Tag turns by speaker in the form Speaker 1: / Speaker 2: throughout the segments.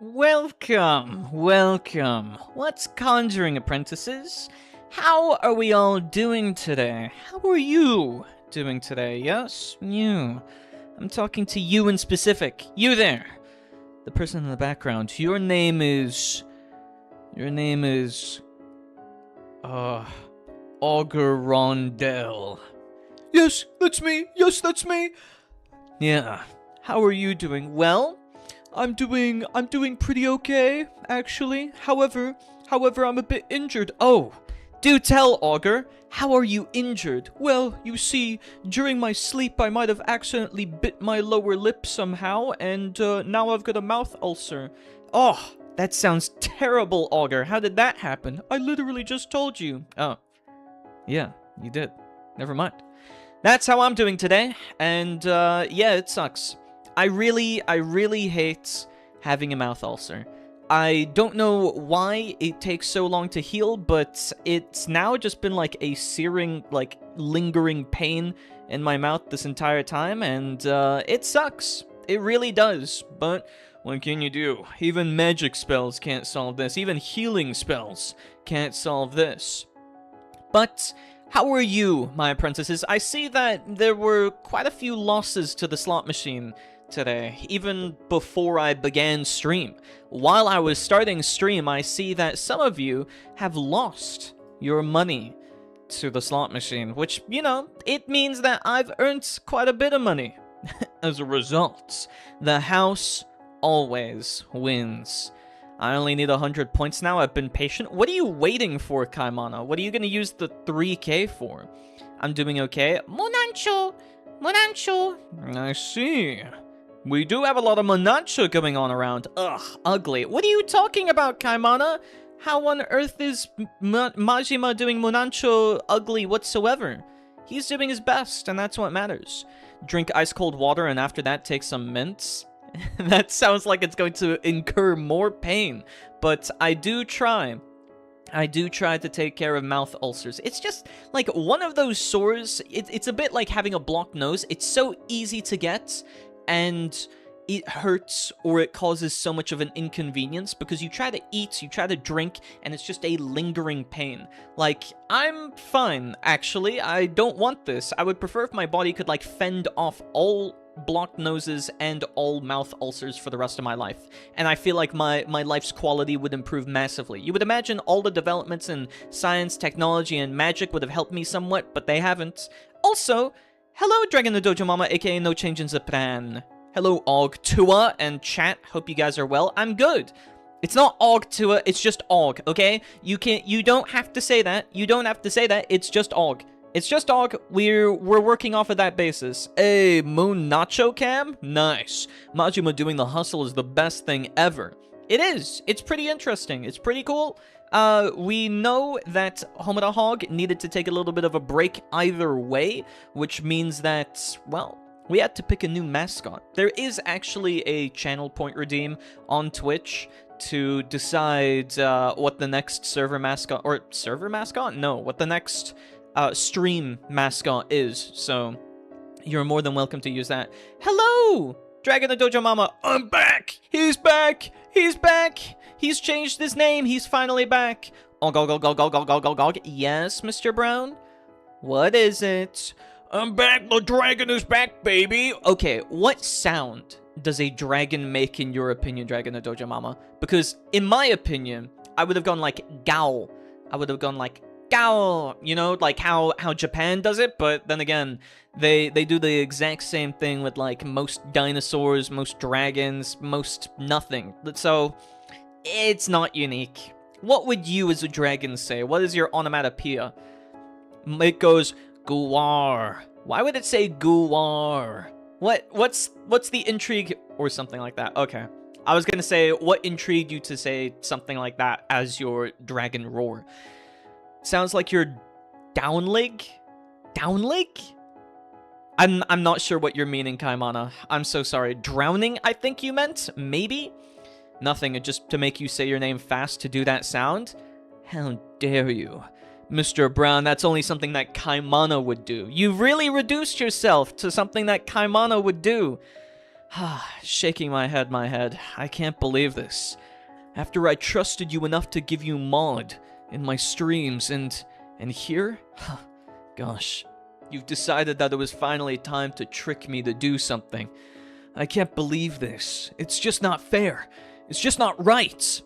Speaker 1: Welcome, welcome. What's conjuring apprentices? How are we all doing today? How are you doing today? Yes, you. I'm talking to you in specific. You there. The person in the background. Your name is... Auger Rondel.
Speaker 2: Yes, that's me. Yes, that's me.
Speaker 1: Yeah. How are you doing? Well?
Speaker 2: I'm doing pretty okay, actually. However, I'm a bit injured.
Speaker 1: Oh, do tell, Auger. How are you injured?
Speaker 2: Well, you see, during my sleep, I might have accidentally bit my lower lip somehow, and now I've got a mouth ulcer.
Speaker 1: Oh, that sounds terrible, Auger. How did that happen?
Speaker 2: I literally just told you.
Speaker 1: Oh, yeah, you did. Never mind. That's how I'm doing today, and yeah, it sucks. I really hate having a mouth ulcer. I don't know why it takes so long to heal, but it's now just been like a searing, like lingering pain in my mouth this entire time, and it sucks. It really does, but what can you do? Even magic spells can't solve this. Even healing spells can't solve this. But how are you, my apprentices? I see that there were quite a few losses to the slot machine today, even before I began stream. While I was starting stream, I see that some of you have lost your money to the slot machine, which, you know, it means that I've earned quite a bit of money. As a result, the house always wins. I only need 100 points now. I've been patient. What are you waiting for, Kaimana? What are you going to use the 3k for? I'm doing okay. Monancho! Monancho! I see. We do have a lot of Monancho going on around. Ugh, ugly. What are you talking about, Kaimana? How on earth is Majima doing Monancho ugly whatsoever? He's doing his best, and that's what matters. Drink ice cold water, and after that, take some mints. That sounds like it's going to incur more pain, but I do try to take care of mouth ulcers. It's just like one of those sores. It's a bit like having a blocked nose. It's so easy to get, and it hurts, or it causes so much of an inconvenience because you try to eat, you try to drink, and it's just a lingering pain. Like, I'm fine, actually. I don't want this. I would prefer if my body could, like, fend off all blocked noses and all mouth ulcers for the rest of my life. And I feel like my life's quality would improve massively. You would imagine all the developments in science, technology, and magic would have helped me somewhat, but they haven't. Also, hello, Dragon the Dojo Mama, aka No Change in the Plan. Hello, Aug Tua and chat. Hope you guys are well. I'm good. It's not Aug Tua, it's just Aug, okay? You don't have to say that. You don't have to say that. It's just Aug. It's just Aug. We're working off of that basis. Hey, Moon Nacho Cam? Nice. Majima doing the hustle is the best thing ever. It is. It's pretty interesting. It's pretty cool. We know that Homada Hog needed to take a little bit of a break either way, which means that, well, we had to pick a new mascot. There is actually a channel point redeem on Twitch to decide what the next server mascot, or server mascot? No, what the next stream mascot is, so you're more than welcome to use that. Hello, Dragon the Dojo Mama. I'm back. He's back. He's back. He's changed his name. He's finally back. Og. Yes, Mr. Brown. What is it?
Speaker 2: I'm back. The dragon is back, baby.
Speaker 1: Okay, what sound does a dragon make in your opinion, Dragon the Dojo Mama? Because in my opinion, I would have gone like gow. I would have gone like gow, you know, like how Japan does it, but then again, they do the exact same thing with like most dinosaurs, most dragons, most nothing. So it's not unique. What would you as a dragon say? What is your onomatopoeia? It goes guar. Why would it say guar? What's the intrigue or something like that? Okay. I was gonna say, what intrigued you to say something like that as your dragon roar? Sounds like you're downlig? Downlig? I'm not sure what you're meaning, Kaimana. I'm so sorry. Drowning, I think you meant? Maybe? Nothing, just to make you say your name fast to do that sound? How dare you? Mr. Brown, that's only something that Kaimana would do. You've really reduced yourself to something that Kaimana would do. Shaking my head. I can't believe this. After I trusted you enough to give you mod in my streams, and here? Gosh. You've decided that it was finally time to trick me to do something. I can't believe this. It's just not fair. It's just not right.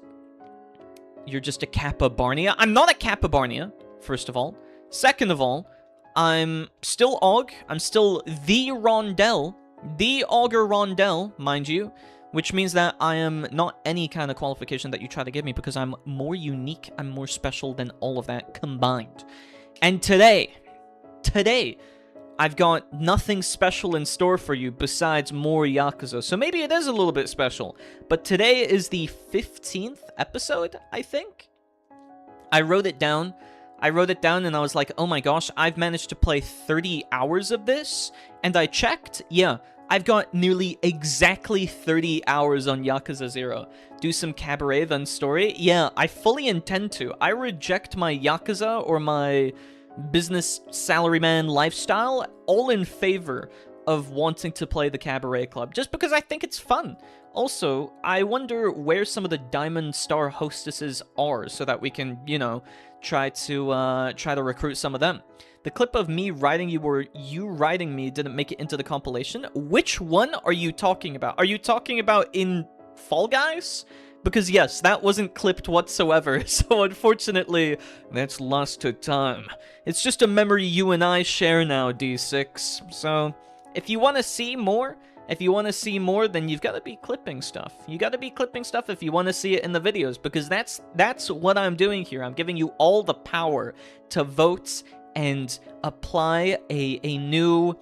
Speaker 1: You're just a Kappa Barnea? I'm not a Kappa Barnea, first of all. Second of all, I'm still Aug. I'm still the Rondel. The Auger Rondel, mind you. Which means that I am not any kind of qualification that you try to give me because I'm more unique, I'm more special than all of that combined. And today, I've got nothing special in store for you besides more Yakuza. So maybe it is a little bit special. But today is the 15th episode, I think. I wrote it down and I was like, oh my gosh, I've managed to play 30 hours of this. And I checked, yeah, I've got nearly exactly 30 hours on Yakuza 0. Do some cabaret then story? Yeah, I fully intend to. I reject my Yakuza or my business salaryman lifestyle all in favor of wanting to play the cabaret club, just because I think it's fun. Also, I wonder where some of the Diamond Star hostesses are so that we can, you know, try to recruit some of them. The clip of me riding you or you riding me didn't make it into the compilation. Which one are you talking about? Are you talking about in Fall Guys? Because yes, that wasn't clipped whatsoever, so unfortunately, that's lost to time. It's just a memory you and I share now, D6. So, if you want to see more, then you've got to be clipping stuff. You got to be clipping stuff if you want to see it in the videos, because that's what I'm doing here. I'm giving you all the power to vote and apply a new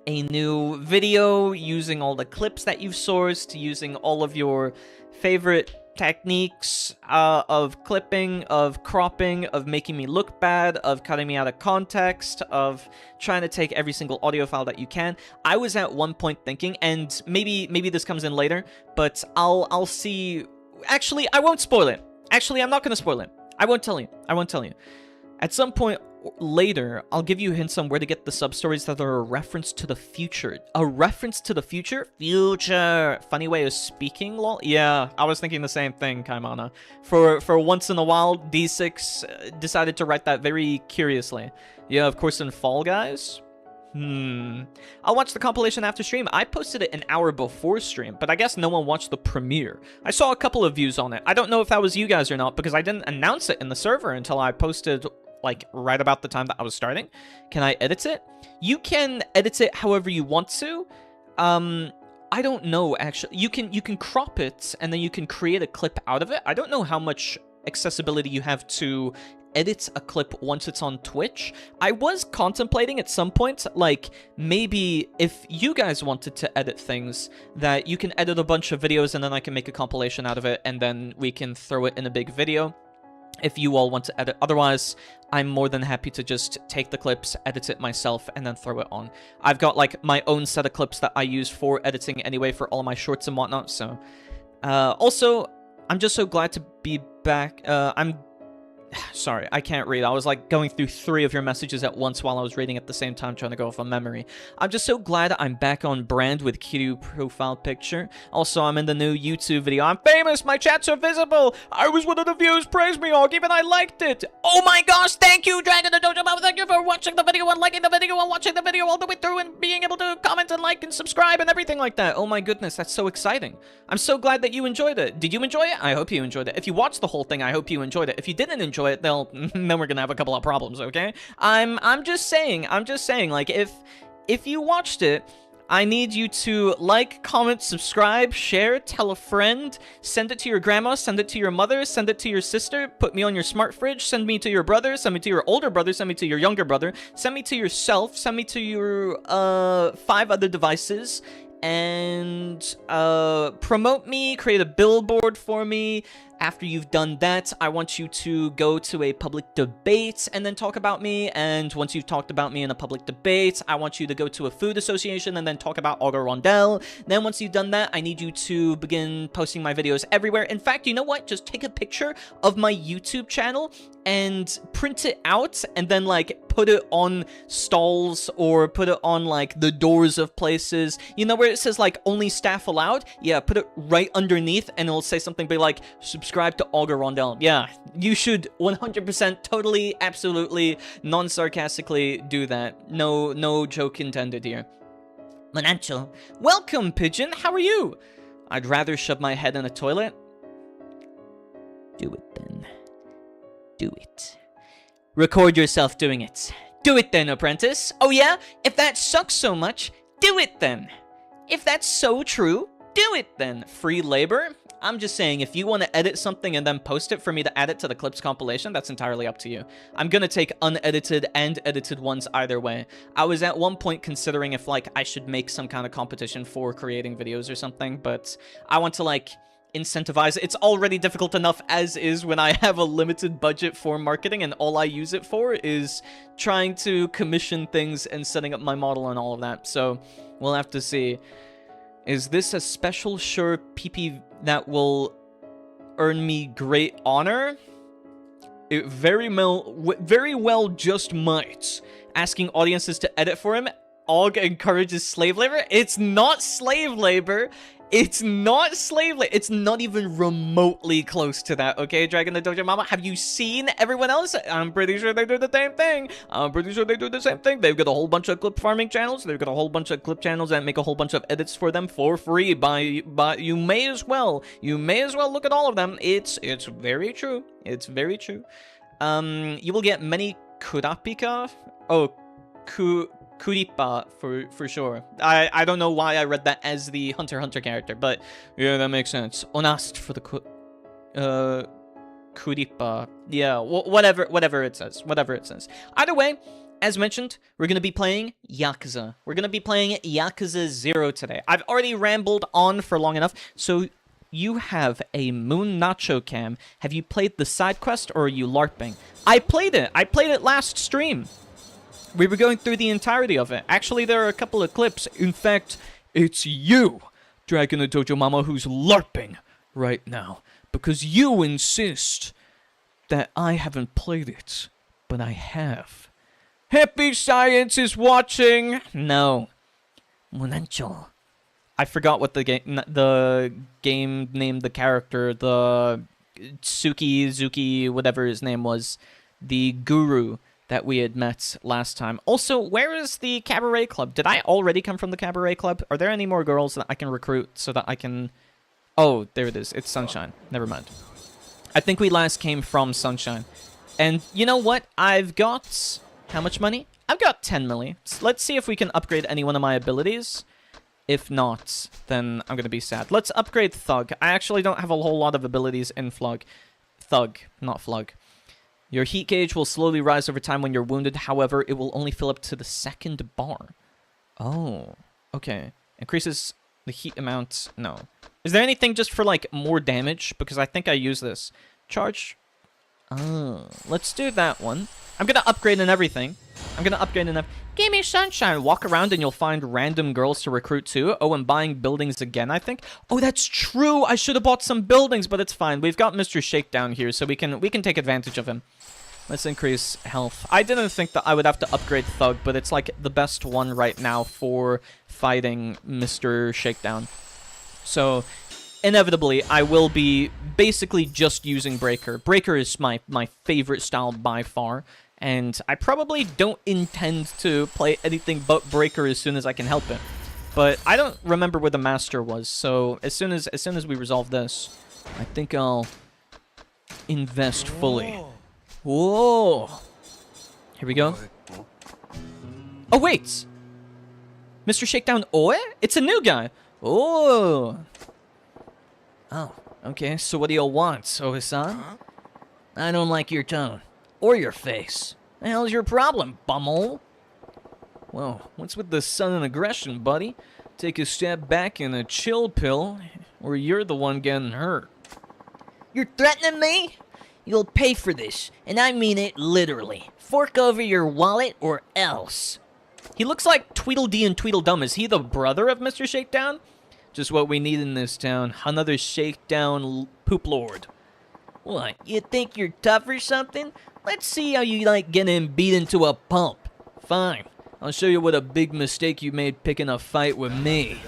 Speaker 1: video using all the clips that you've sourced, using all of your favorite techniques of clipping, of cropping, of making me look bad, of cutting me out of context, of trying to take every single audio file that you can. I was at one point thinking, and maybe this comes in later, but I'll see. Actually, I won't spoil it. Actually, I'm not going to spoil it. I won't tell you. At some point later, I'll give you hints on where to get the sub-stories that are a reference to the future. A reference to the future? Future! Funny way of speaking, lol? Yeah, I was thinking the same thing, Kaimana. For once in a while, D6 decided to write that very curiously. Yeah, of course in Fall Guys? I'll watch the compilation after stream. I posted it an hour before stream, but I guess no one watched the premiere. I saw a couple of views on it. I don't know if that was you guys or not, because I didn't announce it in the server until I posted, like, right about the time that I was starting. Can I edit it? You can edit it however you want to. I don't know, actually. You can crop it, and then you can create a clip out of it. I don't know how much accessibility you have to edit a clip once it's on Twitch. I was contemplating at some point, like, maybe if you guys wanted to edit things, that you can edit a bunch of videos and then I can make a compilation out of it, and then we can throw it in a big video if you all want to edit. Otherwise, I'm more than happy to just take the clips, edit it myself, and then throw it on. I've got, like, my own set of clips that I use for editing anyway for all my shorts and whatnot, so. Also, I'm just so glad to be back. Sorry, I can't read. I was like going through 3 of your messages at once while I was reading at the same time, trying to go off on memory. I'm just so glad I'm back on brand with Kiryu profile picture. Also, I'm in the new YouTube video. I'm famous! My chats are visible! I was one of the viewers, praise me, Augie, even I liked it! Oh my gosh, thank you, Dragon the Dojo Bob! Thank you for watching the video and liking the video and watching the video all the way through and being able to comment and like and subscribe and everything like that. Oh my goodness, that's so exciting. I'm so glad that you enjoyed it. Did you enjoy it? I hope you enjoyed it. If you watched the whole thing, I hope you enjoyed it. If you didn't enjoy it, then we're gonna have a couple of problems, okay? I'm just saying, like, if you watched it, I need you to like, comment, subscribe, share, tell a friend, send it to your grandma, send it to your mother, send it to your sister, put me on your smart fridge, send me to your brother, send me to your older brother, send me to your younger brother, send me to yourself, send me to your 5 other devices, and promote me, create a billboard for me, After you've done that, I want you to go to a public debate and then talk about me. And once you've talked about me in a public debate, I want you to go to a food association and then talk about Auger Rondel. Then once you've done that, I need you to begin posting my videos everywhere. In fact, you know what? Just take a picture of my YouTube channel and print it out and then like put it on stalls or put it on like the doors of places. You know where it says like only staff allowed? Yeah, put it right underneath and it'll say something big like subscribe to Auger Rondel. Yeah, you should 100% totally, absolutely, non-sarcastically do that. No joke intended here. Manancho, welcome, Pigeon. How are you? I'd rather shove my head in a toilet. Do it then. Do it. Record yourself doing it. Do it then, apprentice. Oh yeah? If that sucks so much, do it then. If that's so true, do it then. Free labor? I'm just saying, if you want to edit something and then post it for me to add it to the clips compilation, that's entirely up to you. I'm gonna take unedited and edited ones either way. I was at one point considering if, like, I should make some kind of competition for creating videos or something, but I want to, like, incentivize. It's already difficult enough as is when I have a limited budget for marketing and all I use it for is trying to commission things and setting up my model and all of that. So we'll have to see. Is this a special sure PP that will earn me great honor? It very well just might. Asking audiences to edit for him. Aug encourages slave labor. It's not slave labor. It's not slave labor. It's not even remotely close to that, okay, Dragon the Dojo Mama? Have you seen everyone else? I'm pretty sure they do the same thing. They've got a whole bunch of clip farming channels. They've got a whole bunch of clip channels that make a whole bunch of edits for them for free. You may as well look at all of them. It's very true. It's very true. You will get many kurapika. Oh, Kuripa for sure. I don't know why I read that as the Hunter x Hunter character, but yeah, that makes sense. Onast for the Kuripa. Yeah, whatever it says. Whatever it says. Either way, as mentioned, we're going to be playing Yakuza. We're going to be playing Yakuza 0 today. I've already rambled on for long enough, so you have a Moon Nacho cam. Have you played the side quest or are you LARPing? I played it. I played it last stream. We were going through the entirety of it. Actually, there are a couple of clips. In fact, it's you, Dragon the Dojo Mama, who's LARPing right now. Because you insist that I haven't played it, but I have. Happy Science is watching! No. Monancho. I forgot what the game named the character. The Zuki, whatever his name was. The guru that we had met last time. Also, where is the cabaret club? Did I already come from the cabaret club? Are there any more girls that I can recruit so that I can... Oh, there it is. It's Sunshine. Never mind. I think we last came from Sunshine. And you know what? I've got... How much money? I've got 10 million. Let's see if we can upgrade any one of my abilities. If not, then I'm going to be sad. Let's upgrade Thug. I actually don't have a whole lot of abilities in Thug, not Flug. Your heat gauge will slowly rise over time when you're wounded. However, it will only fill up to the second bar. Oh, okay. Increases the heat amount. No. Is there anything just for, like, more damage? Because I think I use this. Charge. Oh, let's do that one. I'm going to upgrade in everything. Give me Sunshine. Walk around and you'll find random girls to recruit too. Oh, I'm buying buildings again, I think. Oh, that's true. I should have bought some buildings, but it's fine. We've got Mr. Shakedown here, so we can take advantage of him. Let's increase health. I didn't think that I would have to upgrade Thug, but it's like the best one right now for fighting Mr. Shakedown. So, inevitably, I will be basically just using Breaker. Breaker is my favorite style by far, and I probably don't intend to play anything but Breaker as soon as I can help it. But I don't remember where the Master was, so as soon as we resolve this, I think I'll invest fully. Whoa! Here we go. Oh, wait! Mr. Shakedown Oe? It's a new guy! Oh! Oh, okay, so what do you want, Oe-san? I don't like your tone. Or your face. The hell's your problem, bumhole? Whoa, what's with the sudden aggression, buddy? Take a step back and a chill pill, or you're the one getting hurt.
Speaker 3: You're threatening me? You'll pay for this, and I mean it literally. Fork over your wallet or else.
Speaker 1: He looks like Tweedledee and Tweedledum. Is he the brother of Mr. Shakedown? Just what we need in this town. Another Shakedown poop lord.
Speaker 3: What, you think you're tough or something? Let's see how you like getting beat into a pulp.
Speaker 1: Fine. I'll show you what a big mistake you made picking a fight with me.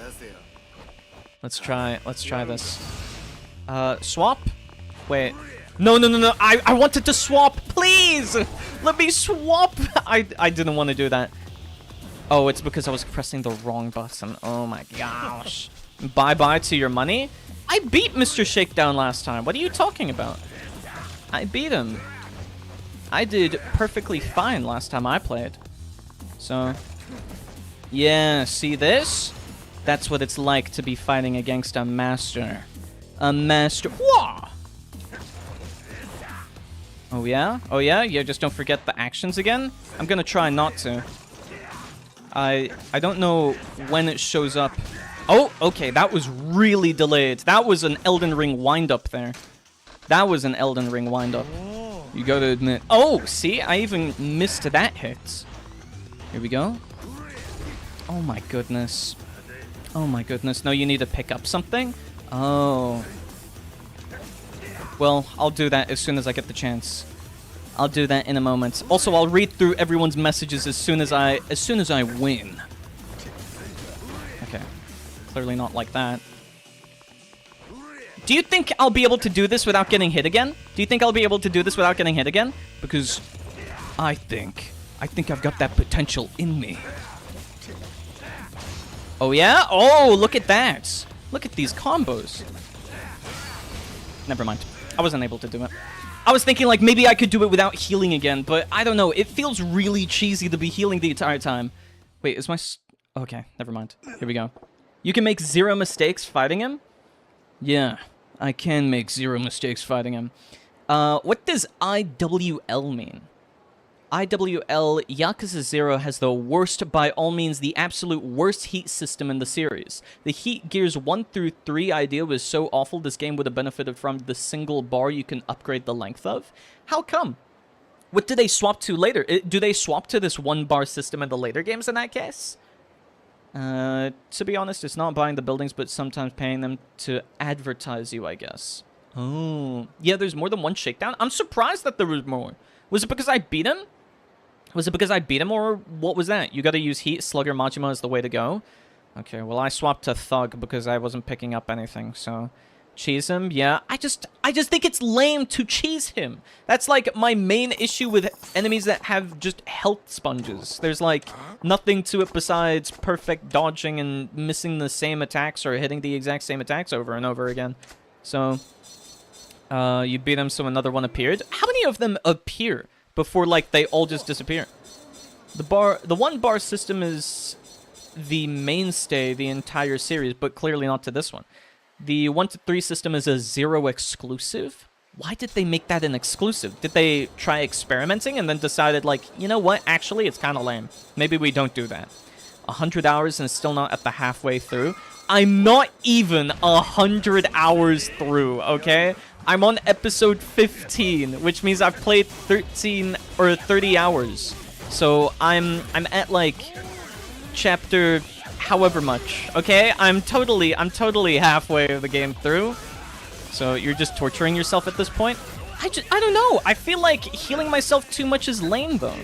Speaker 1: Let's try this. Swap? Wait. No. I wanted to swap. Please! Let me swap! I didn't want to do that. Oh, it's because I was pressing the wrong button. Oh my gosh. Bye-bye to your money? I beat Mr. Shakedown last time. What are you talking about? I beat him. I did perfectly fine last time I played. So, yeah, see this? That's what it's like to be fighting against a master. A master. Whoa! Oh yeah? Oh yeah? Yeah, just don't forget the actions again? I'm gonna try not to. I don't know when it shows up. Oh, okay, that was really delayed. That was an Elden Ring wind-up there. That was an Elden Ring wind-up. You gotta admit. Oh, see? I even missed that hit. Here we go. Oh my goodness. Oh my goodness. No, you need to pick up something? Oh. Well, I'll do that as soon as I get the chance. I'll do that in a moment. Also, I'll read through everyone's messages as soon as I win. Okay. Clearly not like that. Do you think I'll be able to do this without getting hit again? Do you think I'll be able to do this without getting hit again? Because I think I've got that potential in me. Oh yeah? Oh, look at that. Look at these combos. Never mind. I wasn't able to do it. I was thinking like maybe I could do it without healing again, but I don't know. It feels really cheesy to be healing the entire time. Wait, is my... Okay, never mind. Here we go. You can make 0 mistakes fighting him? Yeah, I can make 0 mistakes fighting him. What does IWL mean? IWL, Yakuza 0 has the worst, by all means, the absolute worst heat system in the series. The heat gears 1 through 3 idea was so awful this game would have benefited from the single bar you can upgrade the length of. How come? What do they swap to later? Do they swap to this 1 bar system in the later games in that case? To be honest, it's not buying the buildings, but sometimes paying them to advertise you, I guess. Oh. Yeah, there's more than 1 shakedown? I'm surprised that there was more. Was it because I beat him? Was it because I beat him, or what was that? You gotta use Heat, Slugger, Majima is the way to go. Okay, well, I swapped to Thug because I wasn't picking up anything, so... Cheese him? Yeah. I just think it's lame to cheese him. That's, like, my main issue with enemies that have just health sponges. There's, like, nothing to it besides perfect dodging and missing the same attacks or hitting the exact same attacks over and over again. So, you beat him, so another one appeared. How many of them appear before, like, they all just disappear? The 1 bar system is the mainstay the entire series, but clearly not to this one. The 1 to 3 system is a 0 exclusive. Why did they make that an exclusive? Did they try experimenting and then decided, like, you know what? Actually, it's kind of lame. Maybe we don't do that. 100 hours and still not at the halfway through. I'm not even 100 hours through, okay? I'm on episode 15, which means I've played 13 or 30 hours. So I'm at, like, chapter however much, okay? I'm totally halfway of the game through. So you're just torturing yourself at this point? I don't know. I feel like healing myself too much is lame, though.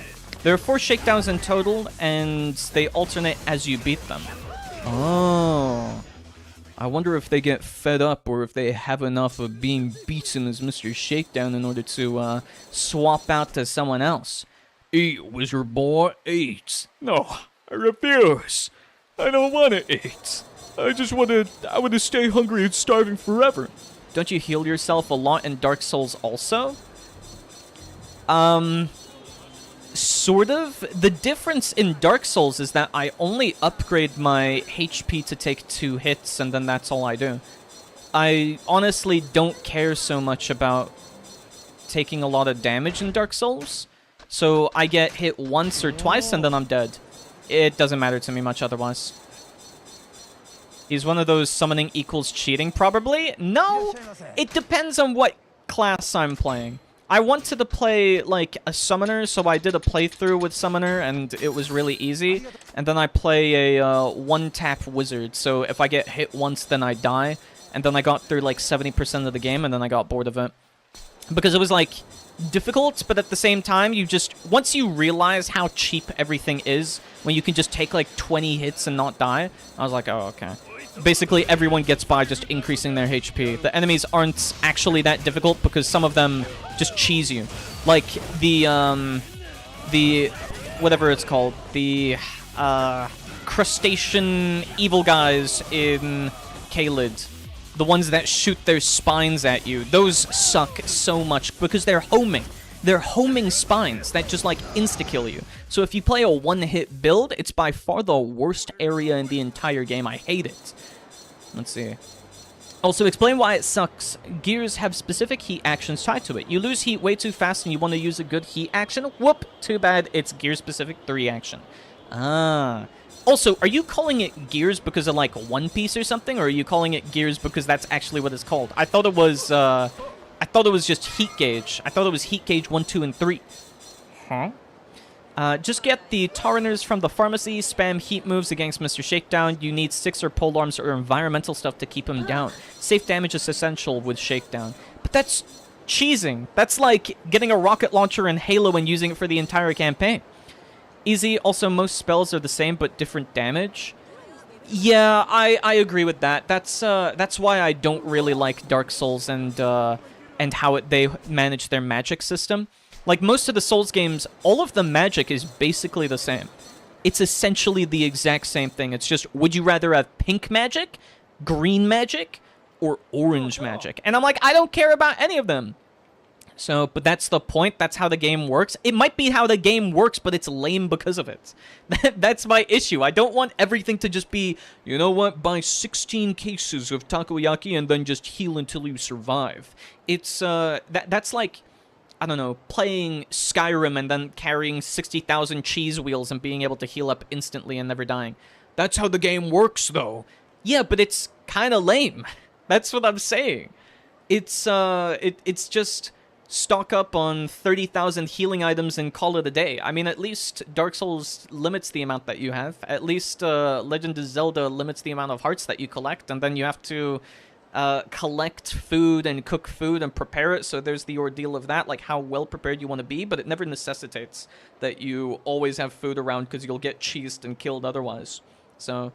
Speaker 1: There are 4 shakedowns in total, and they alternate as you beat them. Oh. I wonder if they get fed up or if they have enough of being beaten as Mr. Shakedown in order to swap out to someone else. Eat, wizard boy, eat. No, I refuse. I don't want to eat. I want to stay hungry and starving forever. Don't you heal yourself a lot in Dark Souls also? Sort of. The difference in Dark Souls is that I only upgrade my HP to take 2 hits, and then that's all I do. I honestly don't care so much about taking a lot of damage in Dark Souls. So I get hit once or twice, and then I'm dead. It doesn't matter to me much otherwise. He's one of those summoning equals cheating, probably? No! It depends on what class I'm playing. I wanted to play, like, a summoner, so I did a playthrough with summoner, and it was really easy. And then I play a one-tap wizard, so if I get hit once, then I die. And then I got through, like, 70% of the game, and then I got bored of it. Because it was, like, difficult, but at the same time, you just... Once you realize how cheap everything is, when you can just take, like, 20 hits and not die, I was like, oh, okay. Basically, everyone gets by just increasing their HP. The enemies aren't actually that difficult because some of them just cheese you. Like the whatever it's called, the crustacean evil guys in Caelid. The ones that shoot their spines at you. Those suck so much because they're homing. They're homing spines that just, like, insta-kill you. So if you play a one-hit build, it's by far the worst area in the entire game. I hate it. Let's see. Also, explain why it sucks. Gears have specific heat actions tied to it. You lose heat way too fast and you want to use a good heat action? Whoop! Too bad it's gear-specific 3 action. Ah. Also, are you calling it Gears because of, like, One Piece or something? Or are you calling it Gears because that's actually what it's called? I thought it was, just Heat Gauge. I thought it was Heat Gauge 1, 2, and 3. Huh? Just get the Tauriners from the pharmacy, spam heat moves against Mr. Shakedown. You need sticks or polearms or environmental stuff to keep him down. Safe damage is essential with Shakedown. But that's cheesing. That's like getting a rocket launcher in Halo and using it for the entire campaign. Easy. Also, most spells are the same but different damage. Yeah, I agree with that. That's why I don't really like Dark Souls and how they manage their magic system. Like, most of the Souls games, all of the magic is basically the same. It's essentially the exact same thing. It's just, would you rather have pink magic, green magic, or orange magic? And I'm like, I don't care about any of them. So, but that's the point. That's how the game works. It might be how the game works, but it's lame because of it. That's my issue. I don't want everything to just be, you know what, buy 16 cases of takoyaki and then just heal until you survive. It's, that's like... I don't know, playing Skyrim and then carrying 60,000 cheese wheels and being able to heal up instantly and never dying. That's how the game works, though. Yeah, but it's kind of lame. That's what I'm saying. It's just stock up on 30,000 healing items and call it a day. I mean, at least Dark Souls limits the amount that you have. At least Legend of Zelda limits the amount of hearts that you collect, and then you have to... collect food and cook food and prepare it, so there's the ordeal of that, like how well prepared you want to be, but it never necessitates that you always have food around because you'll get cheesed and killed otherwise. So,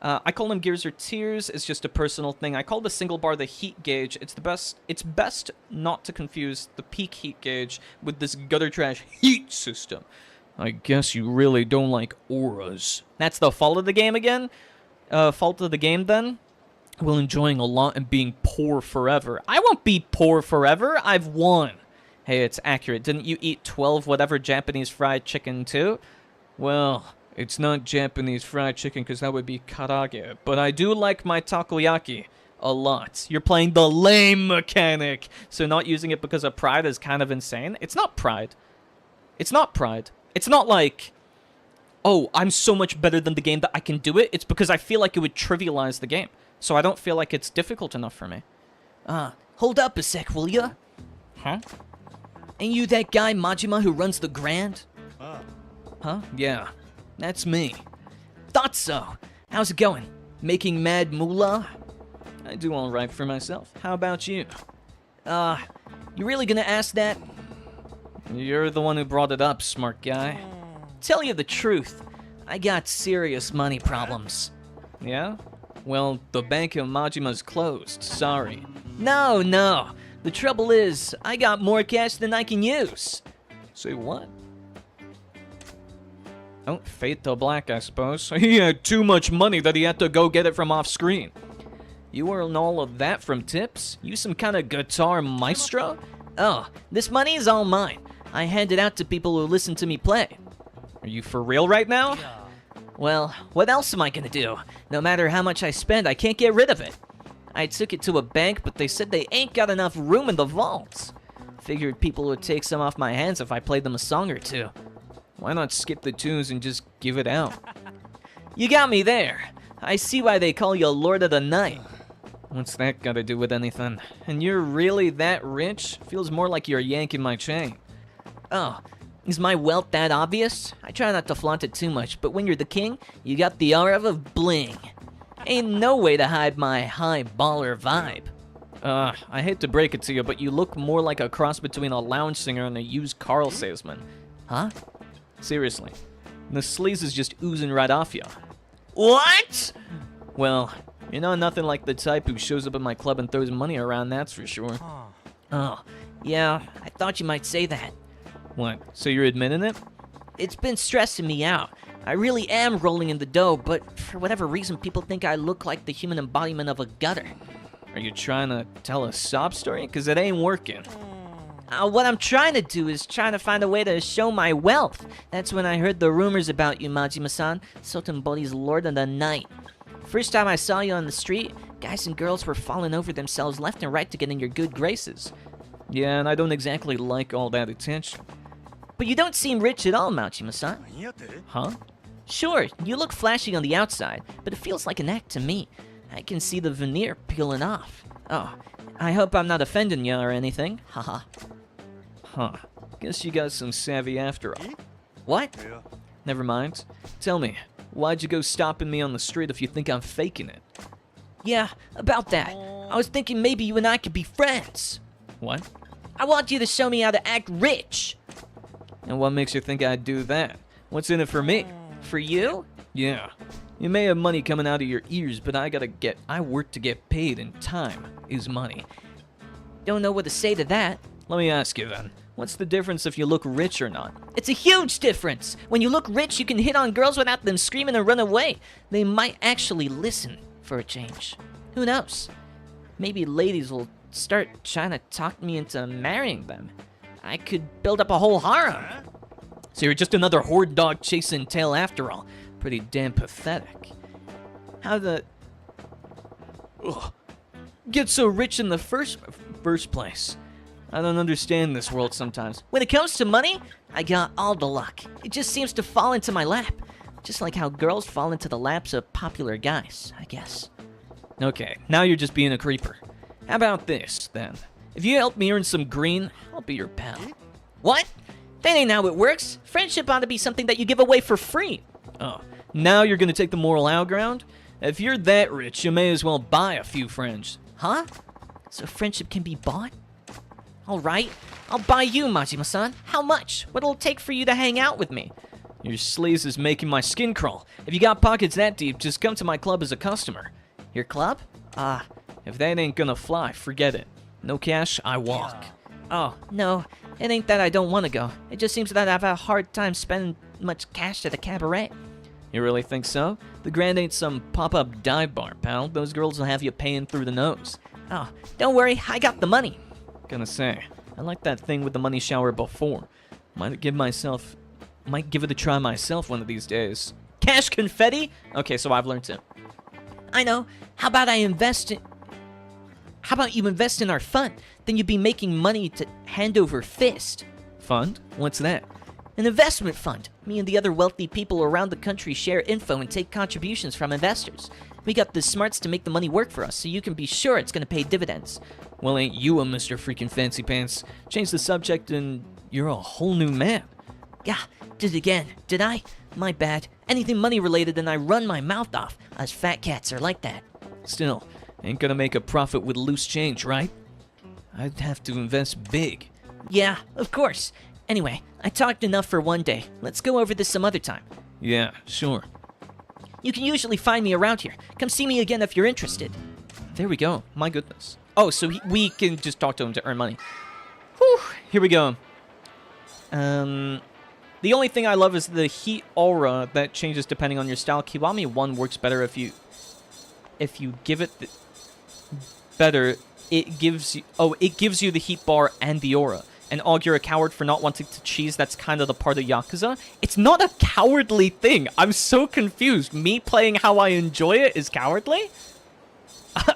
Speaker 1: I call them Gears or Tears. It's just a personal thing. I call the single bar the heat gauge. It's best not to confuse the peak heat gauge with this gutter trash heat system. I guess you really don't like auras. That's the fault of the game again? Fault of the game then? Well, enjoying a lot and being poor forever. I won't be poor forever. I've won. Hey, it's accurate. Didn't you eat 12 whatever Japanese fried chicken too? Well, it's not Japanese fried chicken because that would be karaage. But I do like my takoyaki a lot. You're playing the lame mechanic. So not using it because of pride is kind of insane. It's not pride. It's not pride. It's not like, oh, I'm so much better than the game that I can do it. It's because I feel like it would trivialize the game. So I don't feel like it's difficult enough for me.
Speaker 3: Hold up a sec, will ya?
Speaker 1: Huh?
Speaker 3: Ain't you that guy Majima who runs the Grand?
Speaker 1: Huh? Yeah.
Speaker 3: That's me. Thought so. How's it going? Making mad moolah?
Speaker 1: I do all right for myself. How about you?
Speaker 3: You really gonna ask that?
Speaker 1: You're the one who brought it up, smart guy.
Speaker 3: Tell you the truth, I got serious money problems.
Speaker 1: Yeah? Well, the bank of Majima's closed. Sorry.
Speaker 3: No. The trouble is, I got more cash than I can use.
Speaker 1: Say what? Oh, fate to black, I suppose. He had too much money that he had to go get it from off-screen. You earn all of that from tips? You some kind of guitar maestro?
Speaker 3: Oh, this money is all mine. I hand it out to people who listen to me play.
Speaker 1: Are you for real right now?
Speaker 3: Well, what else am I gonna do? No matter how much I spend, I can't get rid of it. I took it to a bank, but they said they ain't got enough room in the vaults. Figured people would take some off my hands if I played them a song or two.
Speaker 1: Why not skip the tunes and just give it out?
Speaker 3: You got me there. I see why they call you Lord of the Night.
Speaker 1: What's that got to do with anything? And you're really that rich? Feels more like you're yanking my chain.
Speaker 3: Oh, is my wealth that obvious? I try not to flaunt it too much, but when you're the king, you got the aura of bling. Ain't no way to hide my high baller vibe.
Speaker 1: I hate to break it to you, but you look more like a cross between a lounge singer and a used car salesman.
Speaker 3: Huh?
Speaker 1: Seriously. The sleaze is just oozing right off you.
Speaker 3: What?
Speaker 1: Well, you're not nothing like the type who shows up at my club and throws money around, that's for sure.
Speaker 3: Oh, yeah, I thought you might say that.
Speaker 1: What, so you're admitting it?
Speaker 3: It's been stressing me out. I really am rolling in the dough, but for whatever reason, people think I look like the human embodiment of a gutter.
Speaker 1: Are you trying to tell a sob story? Because it ain't working.
Speaker 3: What I'm trying to do is trying to find a way to show my wealth. That's when I heard the rumors about you, Majima-san, Sotenbori's Lord of the Night. First time I saw you on the street, guys and girls were falling over themselves left and right to get in your good graces.
Speaker 1: Yeah, and I don't exactly like all that attention.
Speaker 3: But you don't seem rich at all, Majima-san.
Speaker 1: Huh?
Speaker 3: Sure, you look flashy on the outside, but it feels like an act to me. I can see the veneer peeling off. Oh, I hope I'm not offending you or anything. Haha.
Speaker 1: Huh. Guess you got some savvy after all.
Speaker 3: What?
Speaker 1: Never mind. Tell me, why'd you go stopping me on the street if you think I'm faking it?
Speaker 3: Yeah, about that. I was thinking maybe you and I could be friends.
Speaker 1: What?
Speaker 3: I want you to show me how to act rich.
Speaker 1: And what makes you think I'd do that? What's in it for me?
Speaker 3: For you?
Speaker 1: Yeah. You may have money coming out of your ears, but I work to get paid, and time is money.
Speaker 3: Don't know what to say to that.
Speaker 1: Let me ask you then, what's the difference if you look rich or not?
Speaker 3: It's a huge difference. When you look rich, you can hit on girls without them screaming and run away. They might actually listen for a change. Who knows? Maybe ladies will start trying to talk me into marrying them. I could build up a whole harem.
Speaker 1: So you're just another horde dog chasing tail after all. Pretty damn pathetic. How the... Ugh. Get so rich in the first place? I don't understand this world sometimes.
Speaker 3: When it comes to money, I got all the luck. It just seems to fall into my lap. Just like how girls fall into the laps of popular guys, I guess.
Speaker 1: Okay, now you're just being a creeper. How about this, then? If you help me earn some green, I'll be your pal.
Speaker 3: What? That ain't how it works. Friendship ought to be something that you give away for free.
Speaker 1: Oh, now you're gonna take the moral high ground? If you're that rich, you may as well buy a few friends.
Speaker 3: Huh? So friendship can be bought? Alright, I'll buy you, Majima-san. How much? What'll it take for you to hang out with me?
Speaker 1: Your sleaze is making my skin crawl. If you got pockets that deep, just come to my club as a customer.
Speaker 3: Your club?
Speaker 1: If that ain't gonna fly, forget it. No cash, I walk.
Speaker 3: Oh, no. It ain't that I don't want to go. It just seems that I've had a hard time spending much cash at the cabaret.
Speaker 1: You really think so? The Grand ain't some pop-up dive bar, pal. Those girls will have you paying through the nose.
Speaker 3: Oh, don't worry. I got the money.
Speaker 1: Gonna say, I like that thing with the money shower before. Might give it a try myself one of these days.
Speaker 3: Cash confetti?
Speaker 1: Okay, so I've learned it.
Speaker 3: I know. How about you invest in our fund? Then you'd be making money to hand over fist.
Speaker 1: Fund? What's that?
Speaker 3: An investment fund. Me and the other wealthy people around the country share info and take contributions from investors. We got the smarts to make the money work for us, so you can be sure it's gonna pay dividends.
Speaker 1: Well, ain't you a Mr. Freaking Fancy Pants? Change the subject and you're a whole new man.
Speaker 3: Yeah, did it again, did I? My bad. Anything money related and I run my mouth off. Us fat cats are like that.
Speaker 1: Still, ain't gonna make a profit with loose change, right? I'd have to invest big.
Speaker 3: Yeah, of course. Anyway, I talked enough for one day. Let's go over this some other time.
Speaker 1: Yeah, sure.
Speaker 3: You can usually find me around here. Come see me again if you're interested.
Speaker 1: There we go. My goodness. Oh, so we can just talk to him to earn money. Whew. Here we go. The only thing I love is the heat aura that changes depending on your style. Kiwami 1 works better if you give it better. It gives you the heat bar and the aura. And Auger, a coward for not wanting to cheese, that's kind of the part of Yakuza. It's not a cowardly thing. I'm so confused. Me playing how I enjoy it is cowardly?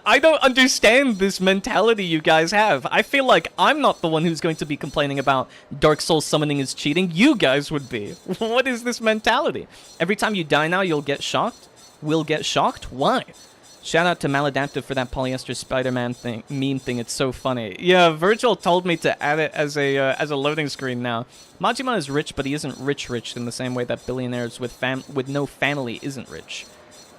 Speaker 1: I don't understand this mentality you guys have. I feel like I'm not the one who's going to be complaining about Dark Souls summoning is cheating. You guys would be. What is this mentality? Every time you die now, you'll get shocked? We'll get shocked? Why? Shout out to Maladaptive for that polyester Spider-Man thing, meme thing. It's so funny. Yeah, Virgil told me to add it as a loading screen now. Majima is rich, but he isn't rich in the same way that billionaires with no family isn't rich.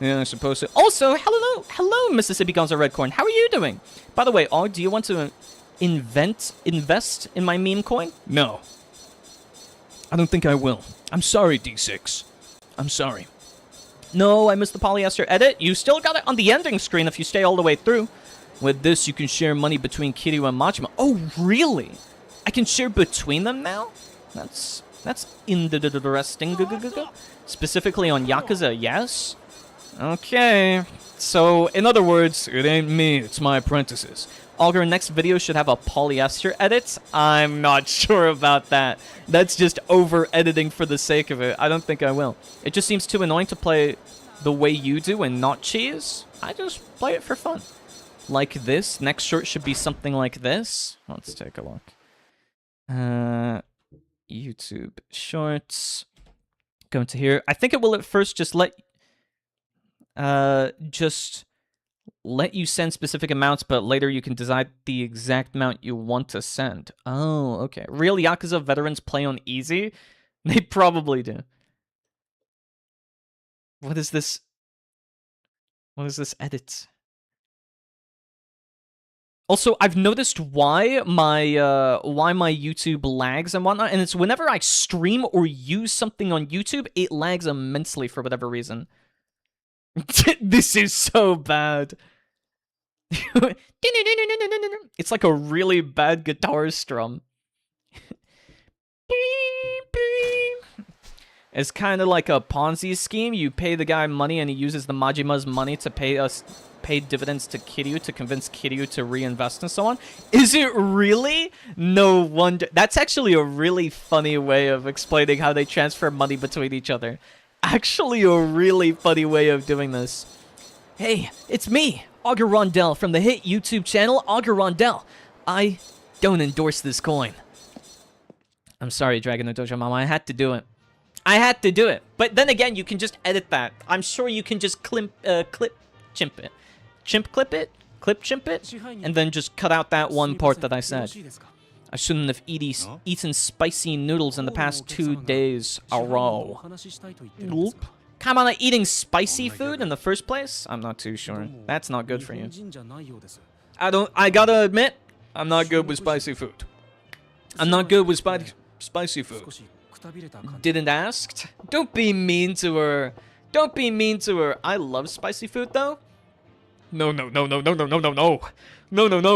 Speaker 1: Yeah, I suppose so. Also, hello, Mississippi Gonzo Redcorn. How are you doing? By the way, Og, do you want to invest in my meme coin?
Speaker 2: No. I don't think I will. I'm sorry, D6. I'm sorry.
Speaker 1: No, I missed the polyester edit. You still got it on the ending screen if you stay all the way through. With this, you can share money between Kiryu and Majima. Oh, really? I can share between them now? That's interesting. Specifically on Yakuza, yes? Okay. So, in other words,
Speaker 2: It ain't me, it's my apprentices.
Speaker 1: Auger, next video should have a polyester edit. I'm not sure about that. That's just over-editing for the sake of it. I don't think I will. It just seems too annoying to play the way you do and not cheese. I just play it for fun. Like this. Next short should be something like this. Let's take a look. YouTube Shorts. Go into here. I think it will at first just let you send specific amounts, but later you can decide the exact amount you want to send. Oh, okay. Real Yakuza veterans play on easy? They probably do. What is this? What is this edit? Also, I've noticed why my YouTube lags and whatnot, and it's whenever I stream or use something on YouTube, it lags immensely for whatever reason. This is so bad. It's like a really bad guitar strum. It's kind of like a Ponzi scheme. You pay the guy money and he uses the Majima's money to pay dividends to Kiryu to convince Kiryu to reinvest and so on. Is it really? No wonder. That's actually a really funny way of explaining how they transfer money between each other. Actually a really funny way of doing this. Hey, it's me, Auger Rondel from the hit YouTube channel Auger Rondel. I don't endorse this coin. I'm sorry, Dragon no Dojo Mama, I had to do it. I had to do it. But then again, you can just edit that. I'm sure you can just clip chimp it, and then just cut out that one part that I said. I shouldn't have eaten spicy noodles in the past 2 days a row. Come on, eating spicy food in the first place? I'm not too sure. That's not good for you. I gotta admit, I'm not good with spicy food. I'm not good with spicy food. Didn't ask? Don't be mean to her. Don't be mean to her. I love spicy food though.
Speaker 2: No.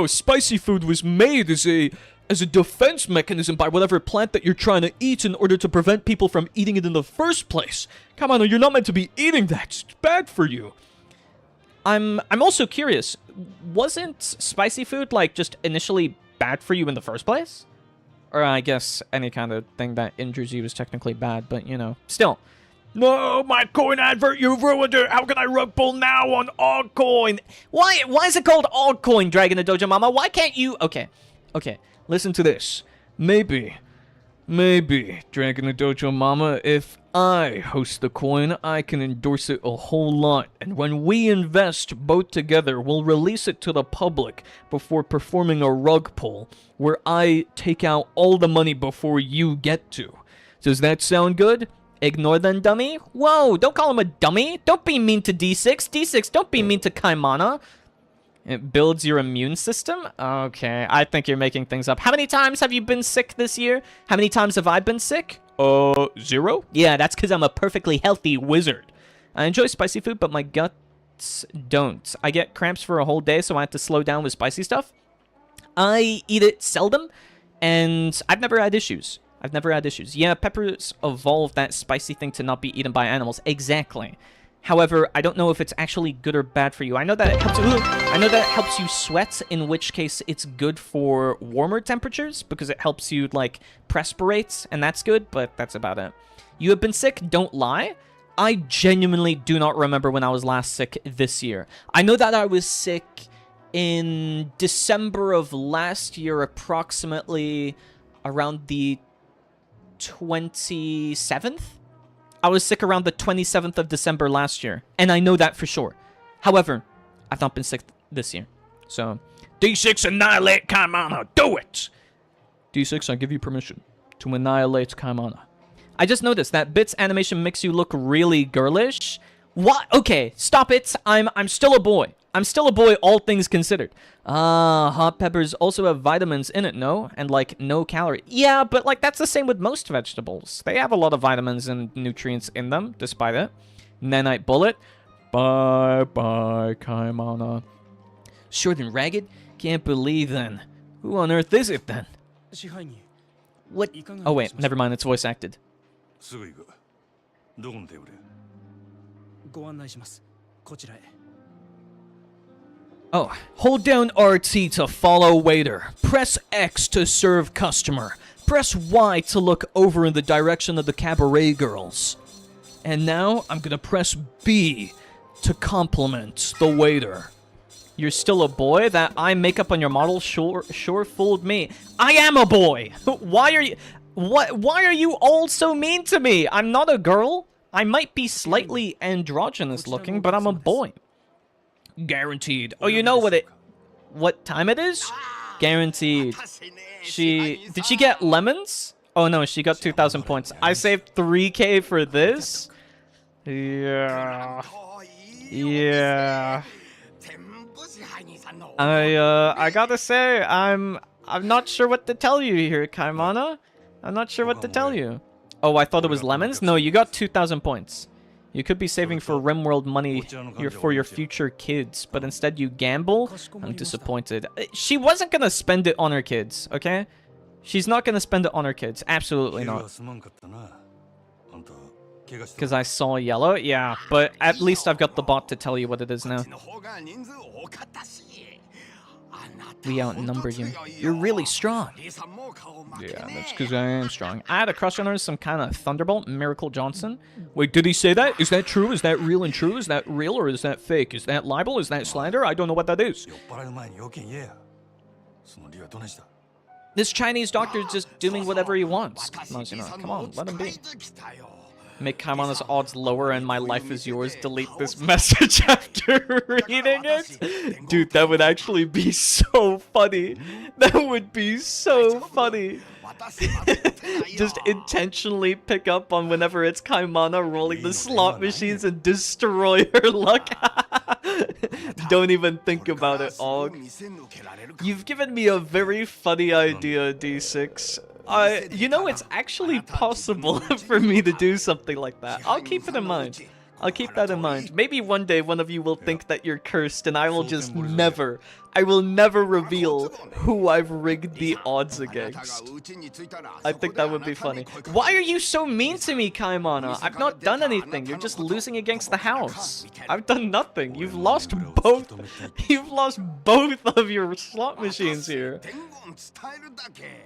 Speaker 2: Spicy food was made as a defense mechanism by whatever plant that you're trying to eat in order to prevent people from eating it in the first place. Come on, you're not meant to be eating that. It's bad for you.
Speaker 1: I'm also curious. Wasn't spicy food like just initially bad for you in the first place? Or I guess any kind of thing that injures you is technically bad, but you know, still.
Speaker 2: No, my coin advert, you've ruined it. How can I rug pull now on Ogcoin?
Speaker 1: Why is it called Ogcoin, Dragon the Dojo Mama? Why can't you? Okay.
Speaker 2: Listen to this. Maybe, Dragon the Dojo Mama, if I host the coin, I can endorse it a whole lot. And when we invest both together, we'll release it to the public before performing a rug pull, where I take out all the money before you get to. Does that sound good?
Speaker 1: Ignore them, dummy. Whoa, don't call him a dummy. Don't be mean to D6. D6, don't be mean to Kaimana. It builds your immune system? Okay, I think you're making things up. How many times have you been sick this year? How many times have I been sick?
Speaker 2: 0?
Speaker 1: Yeah, that's because I'm a perfectly healthy wizard. I enjoy spicy food, but my guts don't. I get cramps for a whole day, so I have to slow down with spicy stuff. I eat it seldom, and I've never had issues. Yeah, peppers evolved that spicy thing to not be eaten by animals. Exactly. However, I don't know if it's actually good or bad for you. I know that it helps you. I know that it helps you sweat, in which case it's good for warmer temperatures because it helps you like perspirate, and that's good. But that's about it. You have been sick. Don't lie. I genuinely do not remember when I was last sick this year. I know that I was sick in December of last year, approximately around the 27th. I was sick around the 27th of December last year, and I know that for sure. However, I've not been sick this year. So,
Speaker 2: D6 annihilate Kaimana. Do it! D6, I give you permission to annihilate Kaimana.
Speaker 1: I just noticed that Bit's animation makes you look really girlish. What? Okay, stop it. I'm still a boy. I'm still a boy, all things considered. Hot peppers also have vitamins in it, no? And, like, no calorie. Yeah, but, like, that's the same with most vegetables. They have a lot of vitamins and nutrients in them, despite it. Nanite bullet.
Speaker 2: Bye-bye, Kaimana.
Speaker 1: Short and ragged? Can't believe then. Who on earth is it then? What? Oh, wait, never mind, it's voice acted. Oh, hold down RT to follow waiter. Press X to serve customer. Press Y to look over in the direction of the cabaret girls. And now I'm gonna press B to compliment the waiter. You're still a boy? That eye makeup on your model sure fooled me. I am a boy! Why are you all so mean to me? I'm not a girl. I might be slightly androgynous looking, but I'm a boy. Guaranteed. Oh, you know what time it is? Guaranteed. Did she get lemons? Oh no, she got 2,000 points. I saved 3k for this? Yeah. I gotta say, I'm not sure what to tell you here, Kaimana. I'm not sure what to tell you. Oh, I thought it was lemons? No, you got 2,000 points. You could be saving for RimWorld money here for your future kids, but instead you gamble? I'm disappointed. She wasn't gonna spend it on her kids, okay? She's not gonna spend it on her kids. Absolutely not. Because I saw yellow? Yeah, but at least I've got the bot to tell you what it is now. We outnumber you. You're really strong.
Speaker 2: Yeah, that's because I am strong.
Speaker 1: I had a crush on her, some kind of thunderbolt, Miracle Johnson.
Speaker 2: Wait, did he say that? Is that true? Is that real and true? Is that real or is that fake? Is that libel? Is that slander? I don't know what that is.
Speaker 1: This Chinese doctor is just doing whatever he wants. Come on, let him be. Make Kaimana's odds lower and my life is yours. Delete this message after reading it. Dude, that would actually be so funny. That would be so funny. Just intentionally pick up on whenever it's Kaimana rolling the slot machines and destroy her luck. Don't even think about it, Aug. You've given me a very funny idea, D6. You know, it's actually possible for me to do something like that. I'll keep it in mind. I'll keep that in mind. Maybe one day one of you will think that you're cursed and I will just never, I will never reveal who I've rigged the odds against. I think that would be funny. Why are you so mean to me, Kaimana? I've not done anything. You're just losing against the house. I've done nothing. You've lost both. You've lost both of your slot machines here.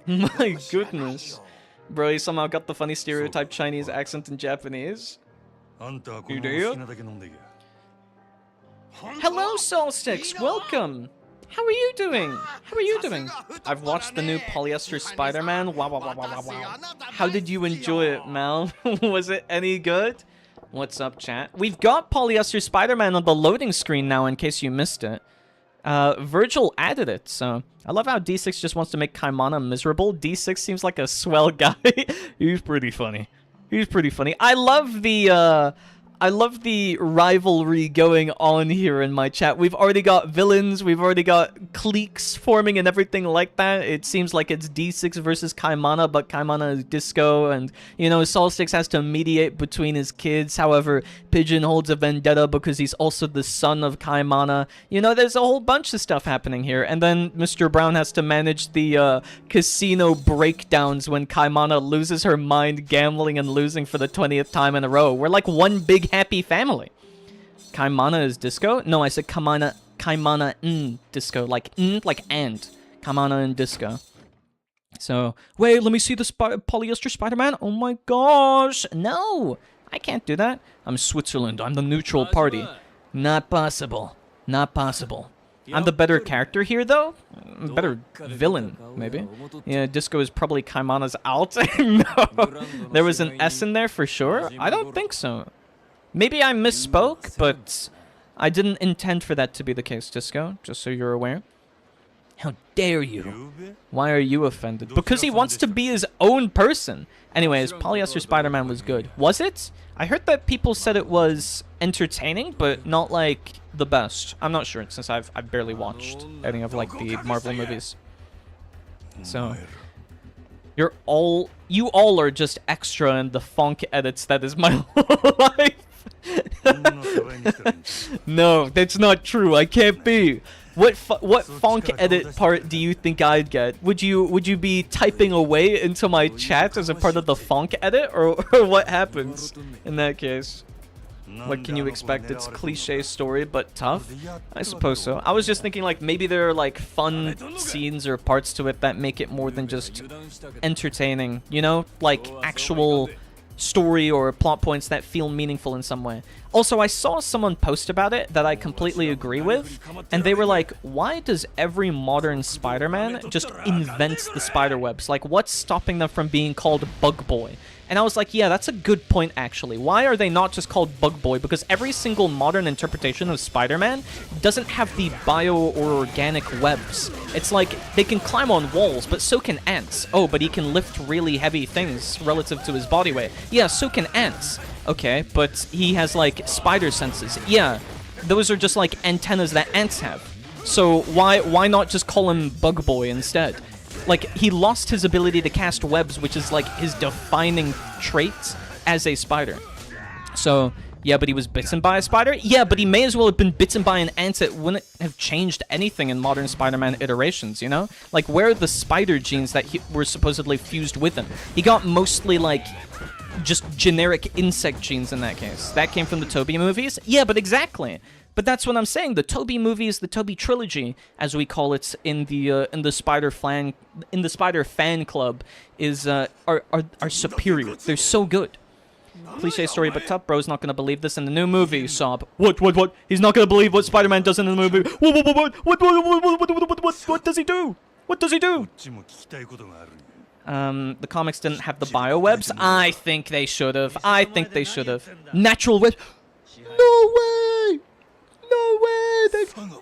Speaker 1: My goodness. Bro, you somehow got the funny stereotype Chinese accent in Japanese.
Speaker 2: You do?
Speaker 1: Hello, Solsticks! Welcome! How are you doing? How are you doing? I've watched the new Polyester Spider-Man. Wow, wow, wow, wow, wow, wow. How did you enjoy it, Mal? Was it any good? What's up, chat? We've got Polyester Spider-Man on the loading screen now, in case you missed it. Virgil added it, so... I love how D6 just wants to make Kaimana miserable. D6 seems like a swell guy. He's pretty funny. He's pretty funny. I love the rivalry going on here in my chat. We've already got villains, we've already got cliques forming and everything like that. It seems like it's D6 versus Kaimana, but Kaimana is disco, and, you know, Solsticks has to mediate between his kids. However, Pigeon holds a vendetta because he's also the son of Kaimana. You know, there's a whole bunch of stuff happening here. And then Mr. Brown has to manage the casino breakdowns when Kaimana loses her mind gambling and losing for the 20th time in a row. We're like one big happy family. Kaimana is disco? No, I said Kaimana in disco. Like and. Kaimana in disco. So, wait, let me see the Polyester Spider-Man. Oh my gosh. No, I can't do that. I'm Switzerland. I'm the neutral party. Not possible. Not possible. I'm the better character here, though. Better villain, maybe. Yeah, disco is probably Kaimana's alt. No. There was an S in there for sure? I don't think so. Maybe I misspoke, but I didn't intend for that to be the case, Disco, just so you're aware. How dare you? Why are you offended? Because he wants to be his own person. Anyways, Polyester Spider-Man was good. Was it? I heard that people said it was entertaining, but not, like, the best. I'm not sure, since I've barely watched any of, like, the Marvel movies. So, you all are just extra in the funk edits that is my life. No, that's not true. I can't be. What funk edit part do you think I'd get? Would you be typing away into my chat as a part of the funk edit, or what happens in that case? What can you expect? It's cliche story, but tough? I suppose so. I was just thinking, like, maybe there are, like, fun scenes or parts to it that make it more than just entertaining, you know? Like, actual story or plot points that feel meaningful in some way. Also, I saw someone post about it that I completely agree with, and they were like, why does every modern Spider-Man just invent the spider webs? Like, what's stopping them from being called Bug Boy? And I was like, yeah, that's a good point, actually. Why are they not just called Bug Boy? Because every single modern interpretation of Spider-Man doesn't have the bio or organic webs. It's like, they can climb on walls, but so can ants. Oh, but he can lift really heavy things relative to his body weight. Yeah, so can ants. Okay, but he has, like, spider senses. Yeah, those are just, like, antennas that ants have. So why not just call him Bug Boy instead? Like, he lost his ability to cast webs, which is, like, his defining trait as a spider. So, yeah, but he was bitten by a spider? Yeah, but he may as well have been bitten by an ant. It wouldn't have changed anything in modern Spider-Man iterations, you know? Like, where are the spider genes that were supposedly fused with him? He got mostly, like, just generic insect genes in that case. That came from the Tobey movies? Yeah, but exactly. But that's what I'm saying. The Tobey movies, the Tobey trilogy, as we call it in the Spider fan club, is are superior. They're so good. Cliche story, but tough. Bro's not gonna believe this in the new movie. Sob. What? He's not gonna believe what Spider-Man does in the movie. What does he do? What does he do? The comics didn't have the biowebs. I think they should have. Natural web. No way! No way!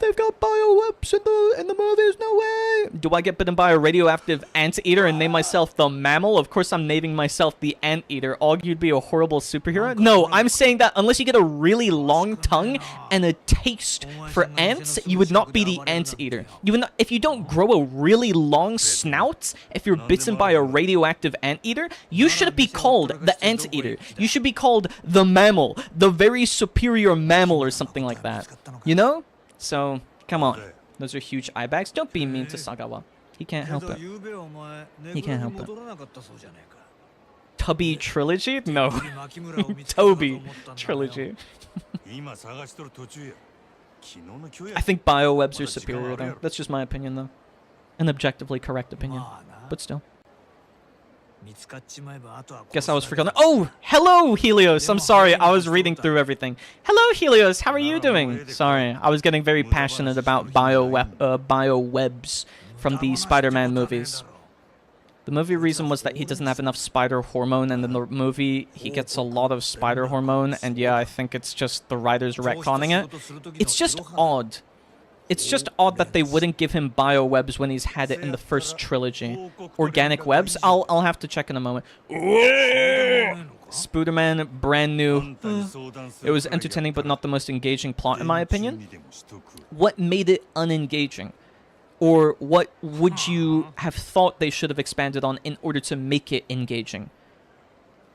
Speaker 1: They've got biowebs in the movies. No way! Do I get bitten by a radioactive anteater and name myself the mammal? Of course I'm naming myself the anteater. Aug, you'd be a horrible superhero? No, I'm saying that unless you get a really long tongue and a taste for ants, you would not be the anteater. You would not, if you don't grow a really long snout, if you're bitten by a radioactive anteater, you shouldn't be called the anteater. You should be called the mammal, the very superior mammal or something like that. You know? So, come on. Those are huge eye bags. Don't be mean to Sagawa. He can't help it. He can't help it. Tubby trilogy? No. Toby trilogy. I think biowebs are superior, though. That's just my opinion, though. An objectively correct opinion. But still. Guess I was forgotten. Oh! Hello, Helios! I'm sorry, I was reading through everything. Hello, Helios! How are you doing? Sorry, I was getting very passionate about biowebs from the Spider-Man movies. The movie reason was that he doesn't have enough spider hormone, and in the movie, he gets a lot of spider hormone, and yeah, I think it's just the writers retconning it. It's just odd. It's just odd that they wouldn't give him biowebs when he's had it in the first trilogy. Organic webs? I'll have to check in a moment. Spooderman, brand new. It was entertaining but not the most engaging plot in my opinion. What made it unengaging? Or what would you have thought they should have expanded on in order to make it engaging?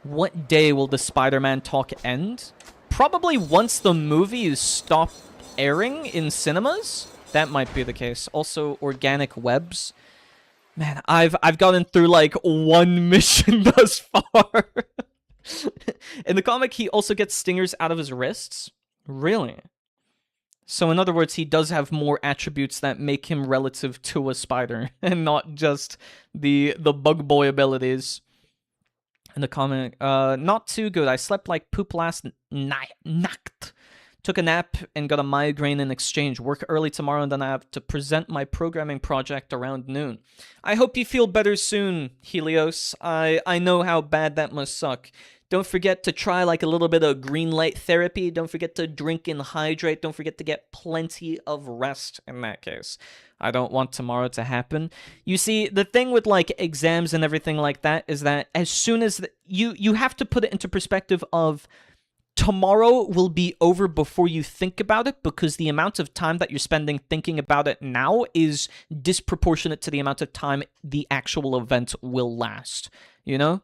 Speaker 1: What day will the Spider-Man talk end? Probably once the movies stop airing in cinemas? That might be the case. Also, organic webs. Man, I've gotten through like one mission thus far. In the comic, he also gets stingers out of his wrists. Really? So in other words, he does have more attributes that make him relative to a spider, and not just the bug boy abilities. In the comic, not too good. I slept like poop last night. Took a nap and got a migraine in exchange. Work early tomorrow, and then I have to present my programming project around noon. I hope you feel better soon, Helios. I know how bad that must suck. Don't forget to try like a little bit of green light therapy. Don't forget to drink and hydrate. Don't forget to get plenty of rest in that case. I don't want tomorrow to happen. You see, the thing with like exams and everything like that is that as soon as you have to put it into perspective of tomorrow will be over before you think about it, because the amount of time that you're spending thinking about it now is disproportionate to the amount of time the actual event will last, you know?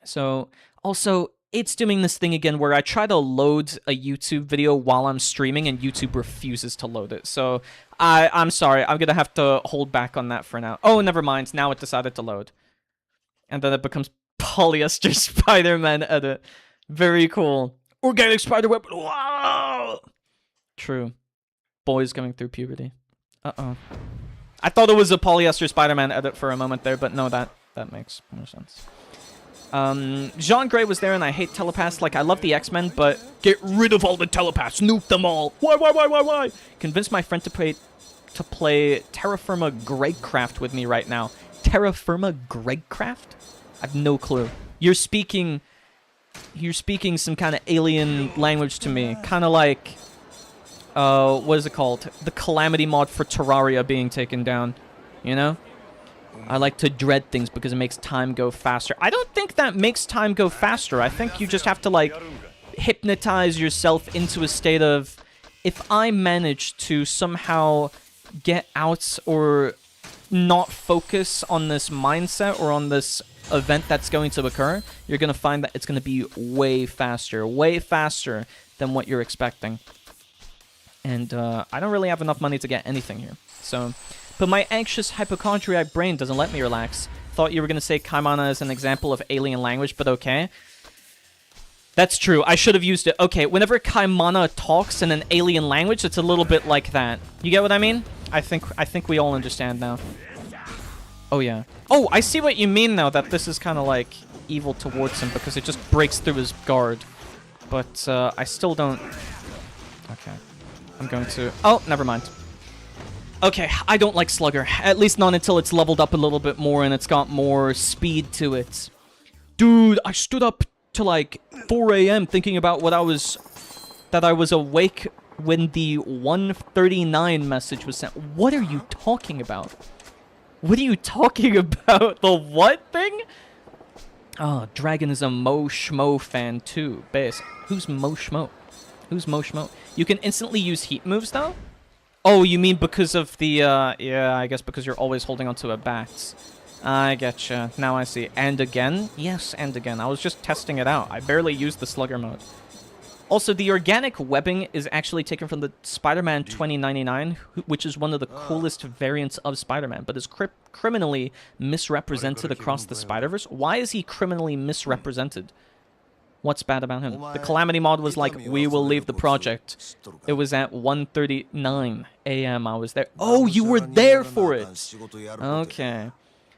Speaker 1: So, also, it's doing this thing again where I try to load a YouTube video while I'm streaming and YouTube refuses to load it. So, I'm sorry, I'm gonna have to hold back on that for now. Oh, never mind, now it decided to load. And then it becomes polyester Spider-Man edit. Very cool. Organic spiderweb. Wow. True. Boys going through puberty. Uh-oh. I thought it was a polyester Spider-Man edit for a moment there, but no, that makes more sense. Jean Grey was there, and I hate telepaths. Like, I love the X-Men, but get rid of all the telepaths. Nuke them all. Why? Convince my friend to play Terra Firma Gregcraft with me right now. Terra Firma Gregcraft? I have no clue. You're speaking some kind of alien language to me. Kind of like, what is it called? The Calamity mod for Terraria being taken down. You know? I like to dread things because it makes time go faster. I don't think that makes time go faster. I think you just have to, like, hypnotize yourself into a state of, if I manage to somehow get out or not focus on this mindset or on this event that's going to occur, you're going to find that it's going to be way faster than what you're expecting. And I don't really have enough money to get anything here. So, but my anxious hypochondriac brain doesn't let me relax. Thought you were going to say Kaimana as an example of alien language, but okay. That's true. I should have used it. Okay, whenever Kaimana talks in an alien language, it's a little bit like that. You get what I mean? I think we all understand now. Oh, yeah. Oh, I see what you mean now, that this is kind of like evil towards him because it just breaks through his guard. But I still don't... Okay. I'm going to... Oh, never mind. Okay, I don't like Slugger. At least not until it's leveled up a little bit more and it's got more speed to it. Dude, I stood up to like 4 a.m. thinking about that I was awake when the 1:39 message was sent. What are you talking about? What are you talking about? The what thing? Oh, Dragon is a Mo Schmo fan too. Base. Who's Mo Schmo? Who's Mo Schmo? You can instantly use heat moves though? Oh, you mean because of the, yeah, I guess because you're always holding onto a bat. I getcha. Now I see. And again? Yes, and again. I was just testing it out. I barely used the Slugger mode. Also, the organic webbing is actually taken from the Spider-Man 2099, which is one of the coolest variants of Spider-Man, but is criminally misrepresented across the Spider-Verse. Why is he criminally misrepresented? What's bad about him? The Calamity mod was like, we will leave the project. It was at 1:39 a.m. I was there. Oh, you were there for it! Okay.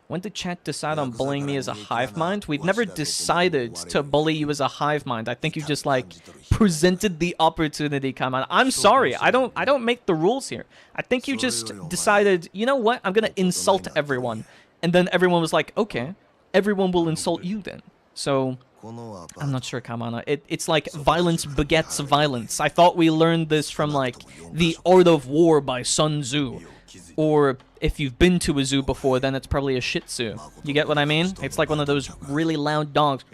Speaker 1: When did chat decide on bullying me as a hive mind? We've never decided to bully you as a hive mind. I think you just, like, presented the opportunity, come on. I'm sorry. I don't make the rules here. I think you just decided, you know what? I'm gonna insult everyone. And then everyone was like, okay, everyone will insult you then. So... I'm not sure, Kamana. It's like violence begets violence. I thought we learned this from, like, The Art of War by Sun Tzu. Or if you've been to a zoo before, then it's probably a Shih Tzu. You get what I mean? It's like one of those really loud dogs.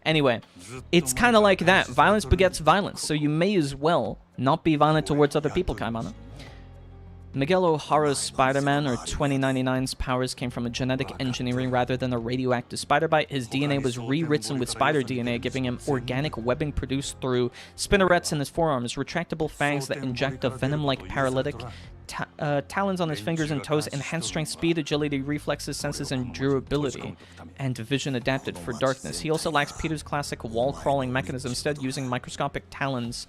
Speaker 1: Anyway, it's kind of like that. Violence begets violence, so you may as well not be violent towards other people, Kamana. Miguel O'Hara's Spider-Man, or 2099's powers, came from a genetic engineering rather than a radioactive spider bite. His DNA was rewritten with spider DNA, giving him organic webbing produced through spinnerets in his forearms, retractable fangs that inject a venom-like paralytic, talons on his fingers and toes, enhanced strength, speed, agility, reflexes, senses, and durability, and vision adapted for darkness. He also lacks Peter's classic wall-crawling mechanism, instead using microscopic talons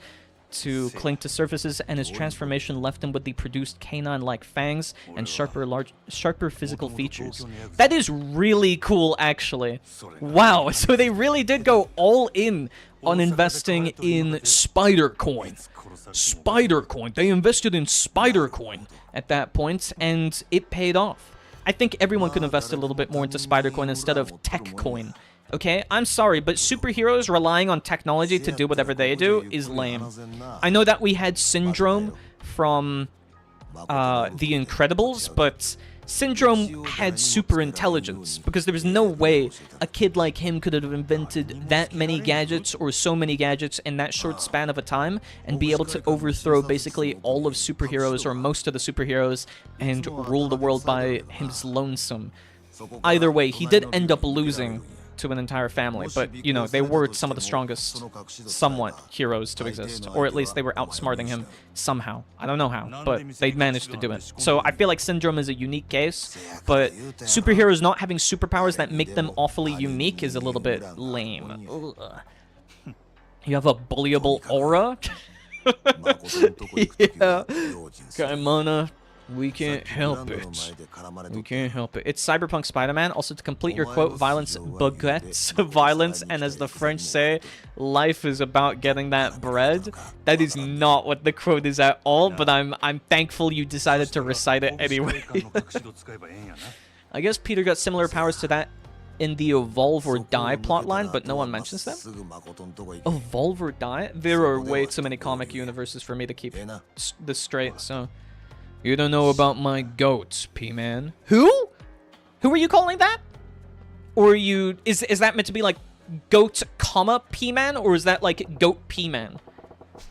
Speaker 1: to cling to surfaces, and his transformation left him with the produced canine-like fangs and sharper physical features. That is really cool, actually. Wow, so they really did go all in on investing in
Speaker 2: Spider Coin. Spider Coin. They invested in Spider Coin
Speaker 1: at that point, and it paid off. I think everyone could invest a little bit more into Spider Coin instead of Tech Coin. Okay, I'm sorry, but superheroes relying on technology to do whatever they do is lame. I know that we had Syndrome from The Incredibles, but Syndrome had super intelligence, because there was no way a kid like him could have invented that many gadgets or so many gadgets in that short span of a time and be able to overthrow basically all of superheroes or most of the superheroes and rule the world by his lonesome. Either way, he did end up losing to an entire family, but, you know, they were some of the strongest, somewhat, heroes to exist. Or at least they were outsmarting him somehow. I don't know how, but they managed to do it. So I feel like Syndrome is a unique case, but superheroes not having superpowers that make them awfully unique is a little bit lame. Ugh. You have a bullyable aura? Yeah. Kaimana. We can't help it. We can't help it. It's Cyberpunk Spider-Man. Also, to complete your quote, violence begets violence, and as the French say, life is about getting that bread. That is not what the quote is at all, but I'm thankful you decided to recite it anyway. I guess Peter got similar powers to that in the Evolve or Die plotline, but no one mentions them. Evolve or Die? There are way too many comic universes for me to keep this straight, so...
Speaker 2: You don't know about my goats, P-Man.
Speaker 1: Who? Who are you calling that? Or are you... Is that meant to be like goat, comma, P-Man? Or is that like goat P-Man?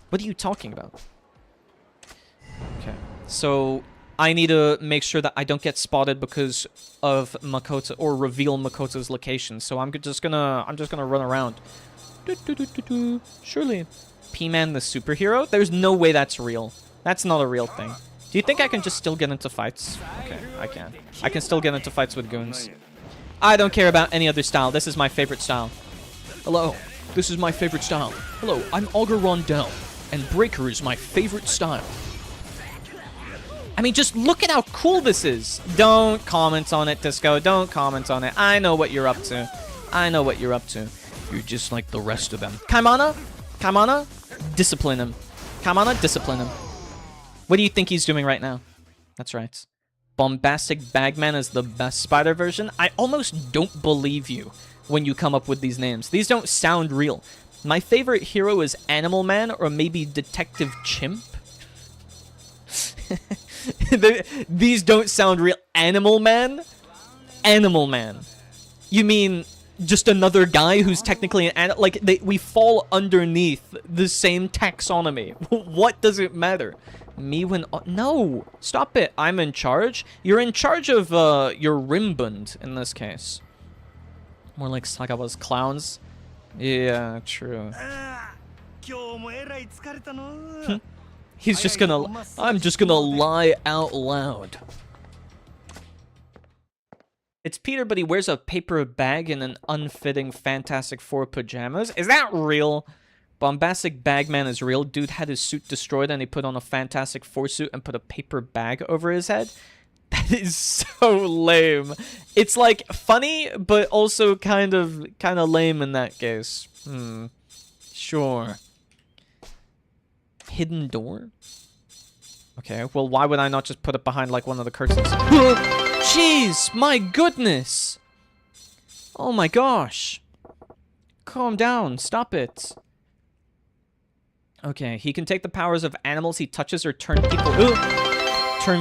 Speaker 1: What are you talking about? Okay. So, I need to make sure that I don't get spotted because of Makoto, or reveal Makoto's location. So I'm just gonna run around. Surely. P-Man the superhero? There's no way that's real. That's not a real thing. Do you think I can just still get into fights? Okay, I can. I can still get into fights with goons. I don't care about any other style. This is my favorite style.
Speaker 2: Hello, this is my favorite style. Hello, I'm Auger Rondel, and Breaker is my favorite style.
Speaker 1: I mean, just look at how cool this is. Don't comment on it, Disco. Don't comment on it. I know what you're up to. I know what you're up to.
Speaker 2: You're just like the rest of them.
Speaker 1: Kaimana? Kaimana? Discipline him. Kaimana, discipline him. What do you think he's doing right now? That's right. Bombastic Bagman is the best spider version. I almost don't believe you when you come up with these names. These don't sound real. My favorite hero is Animal Man or maybe Detective Chimp. These don't sound real. Animal Man? Animal Man. You mean just another guy who's technically an animal? Like, we fall underneath the same taxonomy. What does it matter? Me when... No! Stop it! I'm in charge. You're in charge of, your Rimbund, in this case. More like Sagawa's clowns. Yeah, true. He's just gonna... I'm just gonna lie out loud. It's Peter, but he wears a paper bag in an unfitting Fantastic Four pajamas. Is that real? Bombastic Bagman is real. Dude had his suit destroyed and he put on a Fantastic Four suit and put a paper bag over his head. That is so lame. It's like funny, but also kind of lame in that case. Sure. Hidden door? Okay, well, why would I not just put it behind like one of the curtains? Jeez, my goodness. Oh my gosh. Calm down, stop it. Okay, he can take the powers of animals he touches or turn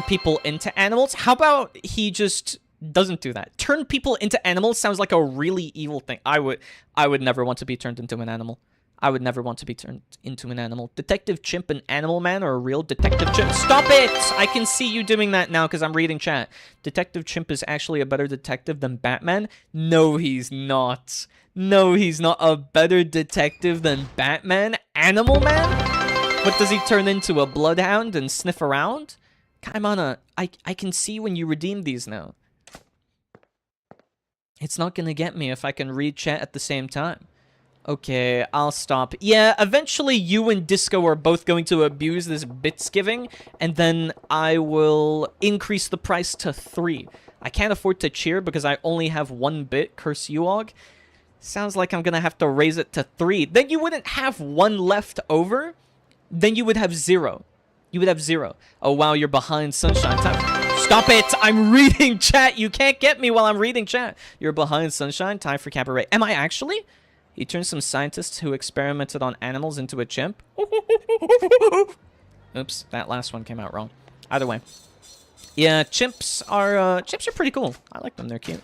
Speaker 1: people into animals. How about he just doesn't do that? Turn people into animals sounds like a really evil thing. I would never want to be turned into an animal. I would never want to be turned into an animal. Detective Chimp and Animal Man are a real Detective Chimp. Stop it! I can see you doing that now because I'm reading chat. Detective Chimp is actually a better detective than Batman? No, he's not. No, he's not a better detective than Batman. Animal Man? What does he turn into, a bloodhound and sniff around? Kaimana, I can see when you redeem these now. It's not gonna get me if I can read chat at the same time. Okay, I'll stop. Yeah, eventually you and Disco are both going to abuse this bits giving, and then I will increase the price to 3. I can't afford to cheer because I only have 1 bit, curse you, Og. Sounds like I'm gonna have to raise it to 3. Then you wouldn't have 1 left over. Then you would have 0. You would have 0. Oh, wow, you're behind Sunshine. Stop it! I'm reading chat! You can't get me while I'm reading chat! You're behind Sunshine. Time for cabaret. Am I actually? He turned some scientists who experimented on animals into a chimp. Oops, that last one came out wrong. Either way. Yeah, chimps are pretty cool. I like them, they're cute.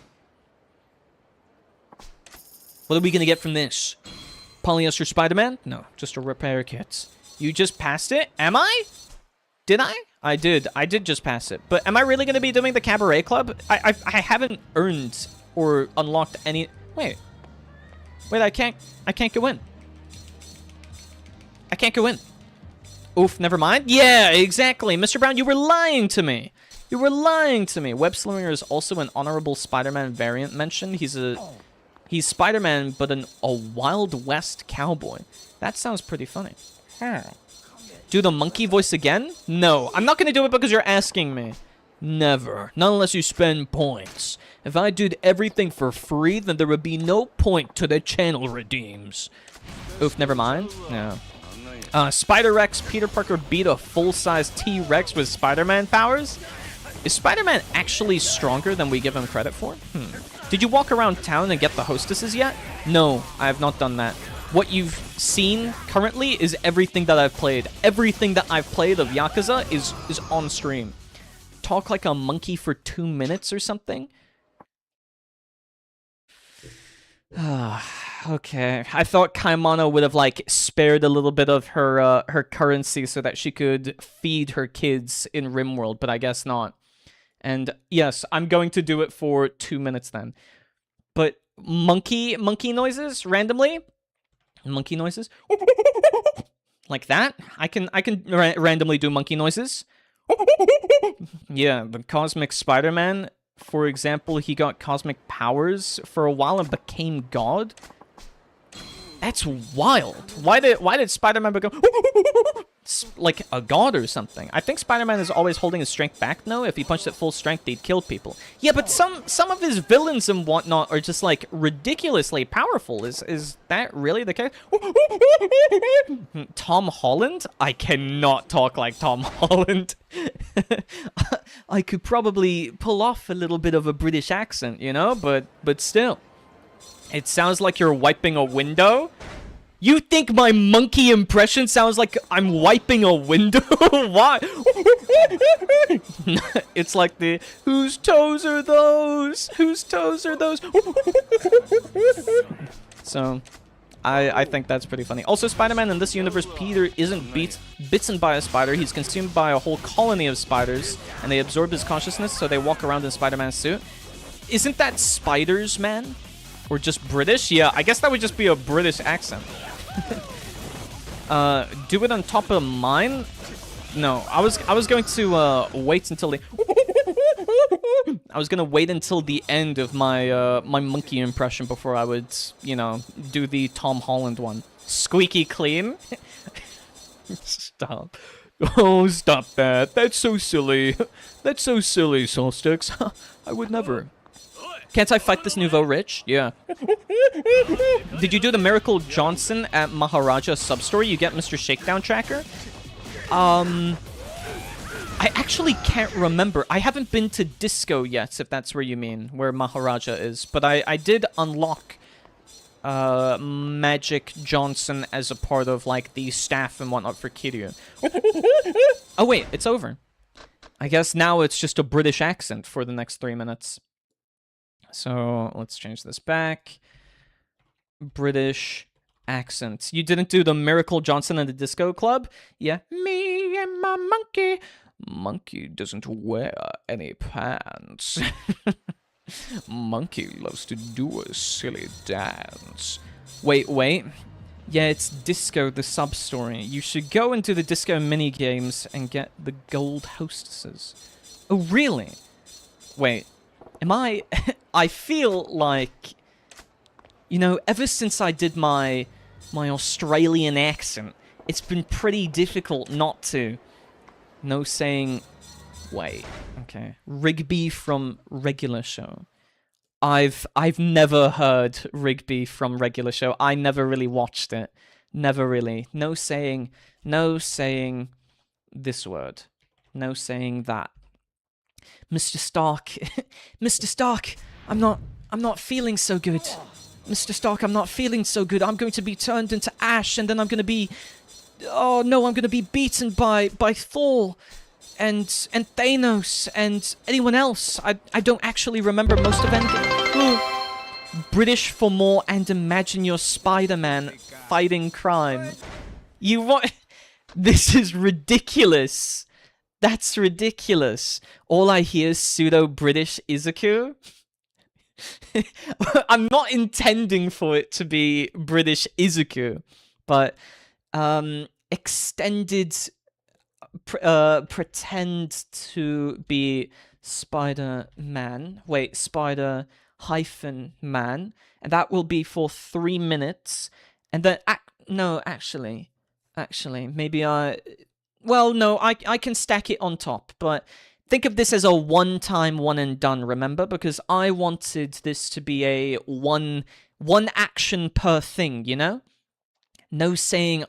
Speaker 1: What are we gonna get from this? Polyester Spider-Man? No, just a repair kit. You just passed it? Am I? Did I? I did just pass it. But am I really gonna be doing the cabaret club? I haven't earned or unlocked any... Wait, I can't go in. I can't go in. Oof, never mind. Yeah, exactly. Mr. Brown, you were lying to me. You were lying to me. Web Slinger is also an honorable Spider-Man variant mentioned. He's Spider-Man, but a Wild West cowboy. That sounds pretty funny. Do the monkey voice again? No, I'm not going to do it because you're asking me. Never. Not unless you spend points. If I did everything for free, then there would be no point to the channel redeems. Oof, never mind. No. Spider-Rex, Peter Parker beat a full-size T-Rex with Spider-Man powers? Is Spider-Man actually stronger than we give him credit for? Did you walk around town and get the hostesses yet? No, I have not done that. What you've seen currently is everything that I've played. Everything that I've played of Yakuza is on stream. Talk like a monkey for 2 minutes or something? Okay. I thought Kaimana would have, like, spared a little bit of her her currency so that she could feed her kids in RimWorld, but I guess not. And yes, I'm going to do it for 2 minutes then. But monkey noises randomly? Monkey noises? Like that? I can randomly do monkey noises. Yeah, the Cosmic Spider-Man, for example, he got cosmic powers for a while and became God. That's wild. Why did Spider-Man become like a god or something? I think Spider-Man is always holding his strength back. No, if he punched at full strength, he'd kill people. Yeah, but some of his villains and whatnot are just like ridiculously powerful. Is that really the case? Tom Holland? I cannot talk like Tom Holland. I could probably pull off a little bit of a British accent, you know, but still. It sounds like you're wiping a window. You think my monkey impression sounds like I'm wiping a window? Why? It's like the, whose toes are those? Whose toes are those? So, I think that's pretty funny. Also, Spider-Man in this universe, Peter isn't bitten by a spider. He's consumed by a whole colony of spiders, and they absorb his consciousness, so they walk around in Spider-Man's suit. Isn't that Spiders, man? Or just British? Yeah, I guess that would just be a British accent. Do it on top of mine? No, I was going to wait until the I was gonna wait until the end of my my monkey impression before I would, you know, do the Tom Holland one. Squeaky clean. Stop. Oh, stop that. That's so silly. That's so silly, Solstix. I would never. Can't I fight this nouveau rich? Yeah. Did you do the Miracle Johnson at Maharaja Substory? You get Mr. Shakedown Tracker? I actually can't remember. I haven't been to Disco yet, if that's where you mean, where Maharaja is. But I did unlock Magic Johnson as a part of, like, the staff and whatnot for Kiryu. Oh, wait, it's over. I guess now it's just a British accent for the next 3 minutes. So, let's change this back. British accent. You didn't do the Miracle Johnson and the Disco Club? Yeah. Me and my monkey. Monkey doesn't wear any pants. Monkey loves to do a silly dance. Wait. Yeah, it's Disco, the sub-story. You should go into the Disco mini-games and get the gold hostesses. Oh, really? Wait. Am I... I feel like You know, ever since I did my Australian accent, it's been pretty difficult not to. No saying... Wait, okay. Rigby from Regular Show. I've never heard Rigby from Regular Show. I never really watched it. Never really. No saying this word. No saying that. Mr. Stark. Mr. Stark, I'm not feeling so good. Mr. Stark, I'm not feeling so good. I'm going to be turned into ash, and then I'm going to be... Oh no, I'm going to be beaten by Thor and Thanos and anyone else. I don't actually remember most of Endgame. British for more, and imagine you're Spider-Man fighting crime. You what? This is ridiculous. That's ridiculous. All I hear is pseudo-British Izuku. I'm not intending for it to be British Izuku, but extended pretend to be Spider-Man. Wait, Spider-Man, and that will be for 3 minutes, and then no, actually, maybe well, no, I can stack it on top, but think of this as a one-time, one and done, remember? Because I wanted this to be a one action per thing, you know? No saying,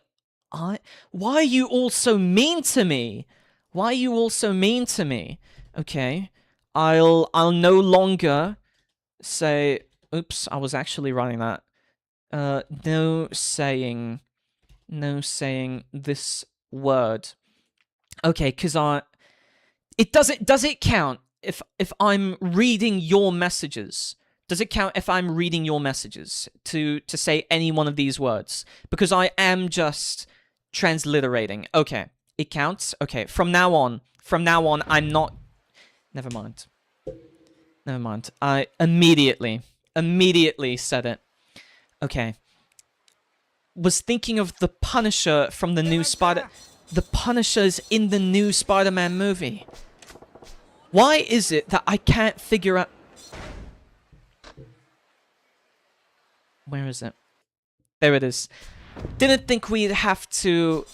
Speaker 1: why are you all so mean to me? Why are you all so mean to me? Okay, I'll no longer say, oops, I was actually writing that. No saying this word. Okay, because does it count if I'm reading your messages? Does it count if I'm reading your messages to say any one of these words? Because I am just transliterating. Okay, it counts. Okay, from now on, I'm not... Never mind. I immediately said it. Okay. Was thinking of the Punisher from the new The Punisher's in the new Spider-Man movie. Why is it that I can't figure out... Where is it? There it is. Didn't think we'd have to...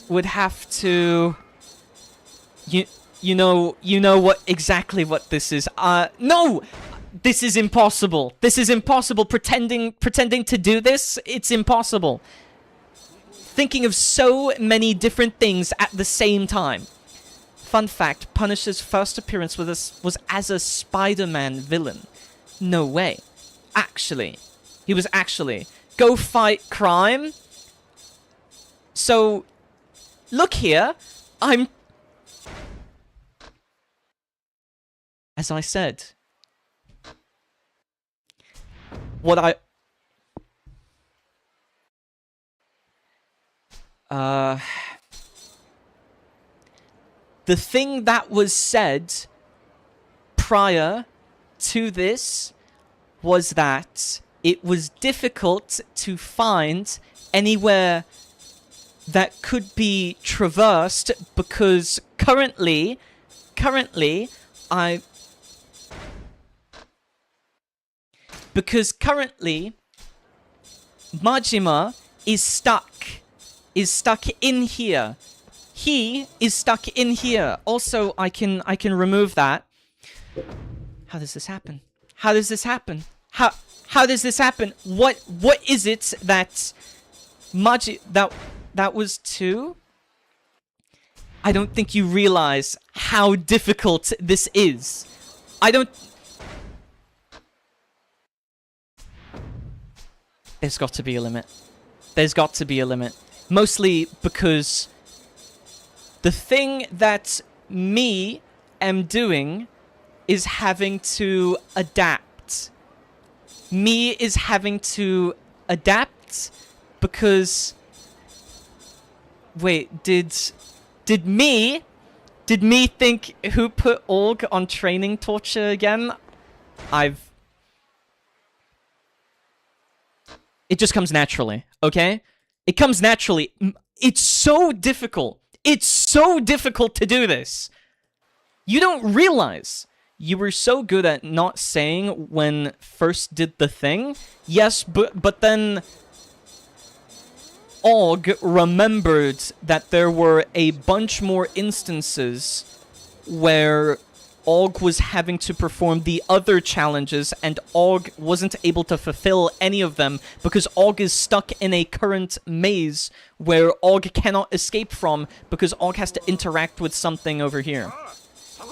Speaker 1: Would have to... You know what exactly what this is. No! This is impossible. This is impossible. Pretending to do this, it's impossible. Thinking of so many different things at the same time. Fun fact, Punisher's first appearance with us was as a Spider-Man villain. No way. Actually. He was actually. Go fight crime? So, look here. As I said... The thing that was said prior to this was that it was difficult to find anywhere that could be traversed because currently Majima is stuck in here. He is stuck in here. Also, I can remove that. How does this happen? How does this happen? How does this happen? What is it that that was 2? I don't think you realize how difficult this is. There's got to be a limit. There's got to be a limit. Mostly because the thing that me am doing is having to adapt. Me is having to adapt because... Wait, did me think who put Auger on training torture again? It just comes naturally, okay? It comes naturally. It's so difficult. It's so difficult to do this. You don't realize. You were so good at not saying when first did the thing. Yes, but then Og remembered that there were a bunch more instances where Og was having to perform the other challenges, and Og wasn't able to fulfill any of them because Og is stuck in a current maze where Og cannot escape from because Og has to interact with something over here.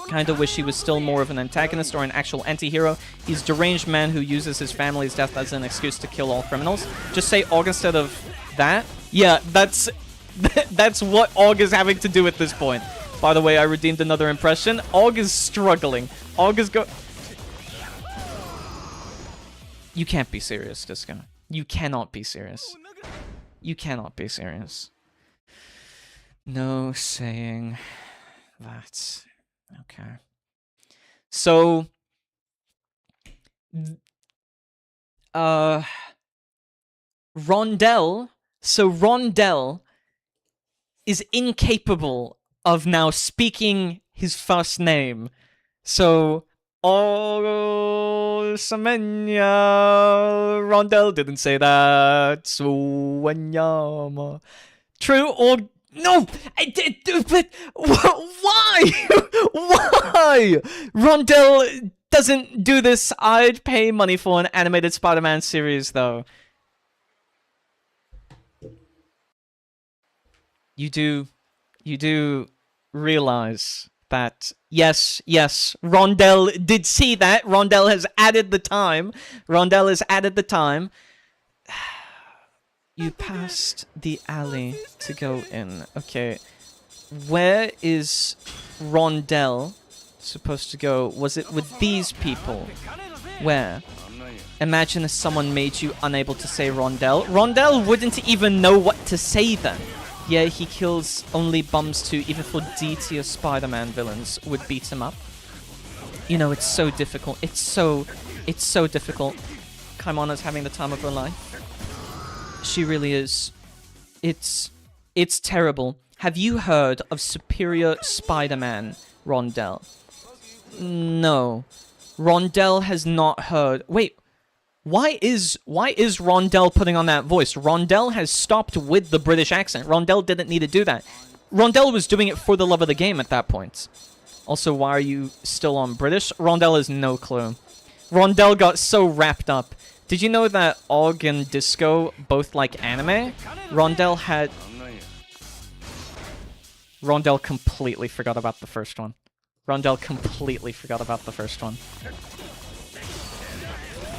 Speaker 1: Kinda wish he was still more of an antagonist or an actual anti-hero. He's a deranged man who uses his family's death as an excuse to kill all criminals. Just say Og instead of that. Yeah, that's what Og is having to do at this point. By the way, I redeemed another impression. Og is struggling. Og is You can't be serious, Disco. You cannot be serious. You cannot be serious. No saying that. Okay. So... Rondel... So Rondel is incapable of now speaking his first name. So, Samenya Rondel didn't say that. So, True or no? I did, but why? Why? Rondel doesn't do this. I'd pay money for an animated Spider-Man series, though. You do realize that, yes, Rondel did see that. Rondel has added the time. You passed the alley to go in. Okay. Where is Rondel supposed to go? Was it with these people? Where? Imagine if someone made you unable to say Rondel. Rondel wouldn't even know what to say then. Yeah, he kills only bums too. Even for D-tier Spider-Man villains would beat him up. You know, it's so difficult. It's so difficult. Kaimana's having the time of her life. She really is. It's terrible. Have you heard of Superior Spider-Man, Rondel? No. Rondel has not heard. Wait. Why is Rondel putting on that voice? Rondel has stopped with the British accent. Rondel didn't need to do that. Rondel was doing it for the love of the game at that point. Also, why are you still on British? Rondel has no clue. Rondel got so wrapped up. Did you know that Og and Disco both like anime? Rondel completely forgot about the first one.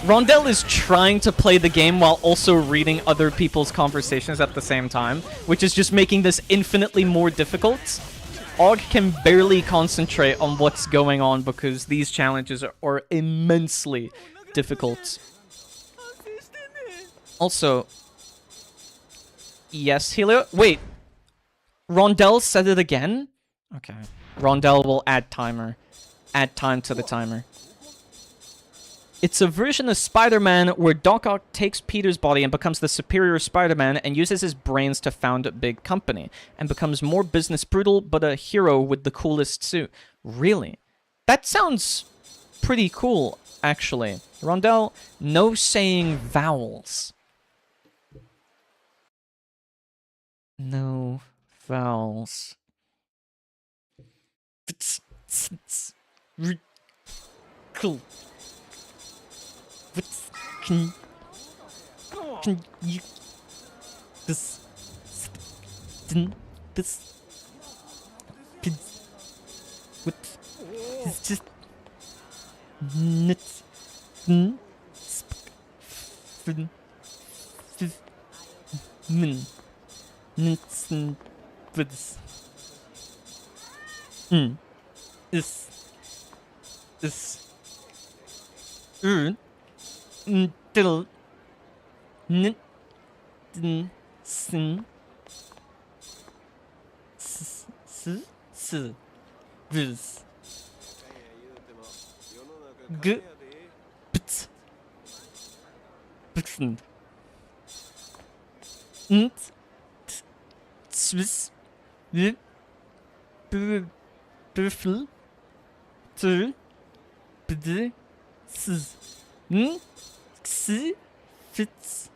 Speaker 1: Rondel is trying to play the game while also reading other people's conversations at the same time, which is just making this infinitely more difficult. Og can barely concentrate on what's going on because these challenges are immensely difficult. Also, yes, Helio? Wait, Rondel said it again? Okay. Rondel will add timer. Add time to the timer. It's a version of Spider-Man where Doc Ock takes Peter's body and becomes the superior Spider-Man and uses his brains to found a big company and becomes more business brutal but a hero with the coolest suit. Really? That sounds pretty cool, actually. Rondel, no saying vowels. No vowels. Cool. Can you this what it's just nuts Diddle nit sin viz g bts btn nt swiss b büffel t bd, s, n, x, fits,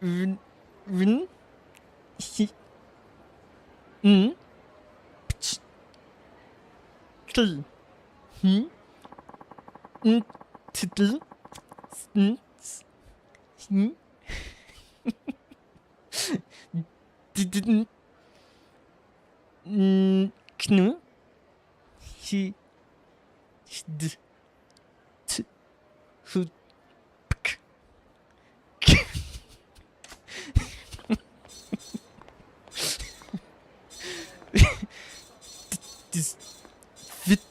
Speaker 1: rn, hi, n, pch, kl, hi, n, titl, sn, hi, didn't, knu, hi, d, t, hu, pk, dis, fit,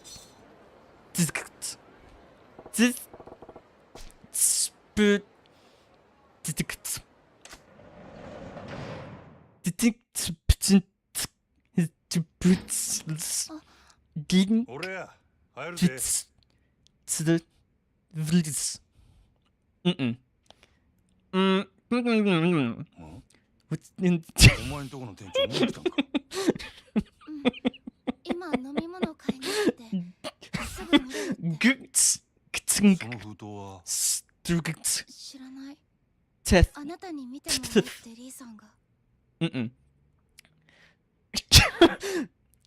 Speaker 1: diskt, dis, spit, didikt, didikt, gegen,
Speaker 4: 俺や入るぜ
Speaker 1: Witz, z, Witz. Mm-mm. What's in
Speaker 4: お前んとこの店長もう来たんか
Speaker 5: 今飲み物買いに行ってすぐ戻るって
Speaker 1: Guts,
Speaker 4: その
Speaker 1: Gtsink,
Speaker 4: 封筒は
Speaker 1: Strugt,
Speaker 5: 知らない
Speaker 1: Teth.
Speaker 5: あなたに見てもらうってリーさんが
Speaker 1: Mm-mm.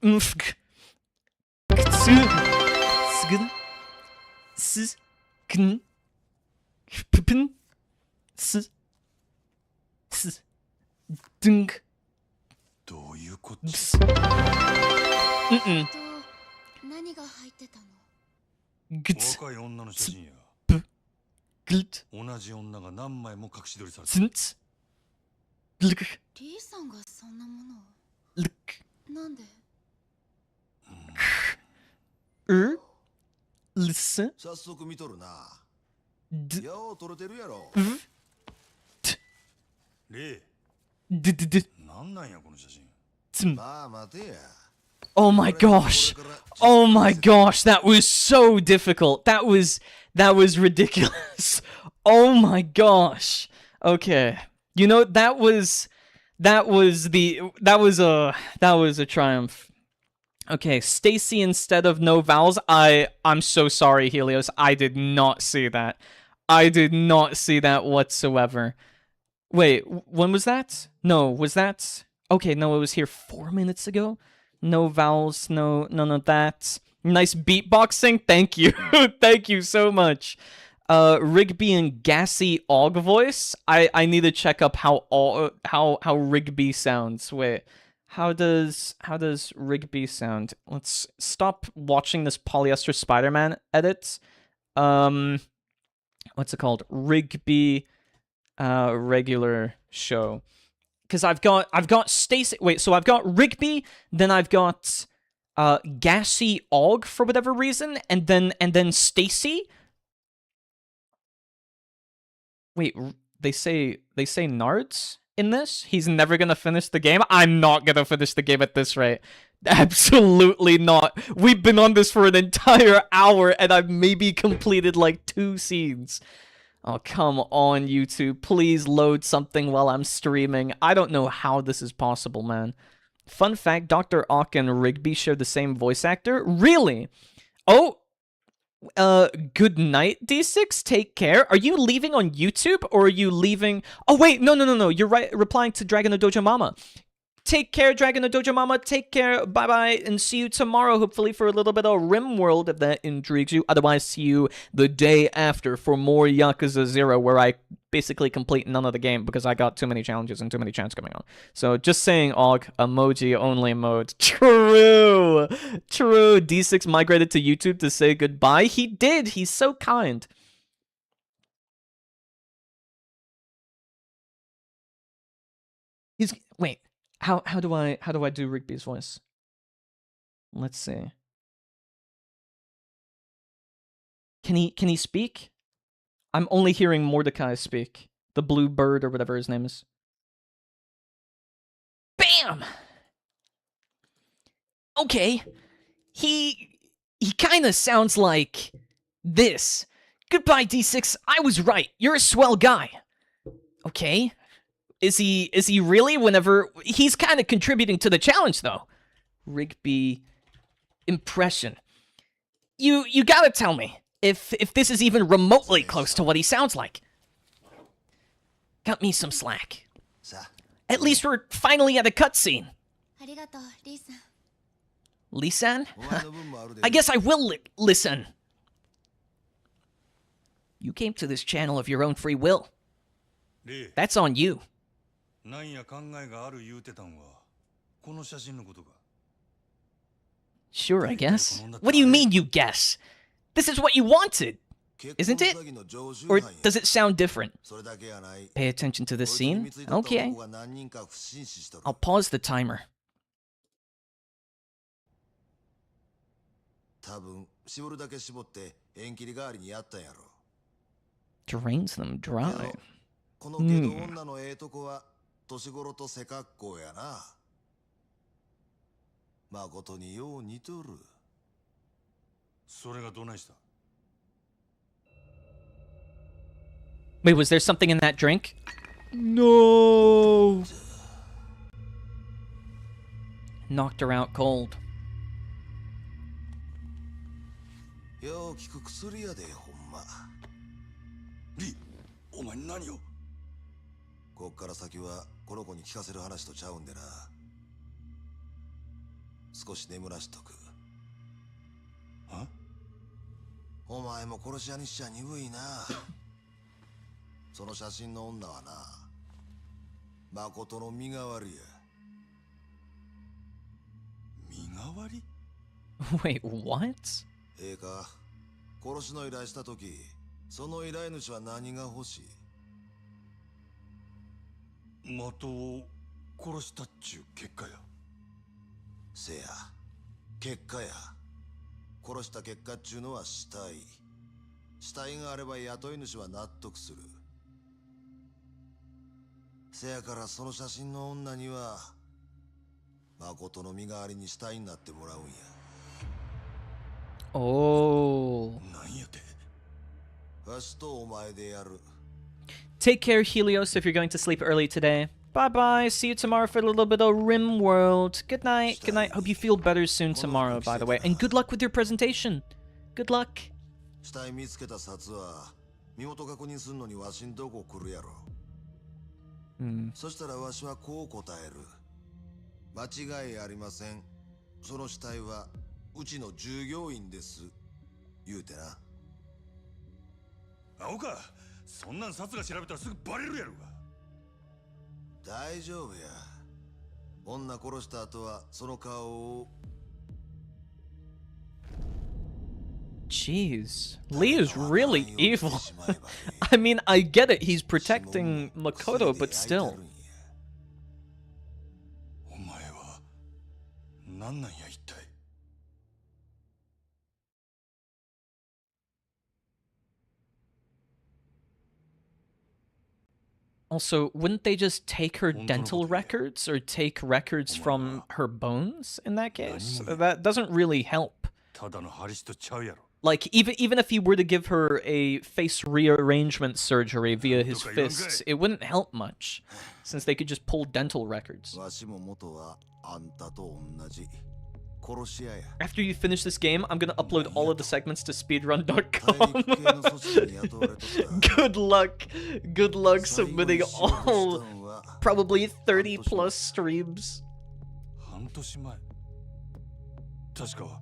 Speaker 1: Mfg. Ktsu. Sgn. S. Kn. Pipin. S. S. Dunk.
Speaker 4: どういうこっち
Speaker 1: Ps. Mm-mm.
Speaker 5: と何が入ってたの
Speaker 1: Gts.
Speaker 4: 若い女の写真や
Speaker 1: Glt.
Speaker 4: 同じ女が何枚も隠し撮りされて
Speaker 1: Zint. Glück.
Speaker 5: リーさんがそんなものを
Speaker 1: Lück.
Speaker 5: なんで
Speaker 1: Lisse.
Speaker 6: 早速見とるな。
Speaker 1: D.
Speaker 6: よう撮れてるやろ。
Speaker 1: V.
Speaker 4: レ
Speaker 1: D. D. D.
Speaker 4: イなんなんやこの写真
Speaker 1: Zum.
Speaker 6: まあ待てや。
Speaker 1: Oh my gosh. Oh my gosh, that was so difficult. That was ridiculous. Oh my gosh. Okay. You know, that was a triumph. Okay, Stacy instead of no vowels. I'm so sorry, Helios. I did not see that. I did not see that whatsoever. Wait, when was that? No, was that? Okay, no, it was here 4 minutes ago. No vowels, no, none of that. Nice beatboxing. Thank you. Thank you so much. Rigby and gassy Aug voice. I need to check up how Rigby sounds. Wait. How does Rigby sound? Let's stop watching this polyester Spider-Man edit. What's it called? Rigby regular show. Because I've got Stacy. Wait, so I've got Rigby, then I've got gassy Aug for whatever reason, and then Stacy. Wait, they say Nards in this? He's never gonna finish the game? I'm not gonna finish the game at this rate. Absolutely not. We've been on this for an entire hour, and I've maybe completed like 2 scenes. Oh, come on, YouTube. Please load something while I'm streaming. I don't know how this is possible, man. Fun fact, Dr. Ock and Rigby share the same voice actor? Really? Oh, good night, D6. Take care. Are you leaving on YouTube or are you leaving? Oh, wait, no. You're right. Replying to Dragon the Dojo Mama. Take care, Dragon the Dojo Mama. Take care. Bye-bye. And see you tomorrow, hopefully, for a little bit of RimWorld, if that intrigues you. Otherwise, see you the day after for more Yakuza 0, where I basically complete none of the game because I got too many challenges and too many chants coming on. So, just saying, Og, emoji-only mode. True! True. D6 migrated to YouTube to say goodbye. He did. He's so kind. Wait. How do I do Rigby's voice? Let's see. Can he speak? I'm only hearing Mordecai speak. The blue bird or whatever his name is. Bam! Okay. He kind of sounds like this. Goodbye, D6. I was right. You're a swell guy. Okay. Is he really? Whenever he's kind of contributing to the challenge, though. Rigby impression. You gotta tell me.
Speaker 3: If this is even remotely close to what he sounds like. Cut me some slack.
Speaker 6: さあ
Speaker 3: At least we're finally at a cutscene.
Speaker 5: ありがとうリーさん
Speaker 3: Lisan?
Speaker 6: お前の分もあるで
Speaker 3: I guess I will listen. You came to this channel of your own free will.
Speaker 4: レイ
Speaker 3: That's on you.
Speaker 4: なんや考えがある言うてたんはこの写真のことか
Speaker 3: Sure, I guess. What do you mean, you guess? This is what you wanted,
Speaker 6: 結
Speaker 3: isn't
Speaker 6: 婚
Speaker 3: it?
Speaker 6: 詐欺の常習
Speaker 3: Or
Speaker 6: 犯や
Speaker 3: does it sound different?
Speaker 6: それだけやない
Speaker 3: Pay attention to this
Speaker 6: こいつに
Speaker 3: scene?
Speaker 6: 貢いだ
Speaker 3: Okay.
Speaker 6: 男が何人か不審死しとる
Speaker 3: I'll pause the timer.
Speaker 6: 多分絞るだけ絞って縁切り代わりにやったんやろ
Speaker 3: Drains them
Speaker 6: けど
Speaker 3: dry.
Speaker 6: このゲド女のええとこは年頃と背格好やな誠によう似とる
Speaker 4: それがどないした
Speaker 3: Wait, was there something in that drink?
Speaker 2: No.
Speaker 3: Knocked her out cold.
Speaker 6: よう効く薬やでほんま
Speaker 4: リお前何を
Speaker 6: こっから先はこの子に聞かせる話とちゃうんでな少し眠らしとく
Speaker 4: あ
Speaker 6: お前も殺し屋にしちゃ鈍いなその写真の女はな誠の身代わりや
Speaker 4: 身代わり
Speaker 3: Wait, what?
Speaker 6: ええか殺しの依頼した時その依頼主は何が欲しい
Speaker 4: 的を殺したっちゅう結果や
Speaker 6: せや結果や殺した結果っちゅうのは死体死体があれば雇い主は納得するせやからその写真の女には誠の身代わりに死体になってもらうんや
Speaker 3: Oh.
Speaker 4: なんやて
Speaker 6: わしとお前でやる
Speaker 3: Take care, Helios, if you're going to sleep early today. Bye-bye. See you tomorrow for a little bit of Rim World. Good night. Good night. Hope you feel better soon tomorrow, by the way. And good luck with your presentation. Good luck.
Speaker 6: 死体見つけた札は身元確認すんのにわしんとこ来るやろ そしたらわしはこう答える間違いありませんその死体はうちの従業員です言うてな
Speaker 4: 青かそんなん札が調べたらすぐバレるやろが
Speaker 6: 大丈夫や女殺した後はその顔を
Speaker 3: Jeez. Lee is really evil. I mean, I get it. He's protecting Makoto, but still.
Speaker 4: お前は何なんや一体
Speaker 3: Also, wouldn't they just take her dental records or take records from her bones in that case? That doesn't really help.
Speaker 4: ただのハリスとちゃうやろ
Speaker 3: Like, even if he were to give her a face rearrangement surgery via his fists, it wouldn't help much, since they could just pull dental records.
Speaker 6: わしも元はあんたと同じ殺し屋や
Speaker 3: After you finish this game, I'm gonna upload all of the segments to
Speaker 6: 大
Speaker 3: speedrun.com.
Speaker 6: 陸系の組織に雇われとった
Speaker 3: Good luck. Good luck
Speaker 6: 最後
Speaker 3: submitting
Speaker 6: にしようとした
Speaker 3: all
Speaker 6: んは
Speaker 3: probably 30 plus streams.
Speaker 4: 半年前確か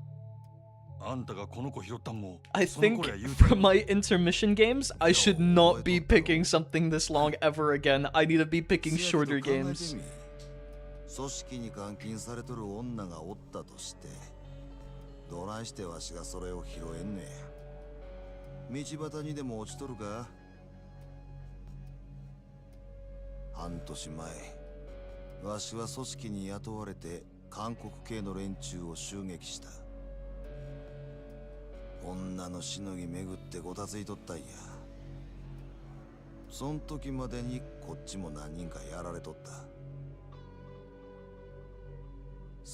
Speaker 4: あんたがこの子拾ったんも
Speaker 3: I
Speaker 4: その
Speaker 3: think
Speaker 4: 頃や言うて
Speaker 3: for my intermission games, I should not be picking something this long ever again. I need to be picking
Speaker 6: せやけど
Speaker 3: shorter
Speaker 6: 考えて
Speaker 3: games.
Speaker 6: み組織に監禁されとる女がおったとしてどないしてわしがそれを拾えんねん道端にでも落ちとるか半年前わしは組織に雇われて韓国系の連中を襲撃した女のしのぎ巡ってごたついとったんやそん時までにこっちも何人かやられとった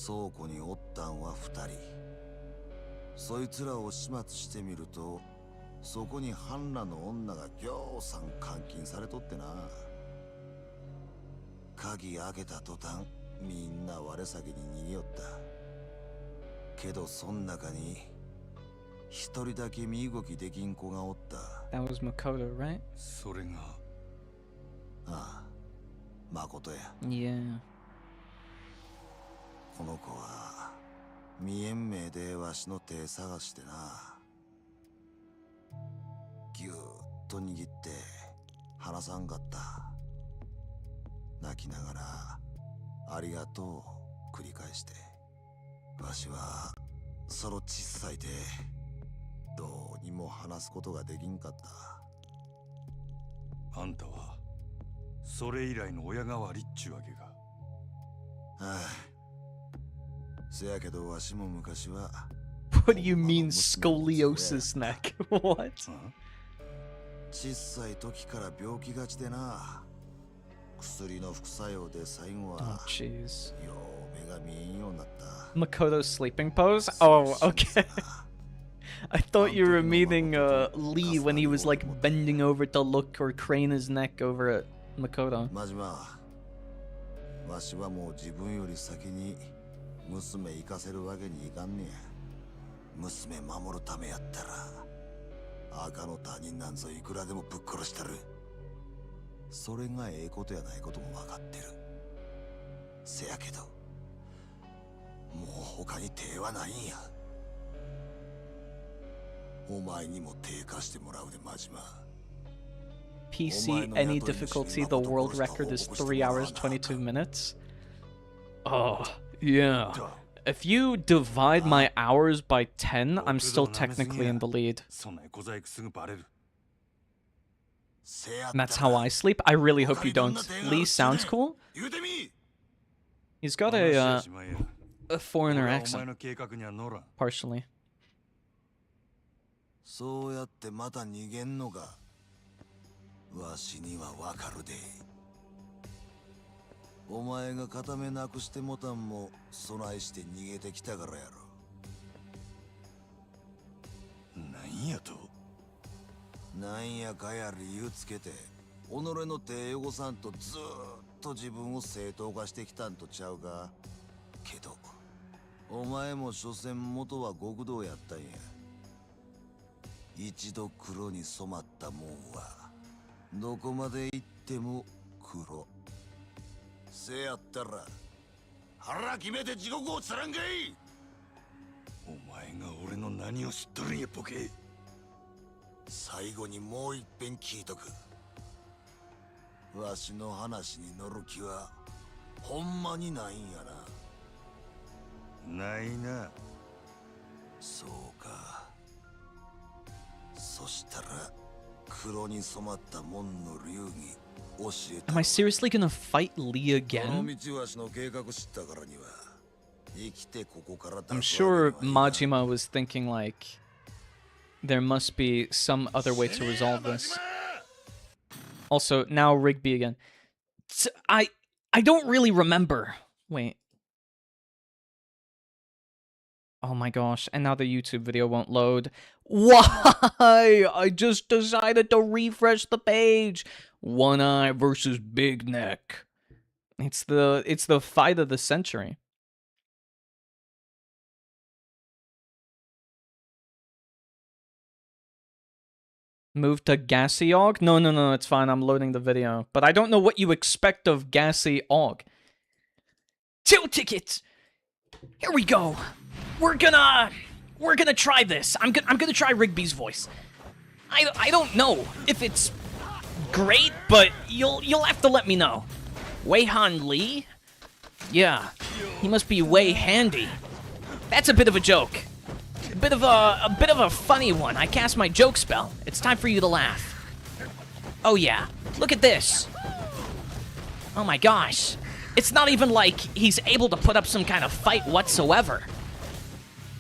Speaker 6: 倉庫におったんは2人そいつらを始末してみるとそこに半裸の女がぎょうさん監禁されとってな鍵開けた途端みんな我先に逃げよったけどそん中に一人だけ身動きできん子がおった。
Speaker 1: That was Makoto, right?
Speaker 4: それが
Speaker 6: ああ、誠や。
Speaker 1: Yeah.
Speaker 6: この子は未延命でわしの手探してな。ぎゅーっと握って離さんかった。泣きながらありがとう繰り返して。わしはその小さい手どうにも話すことができんかった。
Speaker 4: あんたはそれ以来の親代わりっちゅうわけか。
Speaker 6: ああ、せやけどわしも昔は。
Speaker 1: What do you mean scoliosis neck? What?
Speaker 6: 小さい時から病気がちでな。薬の副作用で最後
Speaker 1: Oh,
Speaker 6: は
Speaker 1: jeez.
Speaker 6: よう目が見えんようになった。
Speaker 1: Makoto's sleeping pose? Oh, okay. I thought you were meaning Lee when he was like bending over to look or crane his neck over at Makoto.
Speaker 6: マジマ、わしはもう自分より先に娘行かせるわけにいかんねや。娘守るためやったら赤の他人なんぞいくらでもぶっ殺したる。それがええことやないことも分かってる。せやけどもう他に手はないんや。お前にも手貸してもらうで、マジマ。
Speaker 1: PC, any difficulty, the world record is 3 hours, 22 minutes. Oh,
Speaker 2: Yeah.
Speaker 1: if you divide my hours by 10, I'm still technically in the lead.
Speaker 4: そんな小細工すぐバレる。
Speaker 1: And that's how I sleep. I really hope you don't. Lee sounds cool.
Speaker 6: 言うてみ。
Speaker 1: He's got
Speaker 4: 話は
Speaker 1: a
Speaker 4: しまいや。
Speaker 1: foreigner
Speaker 4: 俺はお前
Speaker 1: accent,
Speaker 4: の計画には乗らん。
Speaker 1: partially.
Speaker 6: そうやってまた逃げんのか。わしにはわかるで。お前が片目なくしてもたんも備えして逃げてきたからやろ。
Speaker 4: なんやと。
Speaker 6: なんやかや理由つけて己の手汚さんとずーっと自分を正当化してきたんとちゃうか。けどお前も所詮元は極道やったんや。一度黒に染まったもんはどこまで行っても黒。せやったら腹決めて地獄をつらんかい。
Speaker 4: お前が俺の何を知っとるんや、ボケ。
Speaker 6: 最後にもう一遍聞いとく。わしの話に乗る気はほんまにないんやな。
Speaker 4: ないな。
Speaker 6: そうか。そしたら黒に染まった門の流儀教えて。
Speaker 1: Am I seriously gonna fight Lee
Speaker 6: この
Speaker 1: again?
Speaker 6: 道わしの計画知ったからには生きてここから出す
Speaker 1: I'm
Speaker 6: わけ
Speaker 1: sure
Speaker 6: にはいかん。
Speaker 1: Majima was thinking like there must be some other way to resolve this. Also, now Rigby again. I don't really remember. Wait. Oh my gosh, and now the YouTube video won't load. Why? I just decided to refresh the page. One Eye versus Big Neck. It's the fight of the century. Move to Gassy Aug? No, it's fine. I'm loading the video. But I don't know what you expect of Gassy Aug. 2 tickets! Here we go. We're gonna try this. I'm gonna try Rigby's voice. I don't know if it's great, but you'll have to let me know. Wei Han Lee? Yeah, he must be way handy. That's a bit of a joke. A bit of a funny one. I cast my joke spell. It's time for you to laugh. Oh yeah, look at this. Oh my gosh. It's not even like he's able to put up some kind of fight whatsoever.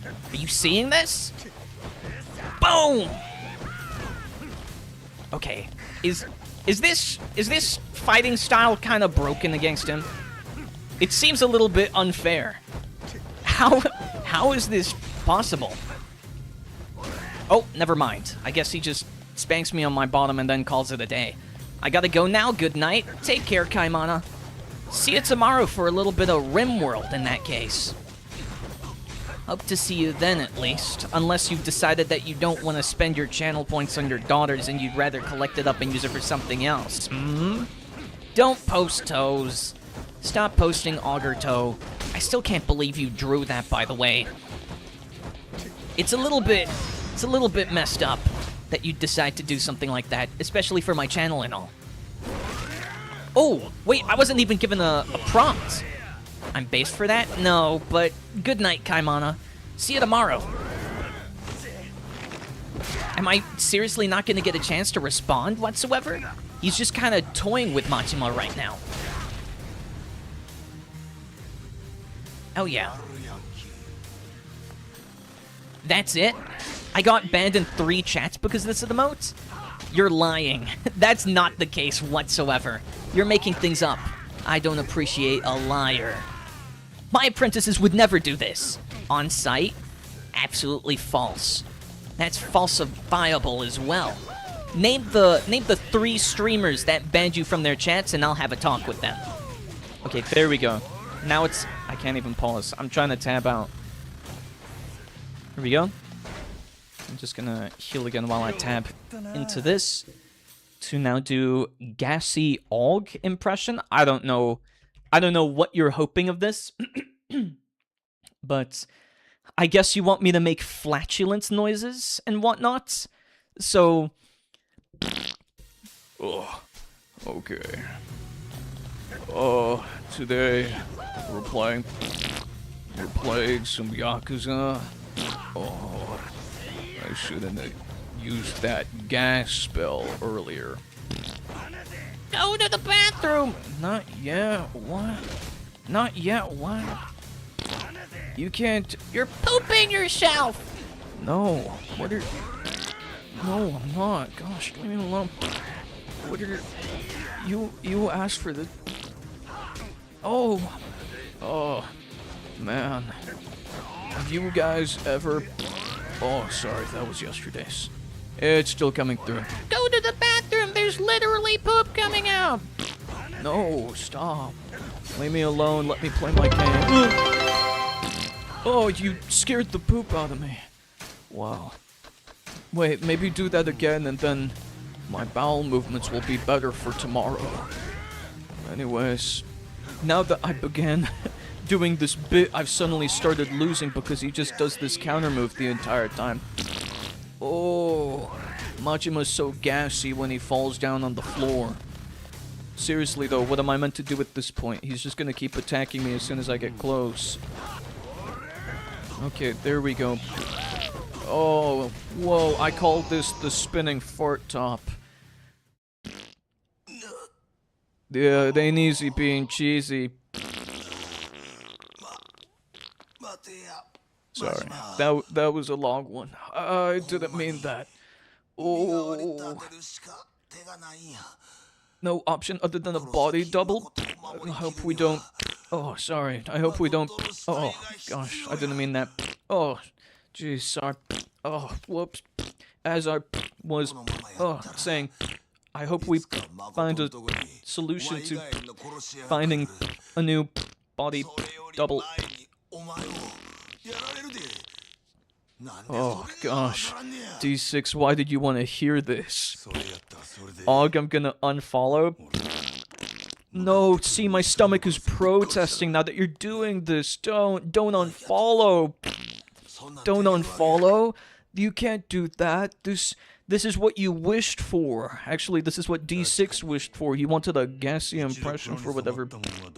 Speaker 1: Are you seeing this? Boom! Okay, is this fighting style kind of broken against him? It seems a little bit unfair. How is this possible? Oh, never mind. I guess he just spanks me on my bottom and then calls it a day. I gotta go now. Good night. Take care, Kaimana. See you tomorrow for a little bit of Rim World in that case.
Speaker 3: Hope to see you then, at least. Unless you've decided that you don't want to spend your channel points on your daughters and you'd rather collect it up and use it for something else. Don't post toes. Stop posting Auger toe. I still can't believe you drew that, by the way. It's a little bit messed up that you'd decide to do something like that, especially for my channel and all. Oh, wait, I wasn't even given a prompt. I'm based for that? No, but good night, Kaimana. See you tomorrow. Am I seriously not going to get a chance to respond whatsoever? He's just kind of toying with Machima right now. Oh, yeah. That's it? I got banned in 3 chats because of this emote? You're lying. That's not the case whatsoever. You're making things up. I don't appreciate a liar. My apprentices would never do this. On site? Absolutely false. That's falsifiable as well. Name the 3 streamers that banned you from their chats and I'll have a talk with them.
Speaker 1: Okay, there we go. Now it's... I can't even pause. I'm trying to tab out. Here we go. I'm just gonna heal again while I tab into this. To now do Gassy Aug impression. I don't know what you're hoping of this. But I guess you want me to make flatulence noises and whatnot. So...
Speaker 2: Oh, okay. Today we're playing some Yakuza. Oh, I shouldn't have used that gas spell earlier.
Speaker 3: Go to the bathroom!
Speaker 2: Not yet, what? Not yet, what? You can't...
Speaker 3: You're pooping yourself!
Speaker 2: No, what are... No, I'm not. Gosh, leave me alone. What are... You asked for the... Oh, man. Have you guys ever... Oh, sorry, that was yesterday's. It's still coming through.
Speaker 3: Go to the bathroom! There's literally poop coming out!
Speaker 2: No, stop. Leave me alone, let me play my game. Oh, you scared the poop out of me. Wow. Wait, maybe do that again and then my bowel movements will be better for tomorrow. Anyways, now that I began doing this bit, I've suddenly started losing because he just does this counter move the entire time. Oh, Machima's so gassy when he falls down on the floor. Seriously though, what am I meant to do at this point? He's just gonna keep attacking me as soon as I get close. Okay, there we go. Oh, whoa, I call this the spinning fart top. Yeah, they ain't easy being cheesy. Sorry, that was a long one. I didn't mean that. Oh. No option other than a body double? I hope we don't... Oh, sorry. I hope we don't... Oh, gosh, I didn't mean that. Oh, jeez, sorry. Oh, whoops. As I was saying, I hope we find a solution to finding a new body double. Oh, gosh. D6, why did you want to hear this? Aug, I'm gonna unfollow. No, see, my stomach is protesting now that you're doing this. Don't unfollow. Don't unfollow. You can't do that. This is what you wished for. Actually, this is what D6 wished for. He wanted a gassy impression for whatever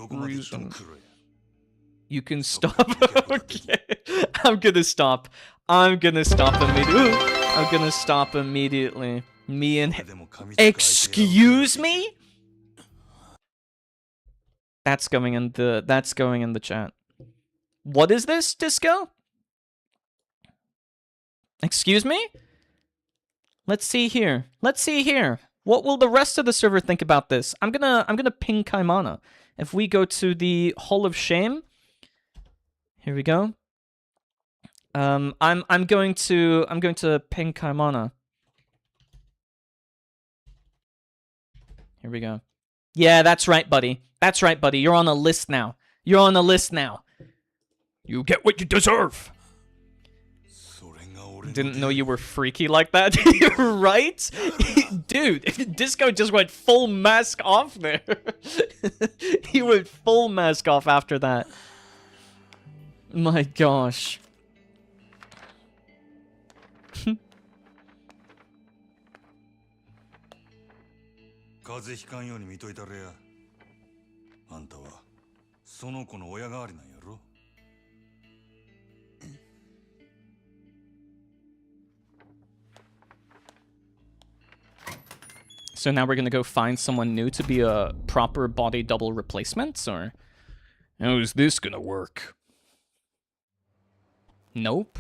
Speaker 2: reason. You can stop. Okay. I'm gonna stop. I'm gonna stop immediately. I'm gonna stop immediately. Me and excuse me? That's going in the chat. What is this, Disco? Excuse me? Let's see here. Let's see here. What will the rest of the server think about this? I'm gonna ping Kaimana. If we go to the Hall of Shame, here we go. I'm going to ping Kaimana. Here we go. Yeah, that's right, buddy. That's right, buddy. You're on a list now. You're on a list now. You get what you deserve.
Speaker 1: Didn't know you were freaky like that. Right? Dude, Disco just went full mask off there. He went full mask off after that. My gosh.
Speaker 4: 風邪ひかんように見といたれや。あんたはその子の親代わりなんやろ。
Speaker 1: So now we're gonna go find someone new to be a proper body double replacement, or
Speaker 2: How is this gonna work?
Speaker 1: nope.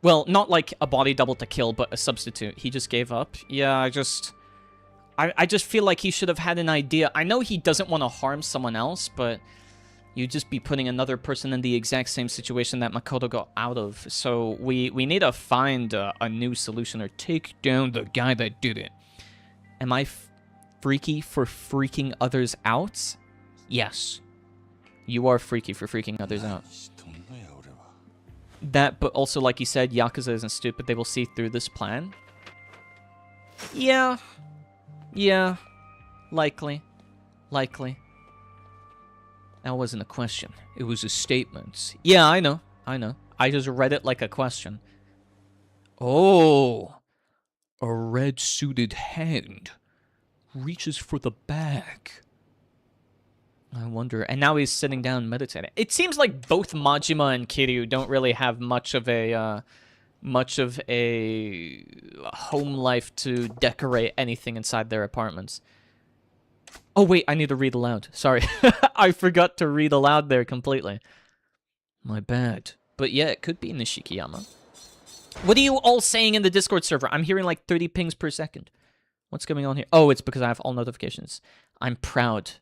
Speaker 1: Well, not like a body double to kill, but a substitute. He just gave up. Yeah, I just feel like he should have had an idea. I know he doesn't want to harm someone else, but you'd just be putting another person in the exact same situation that Makoto got out of. So we need to find a new solution or take down the guy that did it. Am I freaky for freaking others out? Yes. You are freaky for freaking others out. That, but also, like you said, Yakuza isn't stupid. They will see through this plan. Yeah. Yeah. Likely. Likely. That wasn't a question. It was a statement. Yeah, I know. I know. I just read it like a question.
Speaker 2: Oh. A red-suited hand reaches for the bag.
Speaker 1: I wonder. And now he's sitting down meditating. It seems like both Majima and Kiryu don't really have much of a home life to decorate anything inside their apartments. Oh wait, I need to read aloud. Sorry. I forgot to read aloud there completely. My bad. But yeah, it could be Nishikiyama. What are you all saying in the Discord server? I'm hearing like 30 pings per second. What's going on here? Oh, it's because I have all notifications. I'm proud.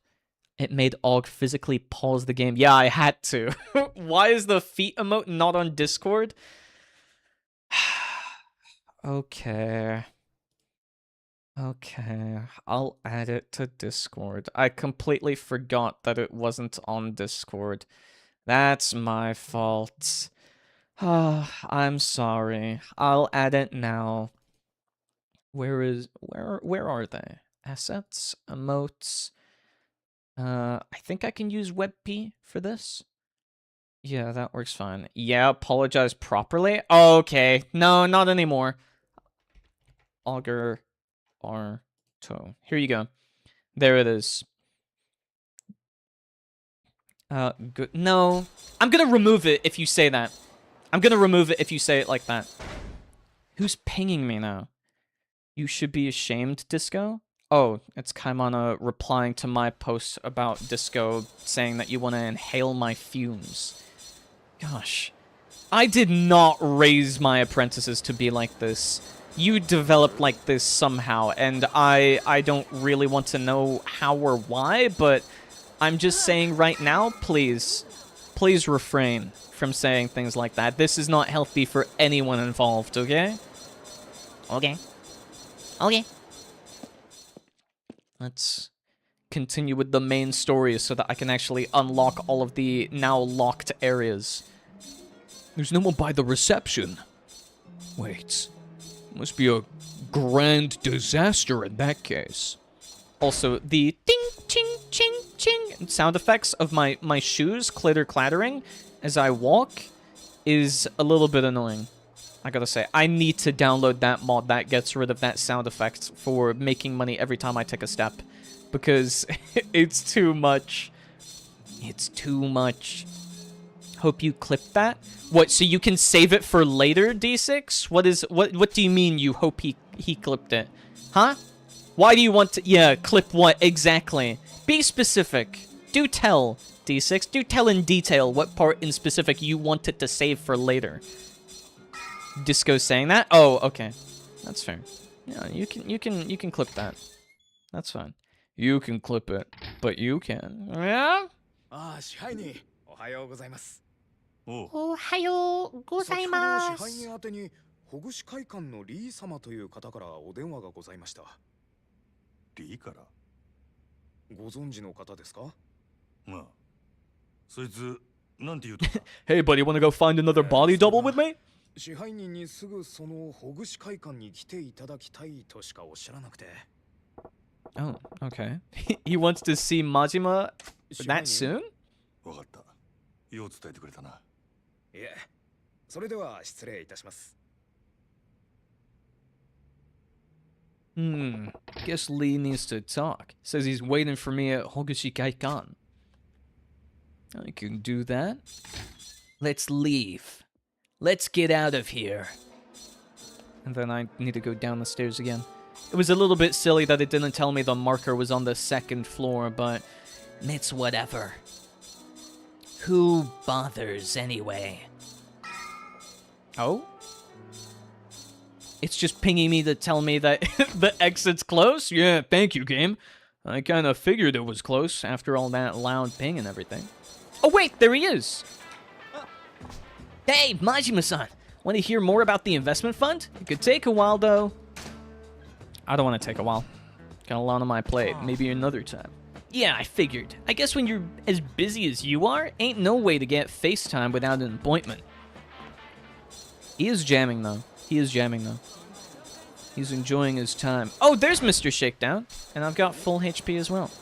Speaker 1: It made Aug physically pause the game. Yeah, I had to. Why is the feet emote not on Discord? Okay. Okay. I'll add it to Discord. I completely forgot that it wasn't on Discord. That's my fault. I'm sorry. I'll add it now. Where are they? Assets, emotes. I think I can use WebP for this. Yeah, that works fine. Yeah, apologize properly. Okay, no, not anymore. Auger, Arto. Here you go. There it is. Good. No, I'm gonna remove it if you say that. I'm gonna remove it if you say it like that. Who's pinging me now? You should be ashamed, Disco? Oh, it's Kaimana replying to my post about Disco saying that you want to inhale my fumes. Gosh. I did not raise my apprentices to be like this. You developed like this somehow, and I don't really want to know how or why, but I'm just saying right now, please refrain from saying things like that. This is not healthy for anyone involved, okay?
Speaker 3: Okay. Okay.
Speaker 1: Let's continue with the main story so that I can actually unlock all of the now locked areas.
Speaker 2: There's no one by the reception. Wait. Must be a grand disaster in that case.
Speaker 1: Also, the ding, ching, ching, ching sound effects of my shoes clattering as I walk is a little bit annoying. I gotta say, I need to download that mod that gets rid of that sound effect for making money every time I take a step. Because it's too much. It's too much. Hope you clipped that. What, so you can save it for later, D6? What do you mean you hope he clipped it? Huh? Why do you want to... Yeah, clip what exactly? Be specific. Do tell, D6. Do tell in detail what part in specific you wanted to save for later. Disco saying that? Oh, okay. That's fair. Yeah, you can clip that. That's fine. You can clip it, but you can. Yeah?
Speaker 7: ああ、支配人、おはようございます。
Speaker 4: おう、
Speaker 5: おはようございま
Speaker 7: 先ほど支配
Speaker 5: す。
Speaker 7: 人宛てに保護司会館のリー様という方からお電話がございました。
Speaker 4: リーから
Speaker 7: ご存知の方ですか？
Speaker 4: まあ、そいつ、なんて言うとった
Speaker 2: Hey, buddy, wanna go find another body double with me?
Speaker 7: 支配人にすぐそのほぐし会館に来ていただきたいとしかおっしゃらなくて。
Speaker 1: Oh, okay. He wants to see Majima that soon?
Speaker 4: わかった。よう伝えてくれたな。
Speaker 7: いえ、それでは失礼いたします。
Speaker 2: Guess Lee needs to talk. Says he's waiting for me at Hogushi Kaikan. I can do that.
Speaker 3: Let's leave. Let's get out of here.
Speaker 1: And then I need to go down the stairs again. It was a little bit silly that it didn't tell me the marker was on the 2nd floor, but
Speaker 3: it's whatever. Who bothers anyway?
Speaker 1: Oh? It's just pinging me to tell me that the exit's close?
Speaker 2: Yeah, thank you, game. I kind of figured it was close after all that loud ping and everything.
Speaker 1: Oh wait, there he is!
Speaker 3: Hey, Majima-san!
Speaker 1: Want to hear more about the investment fund? It could take a while, though. I don't want to take a while. Got a lot on my plate. Maybe another time. Yeah, I figured. I guess when you're as busy as you are, ain't no way to get FaceTime without an appointment. He is jamming, though. He is jamming, though. He's enjoying his time. Oh, there's Mr. Shakedown. And I've got full HP as well.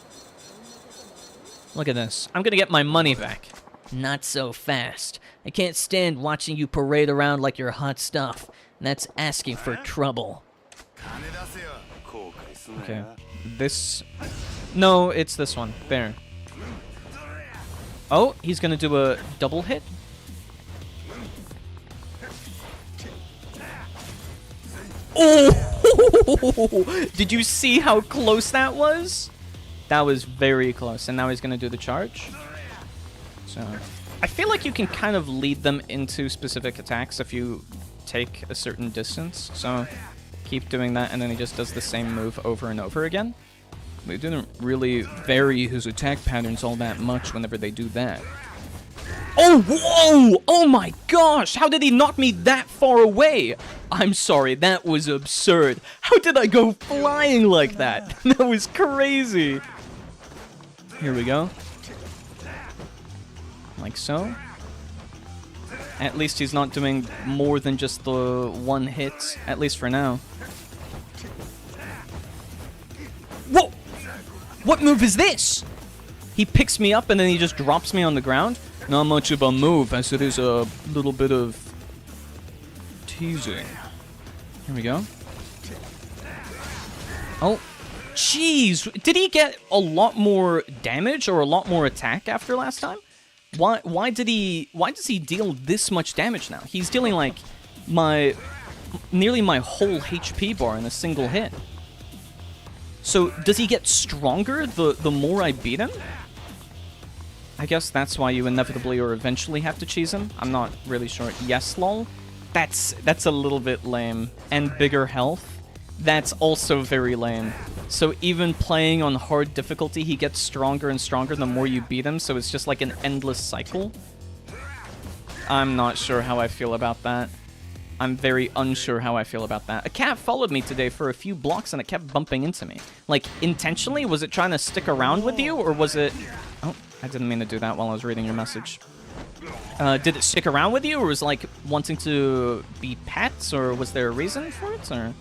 Speaker 1: Look at this. I'm gonna get my money back.
Speaker 3: Not so fast. I can't stand watching you parade around like you're hot stuff. That's asking for trouble.
Speaker 1: Okay. This... No, it's this one. There. Oh, he's gonna do a double hit? Oh! Did you see how close that was? That was very close. And now he's gonna do the charge. So... I feel like you can kind of lead them into specific attacks if you take a certain distance. So keep doing that, and then he just does the same move over and over again.
Speaker 2: They didn't really vary his attack patterns all that much whenever they do that.
Speaker 1: Oh, whoa! Oh my gosh! How did he knock me that far away? I'm sorry, that was absurd. How did I go flying like that? That was crazy. Here we go. Like so. At least he's not doing more than just the one hit, at least for now. Whoa! What move is this? He picks me up and then he just drops me on the ground?
Speaker 2: Not much of a move, as it is a little bit of teasing.
Speaker 1: Here we go. Oh, jeez! Did he get a lot more damage or a lot more attack after last time? Why does he deal this much damage now? He's dealing like nearly my whole HP bar in a single hit. So does he get stronger the more I beat him? I guess that's why you inevitably or eventually have to cheese him. I'm not really sure. Yes, lol. That's a little bit lame. And bigger health. That's also very lame. So even playing on hard difficulty, he gets stronger and stronger the more you beat him, so it's just like an endless cycle. I'm not sure how I feel about that. I'm very unsure how I feel about that. A cat followed me today for a few blocks and it kept bumping into me. Like, intentionally? Was it trying to stick around with you, or was it... Oh, I didn't mean to do that while I was reading your message. Did it stick around with you, or was it, like, wanting to be pets, or was there a reason for it, or...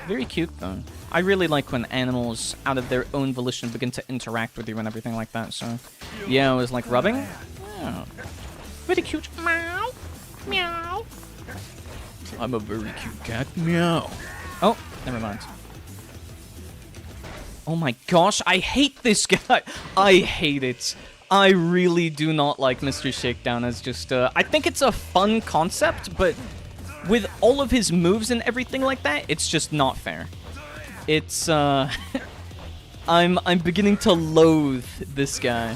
Speaker 1: Very cute, though. I really like when animals, out of their own volition, begin to interact with you and everything like that, so... Yeah, it was like rubbing. Yeah. Very cute. Meow. Meow.
Speaker 2: I'm a very cute cat. Meow.
Speaker 1: Oh, never mind. Oh my gosh, I hate this guy. I hate it. I really do not like Mr. Shakedown as just, I think it's a fun concept, but... with all of his moves and everything like that, it's just not fair. It's, I'm beginning to loathe this guy.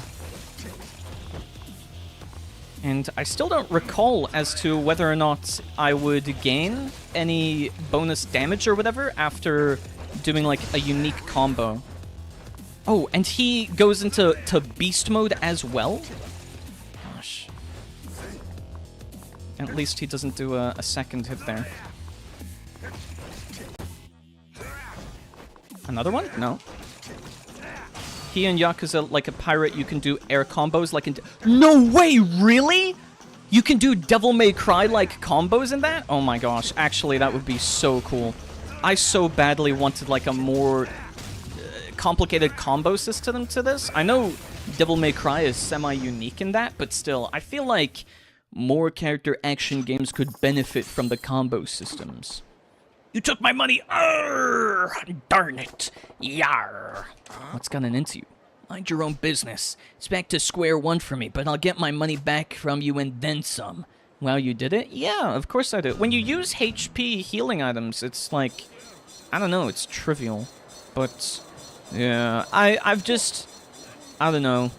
Speaker 1: And I still don't recall as to whether or not I would gain any bonus damage or whatever after doing, like, a unique combo. Oh, and he goes into beast mode as well? Gosh. At least he doesn't do a second hit there. Another one? No. He and Yakuza, like a pirate, you can do air combos like in... No way, really? You can do Devil May Cry-like combos in that? Oh my gosh, actually, that would be so cool. I so badly wanted, like, a more complicated combo system to this. I know Devil May Cry is semi-unique in that, but still, I feel like more character action games could benefit from the combo systems. You took my money! Arr! Darn it! Yarr! What's gotten into you? Mind your own business. It's back to square one for me, but I'll get my money back from you and then some. Wow, you did it? Yeah, of course I did. When you use HP healing items, it's like, I don't know, it's trivial. But, yeah, I've just, I don't know.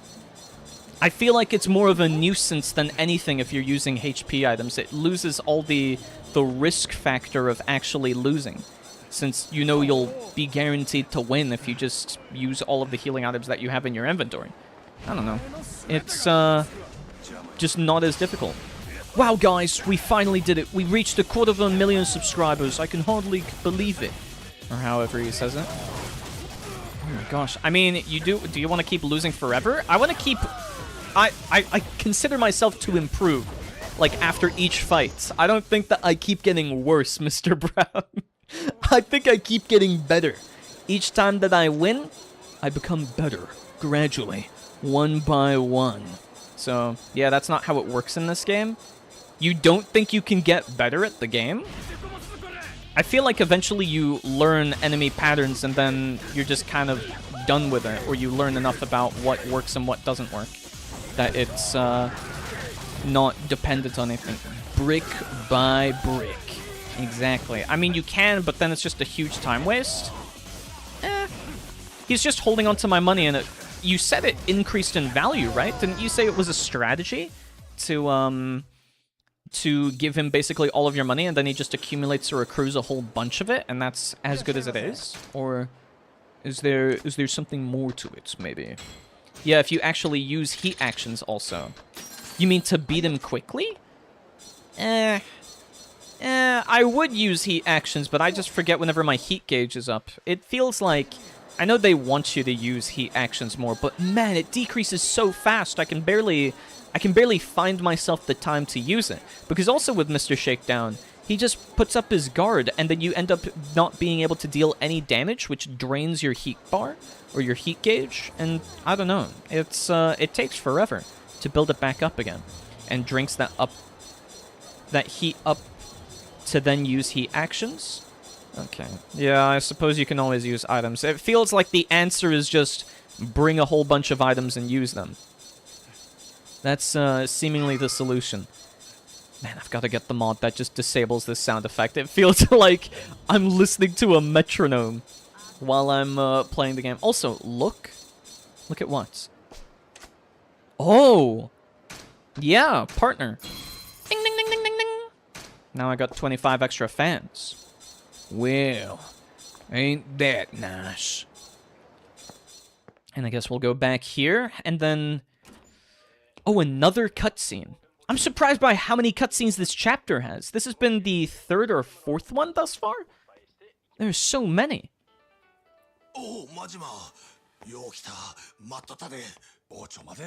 Speaker 1: I feel like it's more of a nuisance than anything if you're using HP items. It loses all the risk factor of actually losing. Since you know you'll be guaranteed to win if you just use all of the healing items that you have in your inventory. I don't know. It's, just not as difficult. Wow, guys, we finally did it. We reached 250,000 subscribers. I can hardly believe it. Or however he says it. Oh my gosh. I mean, do you want to keep losing forever? I want to keep... I consider myself to improve, like, after each fight. I don't think that I keep getting worse, Mr. Brown. I think I keep getting better. Each time that I win, I become better, gradually, one by one. So, yeah, that's not how it works in this game. You don't think you can get better at the game? I feel like eventually you learn enemy patterns and then you're just kind of done with it, or you learn enough about what works and what doesn't work, that it's not dependent on anything. Brick by brick. Exactly. I mean, you can, but then it's just a huge time waste. He's just holding on to my money, and you said it increased in value, right? Didn't you say it was a strategy to give him basically all of your money, and then he just accumulates or accrues a whole bunch of it, and that's as good as it is? Or is there something more to it, maybe? Yeah, if you actually use heat actions also. You mean to beat him quickly? I would use heat actions, but I just forget whenever my heat gauge is up. It feels like... I know they want you to use heat actions more, but man, it decreases so fast. I can barely find myself the time to use it. Because also with Mr. Shakedown, he just puts up his guard, and then you end up not being able to deal any damage, which drains your heat bar, or your heat gauge, and I don't know. It's it takes forever to build it back up again, and drinks that heat up to then use heat actions. Okay. Yeah, I suppose you can always use items. It feels like the answer is just bring a whole bunch of items and use them. That's seemingly the solution. Man, I've got to get the mod that just disables this sound effect. It feels like I'm listening to a metronome while I'm playing the game. Also, look. Look at what? Oh! Yeah, partner. Ding, ding, ding, ding, ding, ding. Now I got 25 extra fans. Well, ain't that nice? And I guess we'll go back here, and then... Oh, another cutscene. I'm surprised by how many cutscenes this chapter has. This has been the 3rd or 4th one thus far? There's so many.
Speaker 6: Oh, Majima. Yo kita. Matta de.
Speaker 4: おちょ待て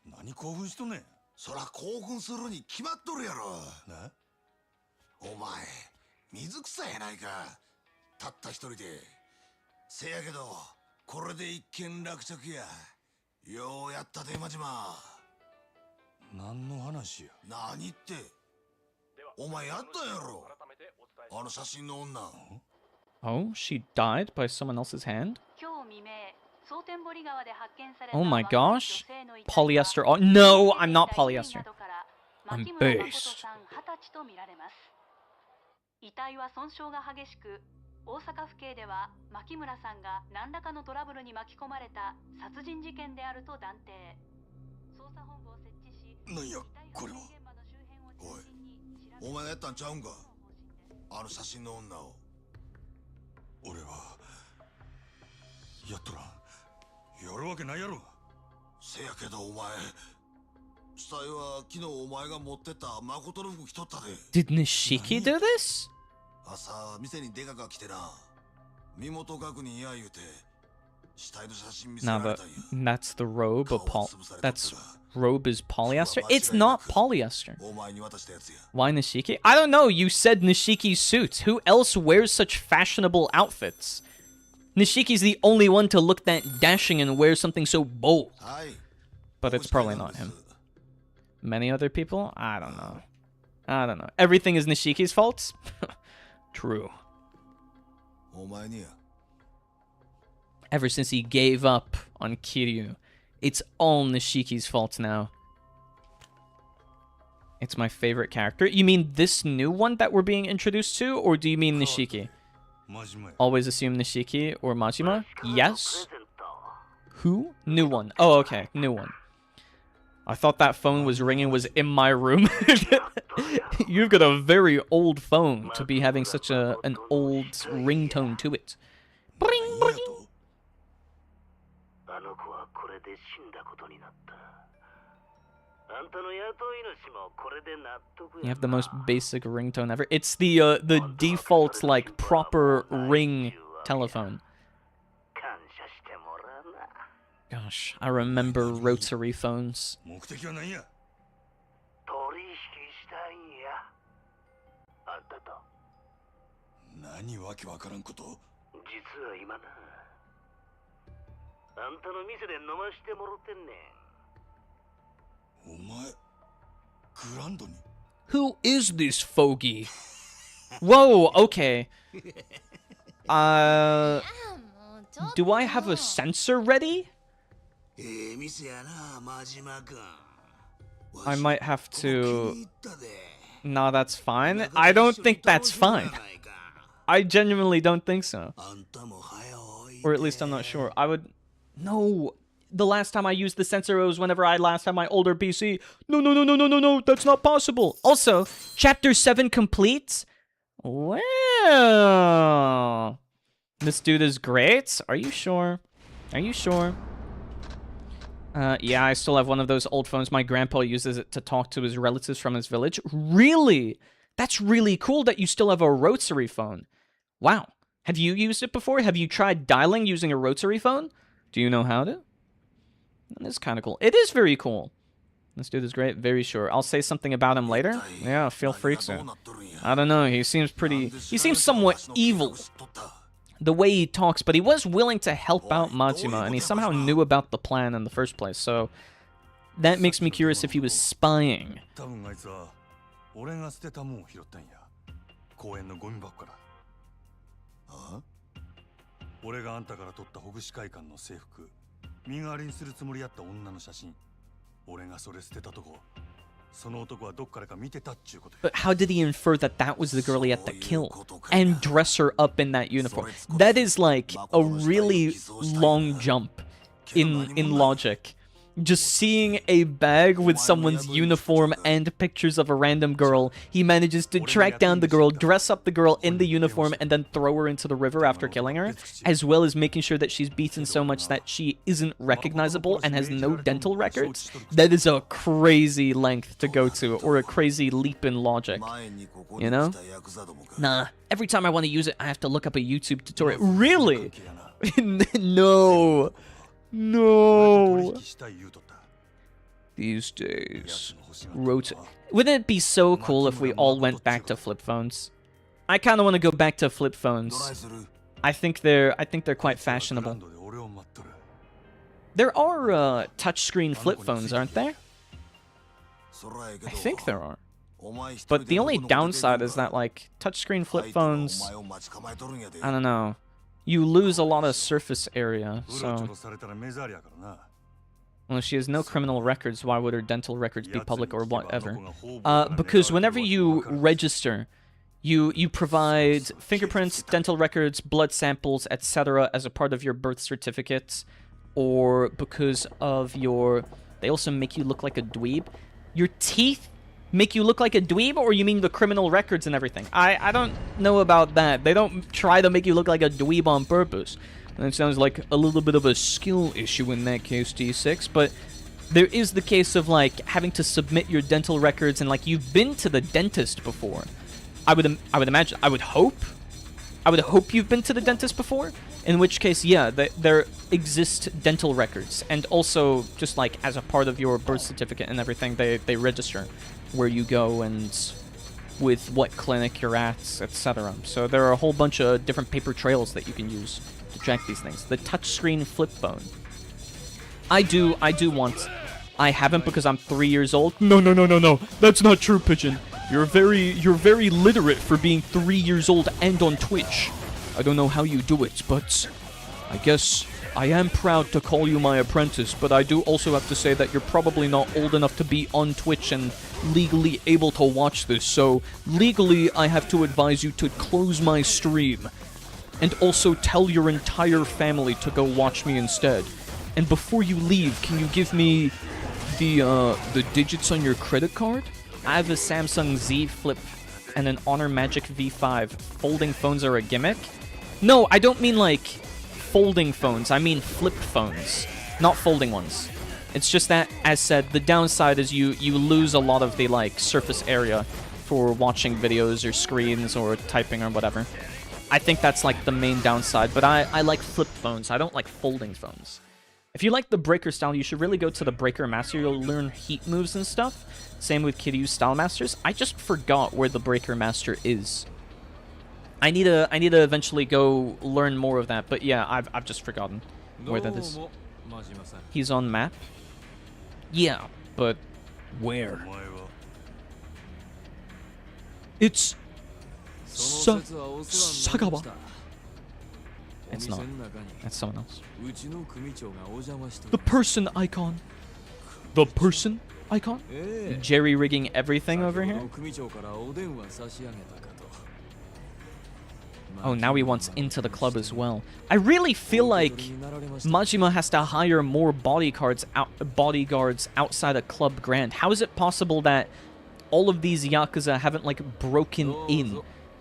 Speaker 4: 何興奮しとんねん
Speaker 6: そら興奮するに決まっとるやろ
Speaker 4: な
Speaker 6: お前水草やないかたった一人でせやけどこれで一件落着やようやったでマジマ
Speaker 4: 何の話や
Speaker 6: 何ってお前やったやろあの写真の女
Speaker 1: Oh, she died by someone else's hand? Oh my gosh. Polyester. Oh, no, I'm not polyester. I'm base.
Speaker 8: 遺体は損傷が激しく、大阪府警では牧村さんが何らかのトラブルに巻き込まれた殺人事件であると断定。捜査本部を設置し、
Speaker 6: なんやこれは。おい、お前がやったんちゃうんか。あの写真の女を。
Speaker 4: 俺はやっとらん。やるわけないやろ。
Speaker 6: せやけどお前。死体は昨日お前が持ってた誠の服着とったで。
Speaker 1: Did Nishiki do this?
Speaker 6: 朝店にデカが来てな。身元確認や言うて。
Speaker 1: Now that's the robe. That's robe is polyester. It's not polyester. Why Nishiki? I don't know. You said Nishiki's suit. Who else wears such fashionable outfits? Nishiki's the only one to look that dashing and wear something so bold. But it's probably not him. Many other people? I don't know. I don't know. Everything is Nishiki's fault? True. Ever since he gave up on Kiryu, it's all Nishiki's fault now. It's my favorite character. You mean this new one that we're being introduced to, or do you mean Nishiki? Always assume Nishiki or Majima? Yes. Who? New one. Oh, okay. New one. I thought that phone was ringing was in my room. You've got a very old phone to be having such an old ringtone to it. Bring, bring. You have the most basic ringtone ever. It's the default, like, proper ring telephone. Gosh, I remember rotary phones. Who is this fogey? Whoa, okay. Do I have a sensor ready? I might have to... No, that's fine. I don't think that's fine. I genuinely don't think so. Or at least I'm not sure. I would... No. The last time I used the sensor was whenever I last had my older PC. No, that's not possible. Also, Chapter 7 complete? Well... This dude is great? Are you sure? Are you sure? Yeah, I still have one of those old phones. My grandpa uses it to talk to his relatives from his village. Really? That's really cool that you still have a rotary phone. Wow. Have you used it before? Have you tried dialing using a rotary phone? Do you know how to? That is kind of cool. It is very cool. This dude is great. Very sure. I'll say something about him later. Yeah, feel free to. I don't know. He seems pretty... He seems somewhat evil. The way he talks, but he was willing to help out Majima, and he somehow knew about the plan in the first place, so that makes me curious if he was spying. But how did he infer that that was the girl he had to kill and dress her up in that uniform? That is like a really long jump in logic. Just seeing a bag with someone's uniform and pictures of a random girl, he manages to track down the girl, dress up the girl in the uniform, and then throw her into the river after killing her, as well as making sure that she's beaten so much that she isn't recognizable and has no dental records. That is a crazy length to go to, or a crazy leap in logic, you know? Nah, every time I want to use it, I have to look up a YouTube tutorial. Really? No. No. These days. Wouldn't it be so cool if we all went back to flip phones? I kind of want to go back to flip phones. I think they're quite fashionable. There are touchscreen flip phones, aren't there? I think there are. But the only downside is that, like, touchscreen flip phones, I don't know. You lose a lot of surface area, so... Well, she has no criminal records, why would her dental records be public or whatever? Because whenever you register, you provide fingerprints, dental records, blood samples, etc. as a part of your birth certificate, or because of your... They also make you look like a dweeb. Your teeth make you look like a dweeb, or you mean the criminal records and everything? I don't know about that. They don't try to make you look like a dweeb on purpose. And it sounds like a little bit of a skill issue in that case, T6, but there is the case of, like, having to submit your dental records and, like, you've been to the dentist before. I would imagine, I would hope you've been to the dentist before, In which case, yeah, there exist dental records. And also, just like as a part of your birth certificate and everything, they register where you go and with what clinic you're at, etc. So there are a whole bunch of different paper trails that you can use to track these things. The touchscreen flip phone. I do want... I haven't because I'm 3 years old.
Speaker 2: No. That's not true, Pigeon. You're very literate for being 3 years old and on Twitch. I don't know how you do it, but I guess I am proud to call you my apprentice, but I do also have to say that you're probably not old enough to be on Twitch and legally able to watch this, so legally I have to advise you to close my stream. And also tell your entire family to go watch me instead. And before you leave, can you give me the digits on your credit card?
Speaker 1: I have a Samsung Z Flip and an Honor Magic V5. Folding phones are a gimmick? No, I don't mean like folding phones. I mean flip phones, not folding ones. It's just that, as said, the downside is you lose a lot of the like surface area for watching videos or screens or typing or whatever. I think that's like the main downside, but I like flip phones. I don't like folding phones. If you like the Breaker style, you should really go to the Breaker Master. You'll learn heat moves and stuff. Same with Kiryu's Style Masters. I just forgot where the Breaker Master is. I need to eventually go learn more of that, but yeah, I've just forgotten where that is. He's on map? Yeah, but where?
Speaker 2: It's Sagawa.
Speaker 1: It's not. That's someone else.
Speaker 2: The person icon. The person icon?
Speaker 1: Jerry-rigging everything over here? Oh, now he wants into the club as well. I really feel like Majima has to hire more bodyguards outside a Club Grand. How is it possible that all of these Yakuza haven't, like, broken in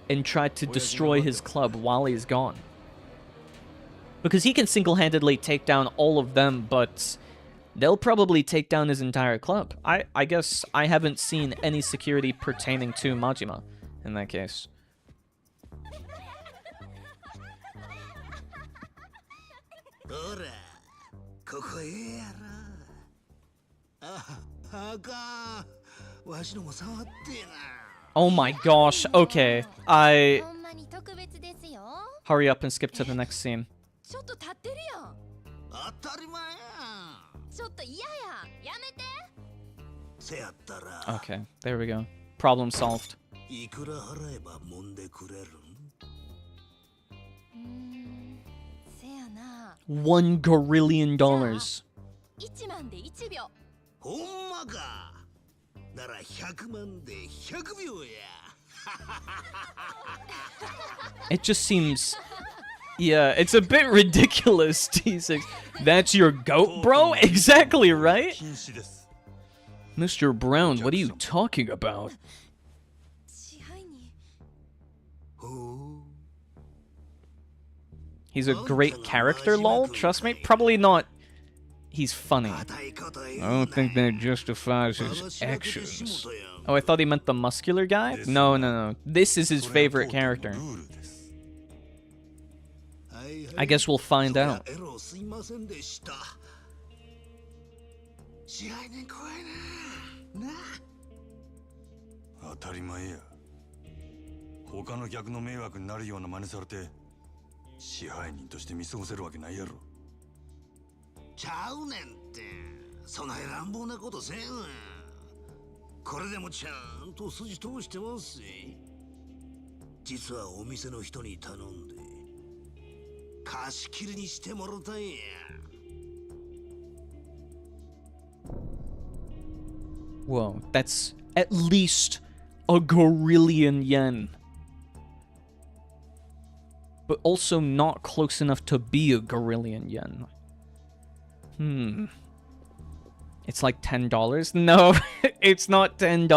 Speaker 1: and tried to destroy his club while he's gone? Because he can single-handedly take down all of them, but they'll probably take down his entire club. I guess I haven't seen any security pertaining to Majima in that case. Oh my gosh, okay. Hurry up and skip to the next scene. Okay, there we go. Problem solved. 1 gorillion dollars.
Speaker 5: 1万で1秒。
Speaker 6: ほんまか。なら100万で100秒や。
Speaker 1: It just seems... Yeah, it's a bit ridiculous, T6. That's your goat, bro? Exactly, right?
Speaker 2: Mr. Brown, what are you talking about?
Speaker 1: He's a great character, lol. Trust me. Probably not. He's funny.
Speaker 2: I don't think that justifies his actions.
Speaker 1: Oh, I thought he meant the muscular guy? No. This is his favorite character. I guess we'll find out.
Speaker 4: 当たり前や。他の客の迷惑になるような真似されて、支配人として見過ごせるわけないやろ。
Speaker 6: ちゃうねんって、そんな乱暴なことせんわ。これでもちゃんと筋通してますし。実はお店の人に頼んで貸し切りにしてもろたんや。
Speaker 1: Whoa, that's at least a gorillion yen. But also not close enough to be a gorillion yen. It's like $10? No, it's not $10.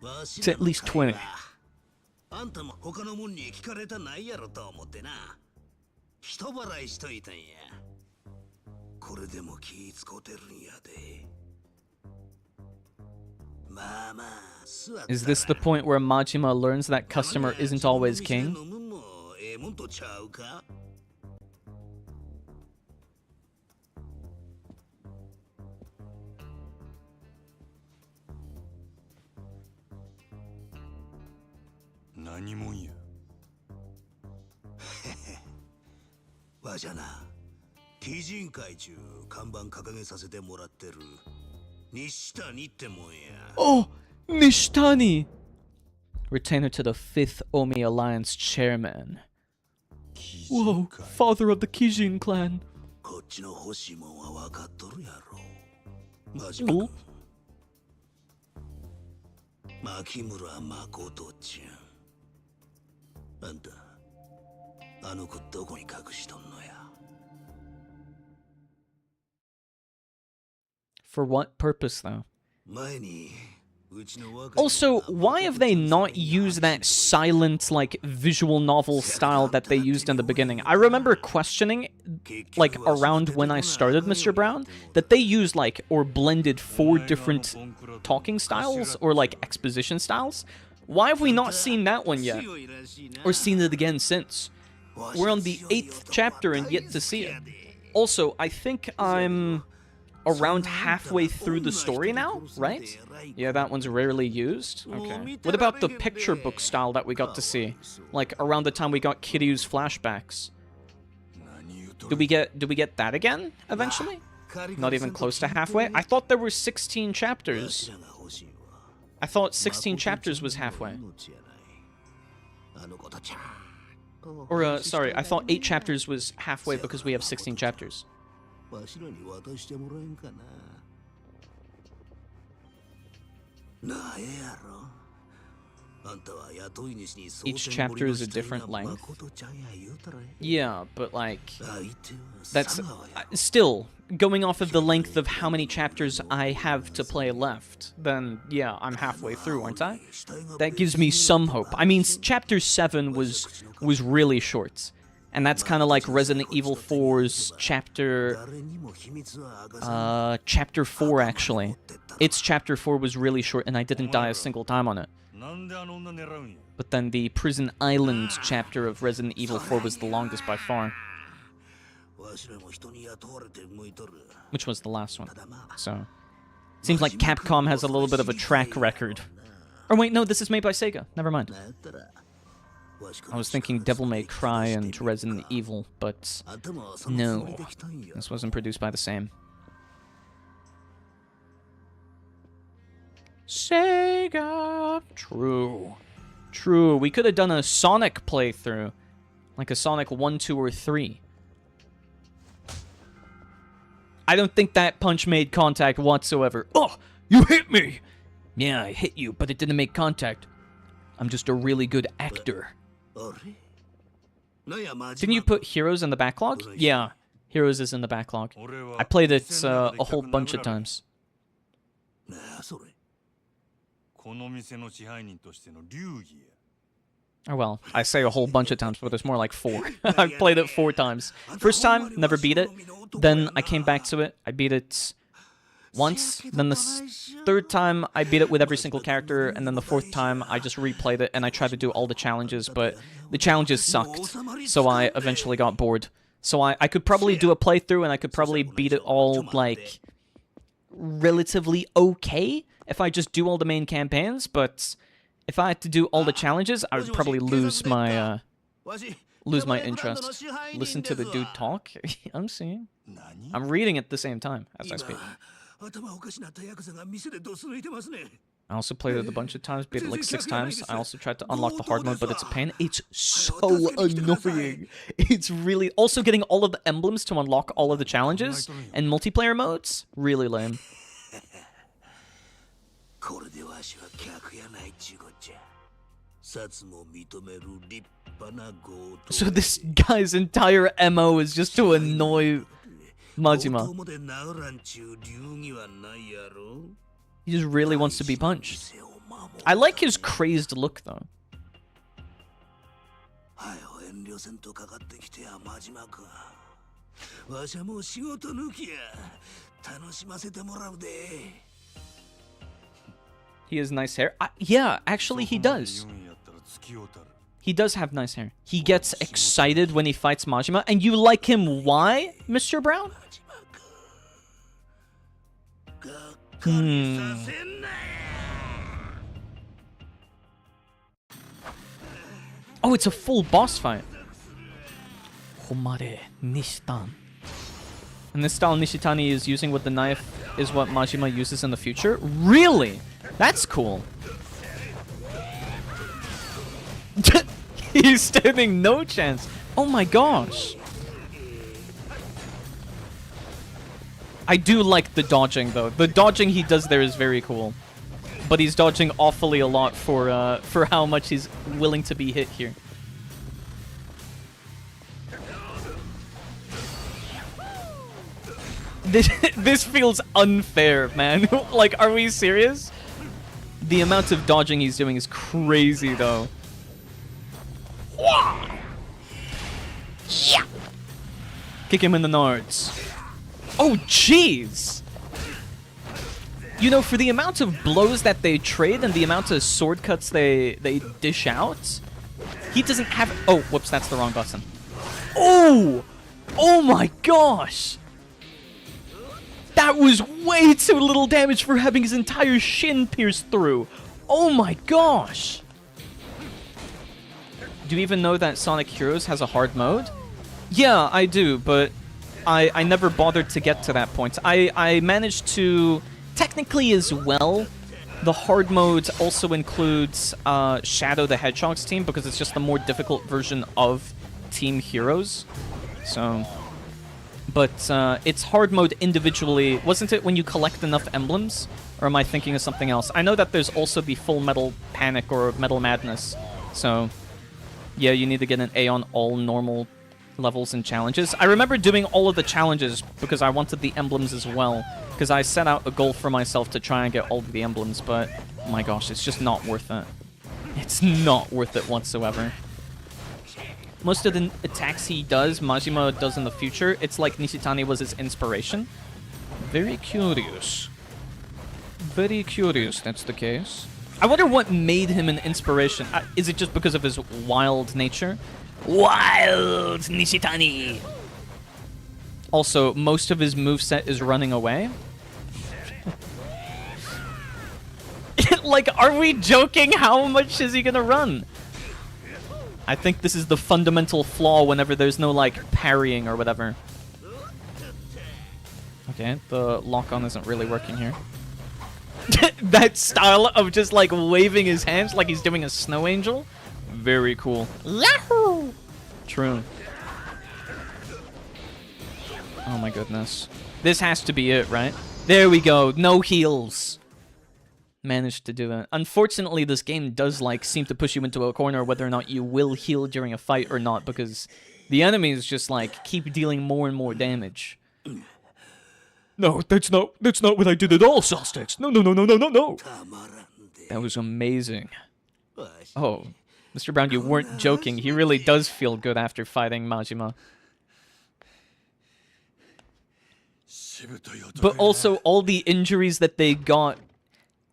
Speaker 1: It's at least 20.
Speaker 6: あんたも他のもんに聞かれたないやろと思ってな。人払いしといたんや。これでも気使うてるんやで。まあまあ、座ったら。
Speaker 1: Is this the point where Majima learns that customer isn't always king?
Speaker 4: 何者や
Speaker 6: わしゃな鬼人会中看板掲げさせてもらってる西谷ってもんや。
Speaker 1: Oh, Nishtani! Retainer to the 5th Omi Alliance chairman. Whoa, father of the Kijin clan.
Speaker 6: こっちの欲しいもんは分かっとるやろ。マジか。牧村誠ちゃん。あんた、あの子どこに隠しとんのや。
Speaker 1: For what purpose, though?
Speaker 6: 前に
Speaker 1: Also, why have they not used that silent, like, visual novel style that they used in the beginning? I remember questioning, like, around when I started Mr. Brown, that they used, like, or blended 4 different talking styles, or, like, exposition styles. Why have we not seen that one yet? Or seen it again since? We're on the 8th chapter and yet to see it. Also, I think I'm around halfway through the story now, right? Yeah, that one's rarely used. Okay. What about the picture book style that we got to see? Like, around the time we got Kiryu's flashbacks. Do we get that again, eventually? Not even close to halfway? I thought there were 16 chapters. I thought 16 chapters was halfway. Or, sorry, I thought 8 chapters was halfway because we have 16 chapters. Each chapter is a different length. Yeah, but like, that's still going off of the length of how many chapters I have to play left. Then yeah, I'm halfway through, aren't I? That gives me some hope. I mean, chapter 7 was really short. And that's kind of like Resident Evil 4's chapter 4, actually. Its chapter 4 was really short, and I didn't die a single time on it. But then the Prison Island chapter of Resident Evil 4 was the longest by far. Which was the last one. So, seems like Capcom has a little bit of a track record. Or wait, no, this is made by Sega. Never mind. I was thinking Devil May Cry and Resident Evil, but no, this wasn't produced by the same. Sega! True. True, we could have done a Sonic playthrough. Like a Sonic 1, 2, or 3. I don't think that punch made contact whatsoever. Oh, you hit me! Yeah, I hit you, but it didn't make contact. I'm just a really good actor. Didn't you put Heroes in the backlog? Yeah, Heroes is in the backlog. I played it a whole bunch of times. Oh well, I say a whole bunch of times, but there's more like 4. I've played it 4 times. First time, never beat it. Then I came back to it. I beat it once. Then the 3rd time, I beat it with every single character. And then the 4th time, I just replayed it and I tried to do all the challenges, but the challenges sucked. So I eventually got bored. So I could probably do a playthrough and I could probably beat it all, like, relatively okay if I just do all the main campaigns, but if I had to do all the challenges, I would probably lose my interest. Listen to the dude talk? I'm seeing. I'm reading at the same time as I speak. I also played it a bunch of times, beat it like 6 times. I also tried to unlock the hard mode, but it's a pain. It's so annoying. It's really... Also, getting all of the emblems to unlock all of the challenges and multiplayer modes? Really lame. So this guy's entire MO is just to annoy Majima. He just really wants to be punched. I like his crazed look, though. He has nice hair. Yeah, actually he does. He does have nice hair. He gets excited when he fights Majima. And you like him why, Mr. Brown? Oh, it's a full boss fight. Homare Nishitan. And this style Nishitani is using with the knife is what Majima uses in the future? Really? That's cool. He's standing no chance. Oh my gosh. I do like the dodging though. The dodging he does there is very cool. But he's dodging awfully a lot for how much he's willing to be hit here. This feels unfair, man. Like, are we serious? The amount of dodging he's doing is crazy, though. Yeah. Kick him in the nards. Oh, jeez! You know, for the amount of blows that they trade and the amount of sword cuts they dish out, he doesn't have... Oh, whoops, that's the wrong button. Oh! Oh my gosh! That was way too little damage for having his entire shin pierced through. Oh my gosh! Do you even know that Sonic Heroes has a hard mode? Yeah, I do, but I never bothered to get to that point. I managed to... Technically as well, the hard mode also includes Shadow the Hedgehog's team, because it's just the more difficult version of Team Heroes. So... But it's hard mode individually. Wasn't it when you collect enough emblems? Or am I thinking of something else? I know that there's also the Full Metal Panic or Metal Madness. So, yeah, you need to get an A on all normal levels and challenges. I remember doing all of the challenges because I wanted the emblems as well. Because I set out a goal for myself to try and get all of the emblems. But, oh my gosh, it's just not worth it. It's not worth it whatsoever. Most of the attacks he does, Majima does in the future. It's like Nishitani was his inspiration. Very curious. Very curious that's the case. I wonder what made him an inspiration. Is it just because of his wild nature? Wild Nishitani! Also, most of his moveset is running away. Like, are we joking? How much is he gonna run? I think this is the fundamental flaw whenever there's no, like, parrying or whatever. Okay, the lock-on isn't really working here. That style of just, like, waving his hands like he's doing a snow angel? Very cool. Yahoo! True. Oh my goodness. This has to be it, right? There we go. No heals. Managed to do it. Unfortunately, this game does, like, seem to push you into a corner whether or not you will heal during a fight or not, because the enemies just, like, keep dealing more and more damage.
Speaker 2: No, that's not what I did at all, Solstice. No.
Speaker 1: That was amazing. Oh, Mr. Brown, you weren't joking. He really does feel good after fighting Majima. But also, all the injuries that they got...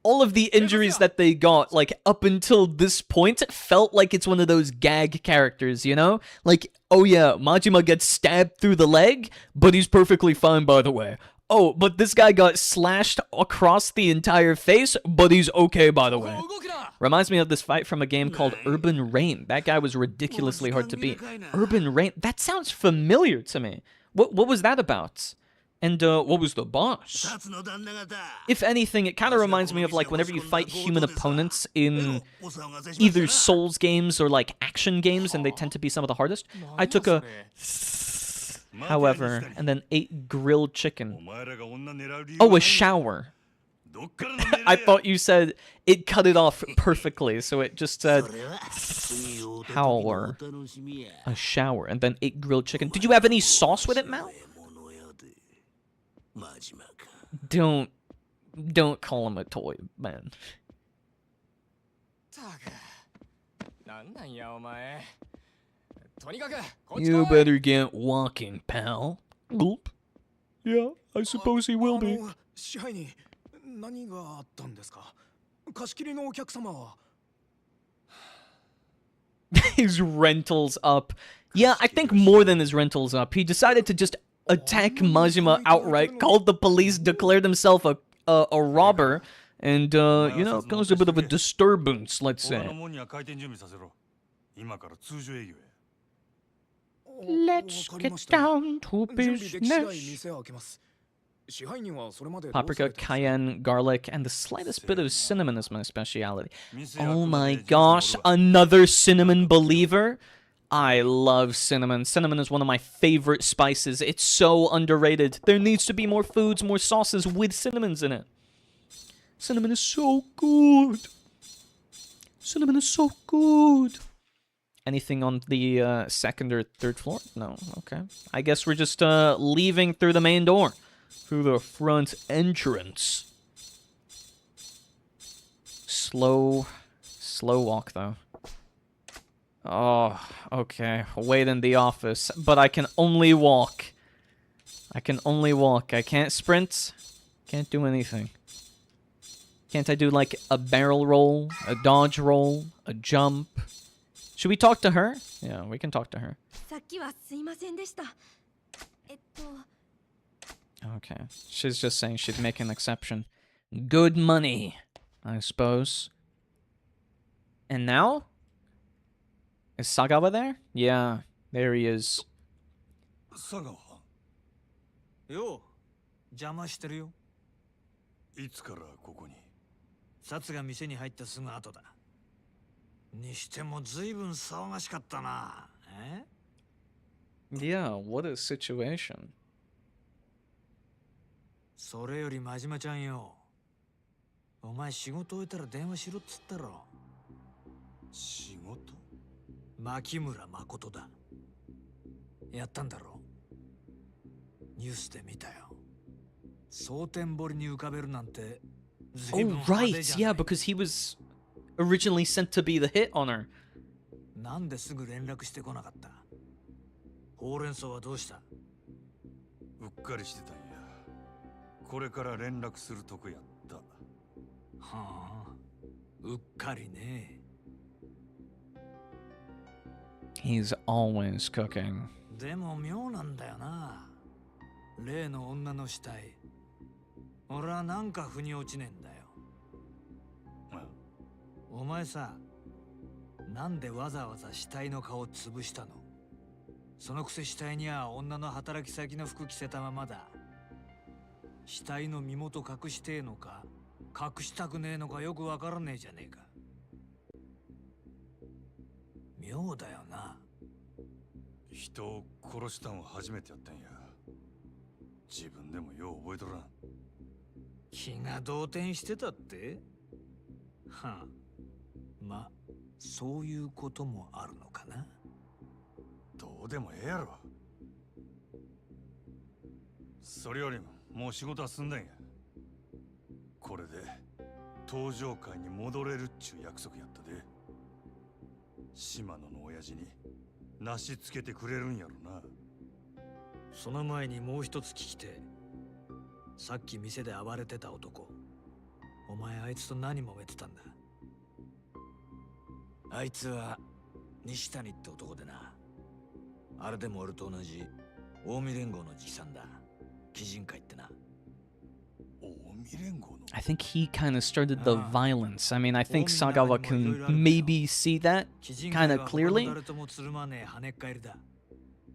Speaker 1: All of the injuries that they got, like, up until this point, felt like it's one of those gag characters, you know? Like, oh yeah, Majima gets stabbed through the leg, but he's perfectly fine, by the way. Oh, but this guy got slashed across the entire face, but he's okay, by the way. Reminds me of this fight from a game called Urban Reign. That guy was ridiculously hard to beat. Urban Reign? That sounds familiar to me. What was that about? And, what was the boss? If anything, it kind of reminds me of, like, whenever you fight human opponents in either Souls games or, like, action games, and they tend to be some of the hardest. I took a... However, and then ate grilled chicken. Oh, a shower. I thought you said it cut it off perfectly, so it just said... Howler. A shower, and then ate grilled chicken. Did you have any sauce with it, Mal? Don't call him a toy, man.
Speaker 2: You better get walking, pal. Gulp. Yeah, I suppose he will be.
Speaker 1: His rentals up. Yeah, I think more than his rentals up. He decided to just attack Majima outright, called the police, declared himself a robber, and, you know, caused a bit of a disturbance, let's say.
Speaker 4: 今から通常営業や。
Speaker 2: Let's get down to
Speaker 7: 準備でき次第
Speaker 2: business.
Speaker 7: 店開けます。支配人はそれまでどうさ
Speaker 2: Paprika,
Speaker 7: れてますか？
Speaker 2: cayenne, garlic, and the slightest bit of cinnamon is my specialty.
Speaker 4: 店開く
Speaker 2: Oh
Speaker 4: ま
Speaker 2: my
Speaker 4: で時間
Speaker 2: gosh,
Speaker 4: もあるわ。
Speaker 2: another cinnamon believer? I love cinnamon. Cinnamon is one of my favorite spices. It's so underrated. There needs to be more foods, more sauces with cinnamons in it. Cinnamon is so good. Cinnamon is so good. Anything on the second or third floor? No. Okay. I guess we're just leaving through the main door. Through the front entrance. Slow walk, though. Oh, okay. Wait in the office. But I can only walk. I can only walk. I can't sprint. Can't do anything. Can't I do, like, a barrel roll, a dodge roll, a jump? Should we talk to her? Yeah, we can talk to her.
Speaker 5: さっきはすいませんでした。
Speaker 2: Okay. She's just saying she'd make an exception. Good money, I suppose. And now? Is Sagawa there? Yeah, there he is.
Speaker 4: 佐川、
Speaker 9: よう、邪魔してるよ。
Speaker 4: いつからここに？
Speaker 9: 札が店に入ったすぐ後だ。にしても随分騒がしかったな。え？
Speaker 2: Yeah, what a situation.
Speaker 9: それより真島ちゃんよ。お前仕事終えたら電話しろっつったろ。
Speaker 4: 仕事？
Speaker 9: 牧村誠だ。やったんだろ。ニュースで見たよ。蒼天堀に浮かべるなんて。
Speaker 2: Oh, right. Yeah, because he was originally sent to be the hit on her.
Speaker 9: なんですぐ連絡してこなかった。ほうれん草はどうした？
Speaker 4: うっかりしてたんや。これから連絡するとこやった。
Speaker 9: はあ、うっかりね。
Speaker 2: He's always cooking.
Speaker 9: でも妙なんだよな。例の女の死体。俺はなんか腑に落ちねえんだよ。お前さ、なんでわざわざ死体の顔を潰したの？そのくせ死体には女の働き先の服着せたままだ。死体の身元隠してえのか、隠したくねえのかよくわからねえじゃねえか。妙だよな。
Speaker 4: 人を殺したんは初めてやったんや。自分でもよう覚えとらん。
Speaker 9: 気が動転してたって？はあ、ま、そういうこともあるのかな。
Speaker 4: どうでもええやろ。それよりももう仕事は済んだんや。これで登場会に戻れるっちゅう約束やったで。島野の親父になしつけてくれるんやろな。
Speaker 9: その前にもう一つ聞きて。さっき店で暴れてた男。お前あいつと何揉めてたんだ？あいつは西谷って男でな。あれでも俺と同じ近江連合の直参だ。鬼人会ってな。
Speaker 2: I think he kind of started the violence. I mean, I think Sagawa can maybe see that kind of clearly.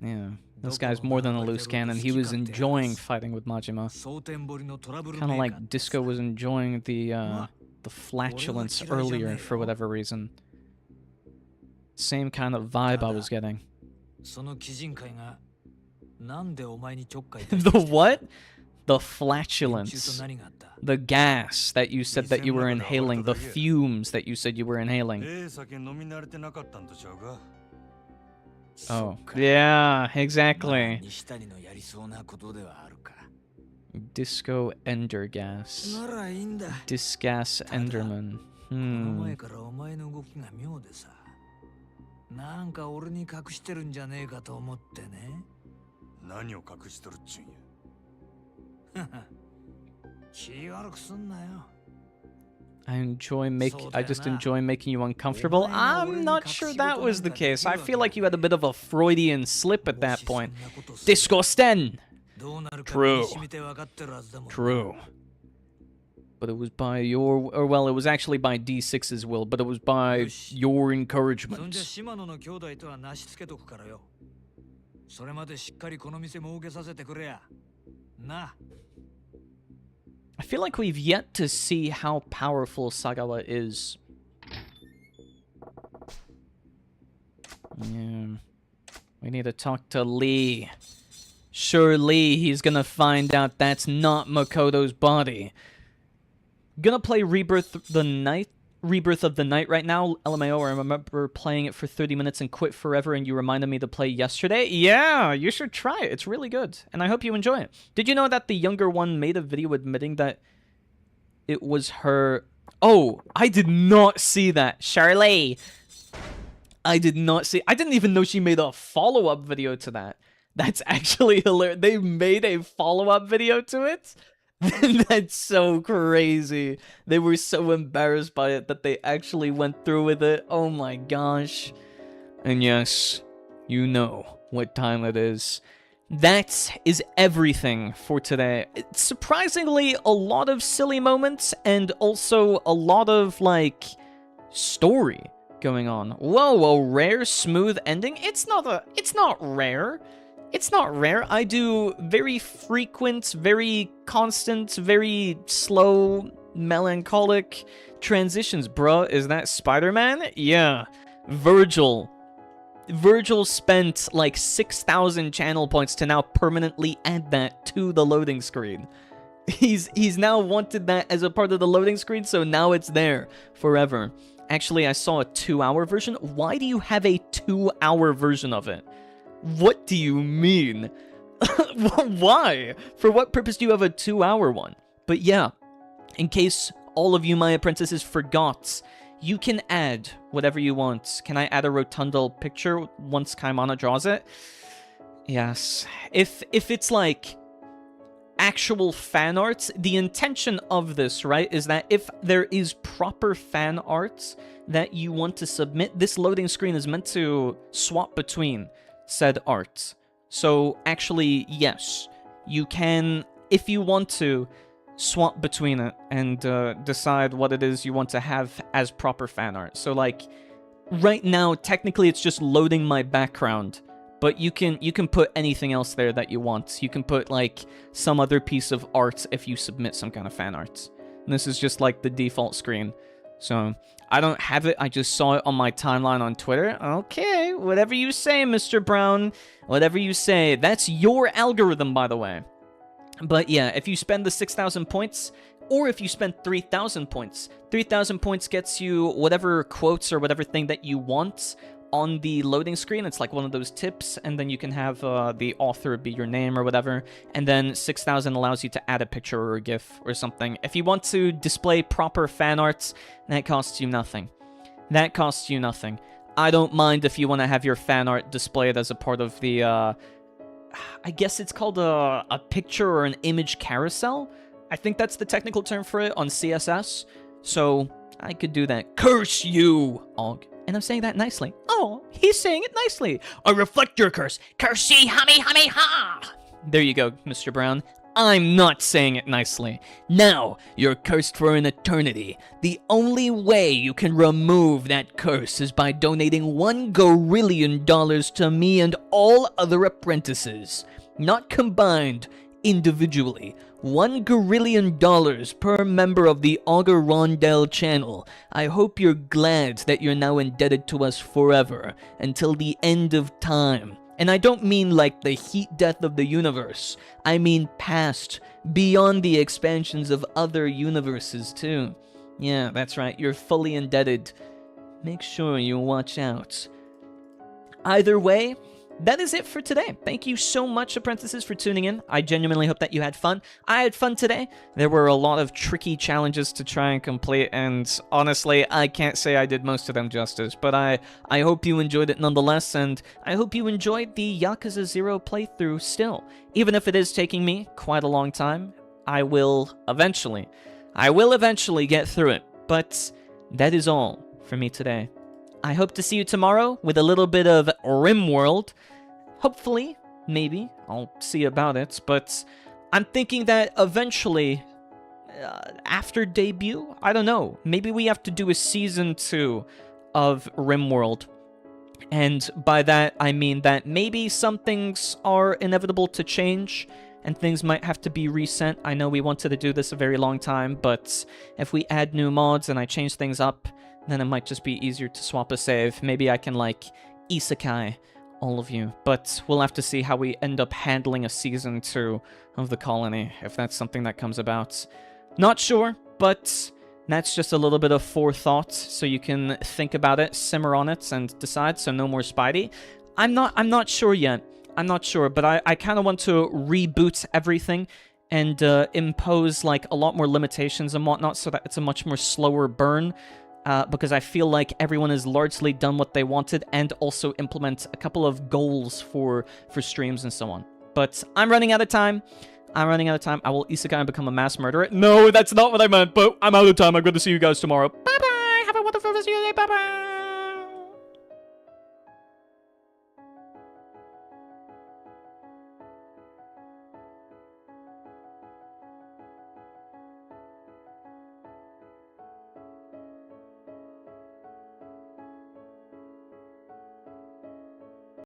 Speaker 2: Yeah, this guy's more than a loose cannon. He was enjoying fighting with Majima. Kind of like Disco was enjoying the flatulence earlier for whatever reason. Same kind of vibe I was getting. The what? The flatulence. The gas that you said that you were inhaling. The fumes that you said you were inhaling. Oh, yeah, exactly. Disco Ender Gas. Disgas Enderman.
Speaker 9: なんか俺に隠してるんじゃねえかと思ってね。
Speaker 4: 何を隠しとるっちゅうんや。
Speaker 9: 気悪くすんなよ。
Speaker 2: I just enjoy making you uncomfortable. I'm not sure that was the case. I feel like you had a bit of a Freudian slip at that point. Disgusting. True. True. but it was by your... Or, well, it was actually by D6's will, but it was by your
Speaker 9: そんじゃ
Speaker 2: encouragement.
Speaker 9: 島野の兄弟とはなしつけとくからよ。それまでしっかりこの店儲けさせてくれや。な。
Speaker 1: I feel like we've yet to see how powerful Sagawa is. Yeah. We need to talk to Lee. Surely he's gonna find out that's not Makoto's body. Gonna play Rebirth of the Night right now. LMAO, I remember playing it for 30 minutes and quit forever, and you reminded me to play yesterday. Yeah, you should try it. It's really good, and I hope you enjoy it. Did you know that the younger one made a video admitting that it was her... Oh, I did not see that. Charlie. I did not see... I didn't even know she made a follow-up video to that. That's actually hilarious. They made a follow-up video to it? That's so crazy. They were so embarrassed by it that they actually went through with it. Oh my gosh.
Speaker 2: And yes, you know what time it is.
Speaker 1: That is everything for today. It's surprisingly, a lot of silly moments and also a lot of, like, story going on. Whoa, a rare smooth ending? It's not rare. It's not rare. I do very frequent, very constant, very slow, melancholic transitions. Bruh, is that Spider-Man? Yeah. Virgil spent like 6,000 channel points to now permanently add that to the loading screen. He's now wanted that as a part of the loading screen, so now it's there forever. Actually, I saw a 2-hour version. Why do you have a 2-hour version of it? What do you mean? Why? For what purpose do you have a 2-hour one? But yeah, in case all of you, my apprentices, forgot, you can add whatever you want. Can I add a Rotundal picture once Kaimana draws it? Yes. If it's like actual fan art, the intention of this, right, is that if there is proper fan art that you want to submit, this loading screen is meant to swap between said art. So actually, yes, you can, if you want to, swap between it and decide what it is you want to have as proper fan art. So like, right now, technically it's just loading my background, but you can put anything else there that you want. You can put like some other piece of art if you submit some kind of fan art. And this is just like the default screen. So I don't have it, I just saw it on my timeline on Twitter. Okay, whatever you say, Mr. Brown. Whatever you say. That's your algorithm, by the way. But yeah, if you spend the 6,000 points, or if you spend 3,000 points, 3,000 points gets you whatever quotes or whatever thing that you want on the loading screen. It's like one of those tips, and then you can have the author be your name or whatever, and then 6,000 allows you to add a picture or a GIF or something. If you want to display proper fan arts, that costs you nothing. That costs you nothing. I don't mind if you want to have your fan art displayed as a part of the, I guess it's called a picture or an image carousel. I think that's the technical term for it on CSS. So I could do that. Curse you, Aug. And I'm saying that nicely. Oh, he's saying it nicely. I reflect your curse. Cursey, hummy, hummy, ha! There you go, Mr. Brown. I'm not saying it nicely. Now, you're cursed for an eternity. The only way you can remove that curse is by donating $1 gorillion to me and all other apprentices. Not combined, individually. $1 gorillion per member of the Auger Rondel channel. I hope you're glad that you're now indebted to us forever, until the end of time. And I don't mean like the heat death of the universe. I mean past, beyond the expansions of other universes too. Yeah, that's right, you're fully indebted. Make sure you watch out. Either way, that is it for today. Thank you so much, apprentices, for tuning in. I genuinely hope that you had fun. I had fun today. There were a lot of tricky challenges to try and complete, and honestly, I can't say I did most of them justice, but I hope you enjoyed it nonetheless, and I hope you enjoyed the Yakuza 0 playthrough still. Even if it is taking me quite a long time, I will eventually get through it. But that is all for me today. I hope to see you tomorrow with a little bit of RimWorld. Hopefully, maybe, I'll see about it, but I'm thinking that eventually, after debut? I don't know. Maybe we have to do a season 2 of RimWorld. And by that, I mean that maybe some things are inevitable to change, and things might have to be reset. I know we wanted to do this a very long time, but if we add new mods and I change things up, then it might just be easier to swap a save. Maybe I can, like, isekai all of you. But we'll have to see how we end up handling a season 2 of the colony, if that's something that comes about. Not sure, but that's just a little bit of forethought, so you can think about it, simmer on it, and decide, so no more Spidey. I'm not sure yet. I'm not sure, but I kind of want to reboot everything and impose, like, a lot more limitations and whatnot, so that it's a much more slower burn, because I feel like everyone has largely done what they wanted, and also implement a couple of goals for streams and so on. But I'm running out of time. I will isekai and become a mass murderer. No, that's not what I meant, but I'm out of time. I'm going to see you guys tomorrow. Bye-bye!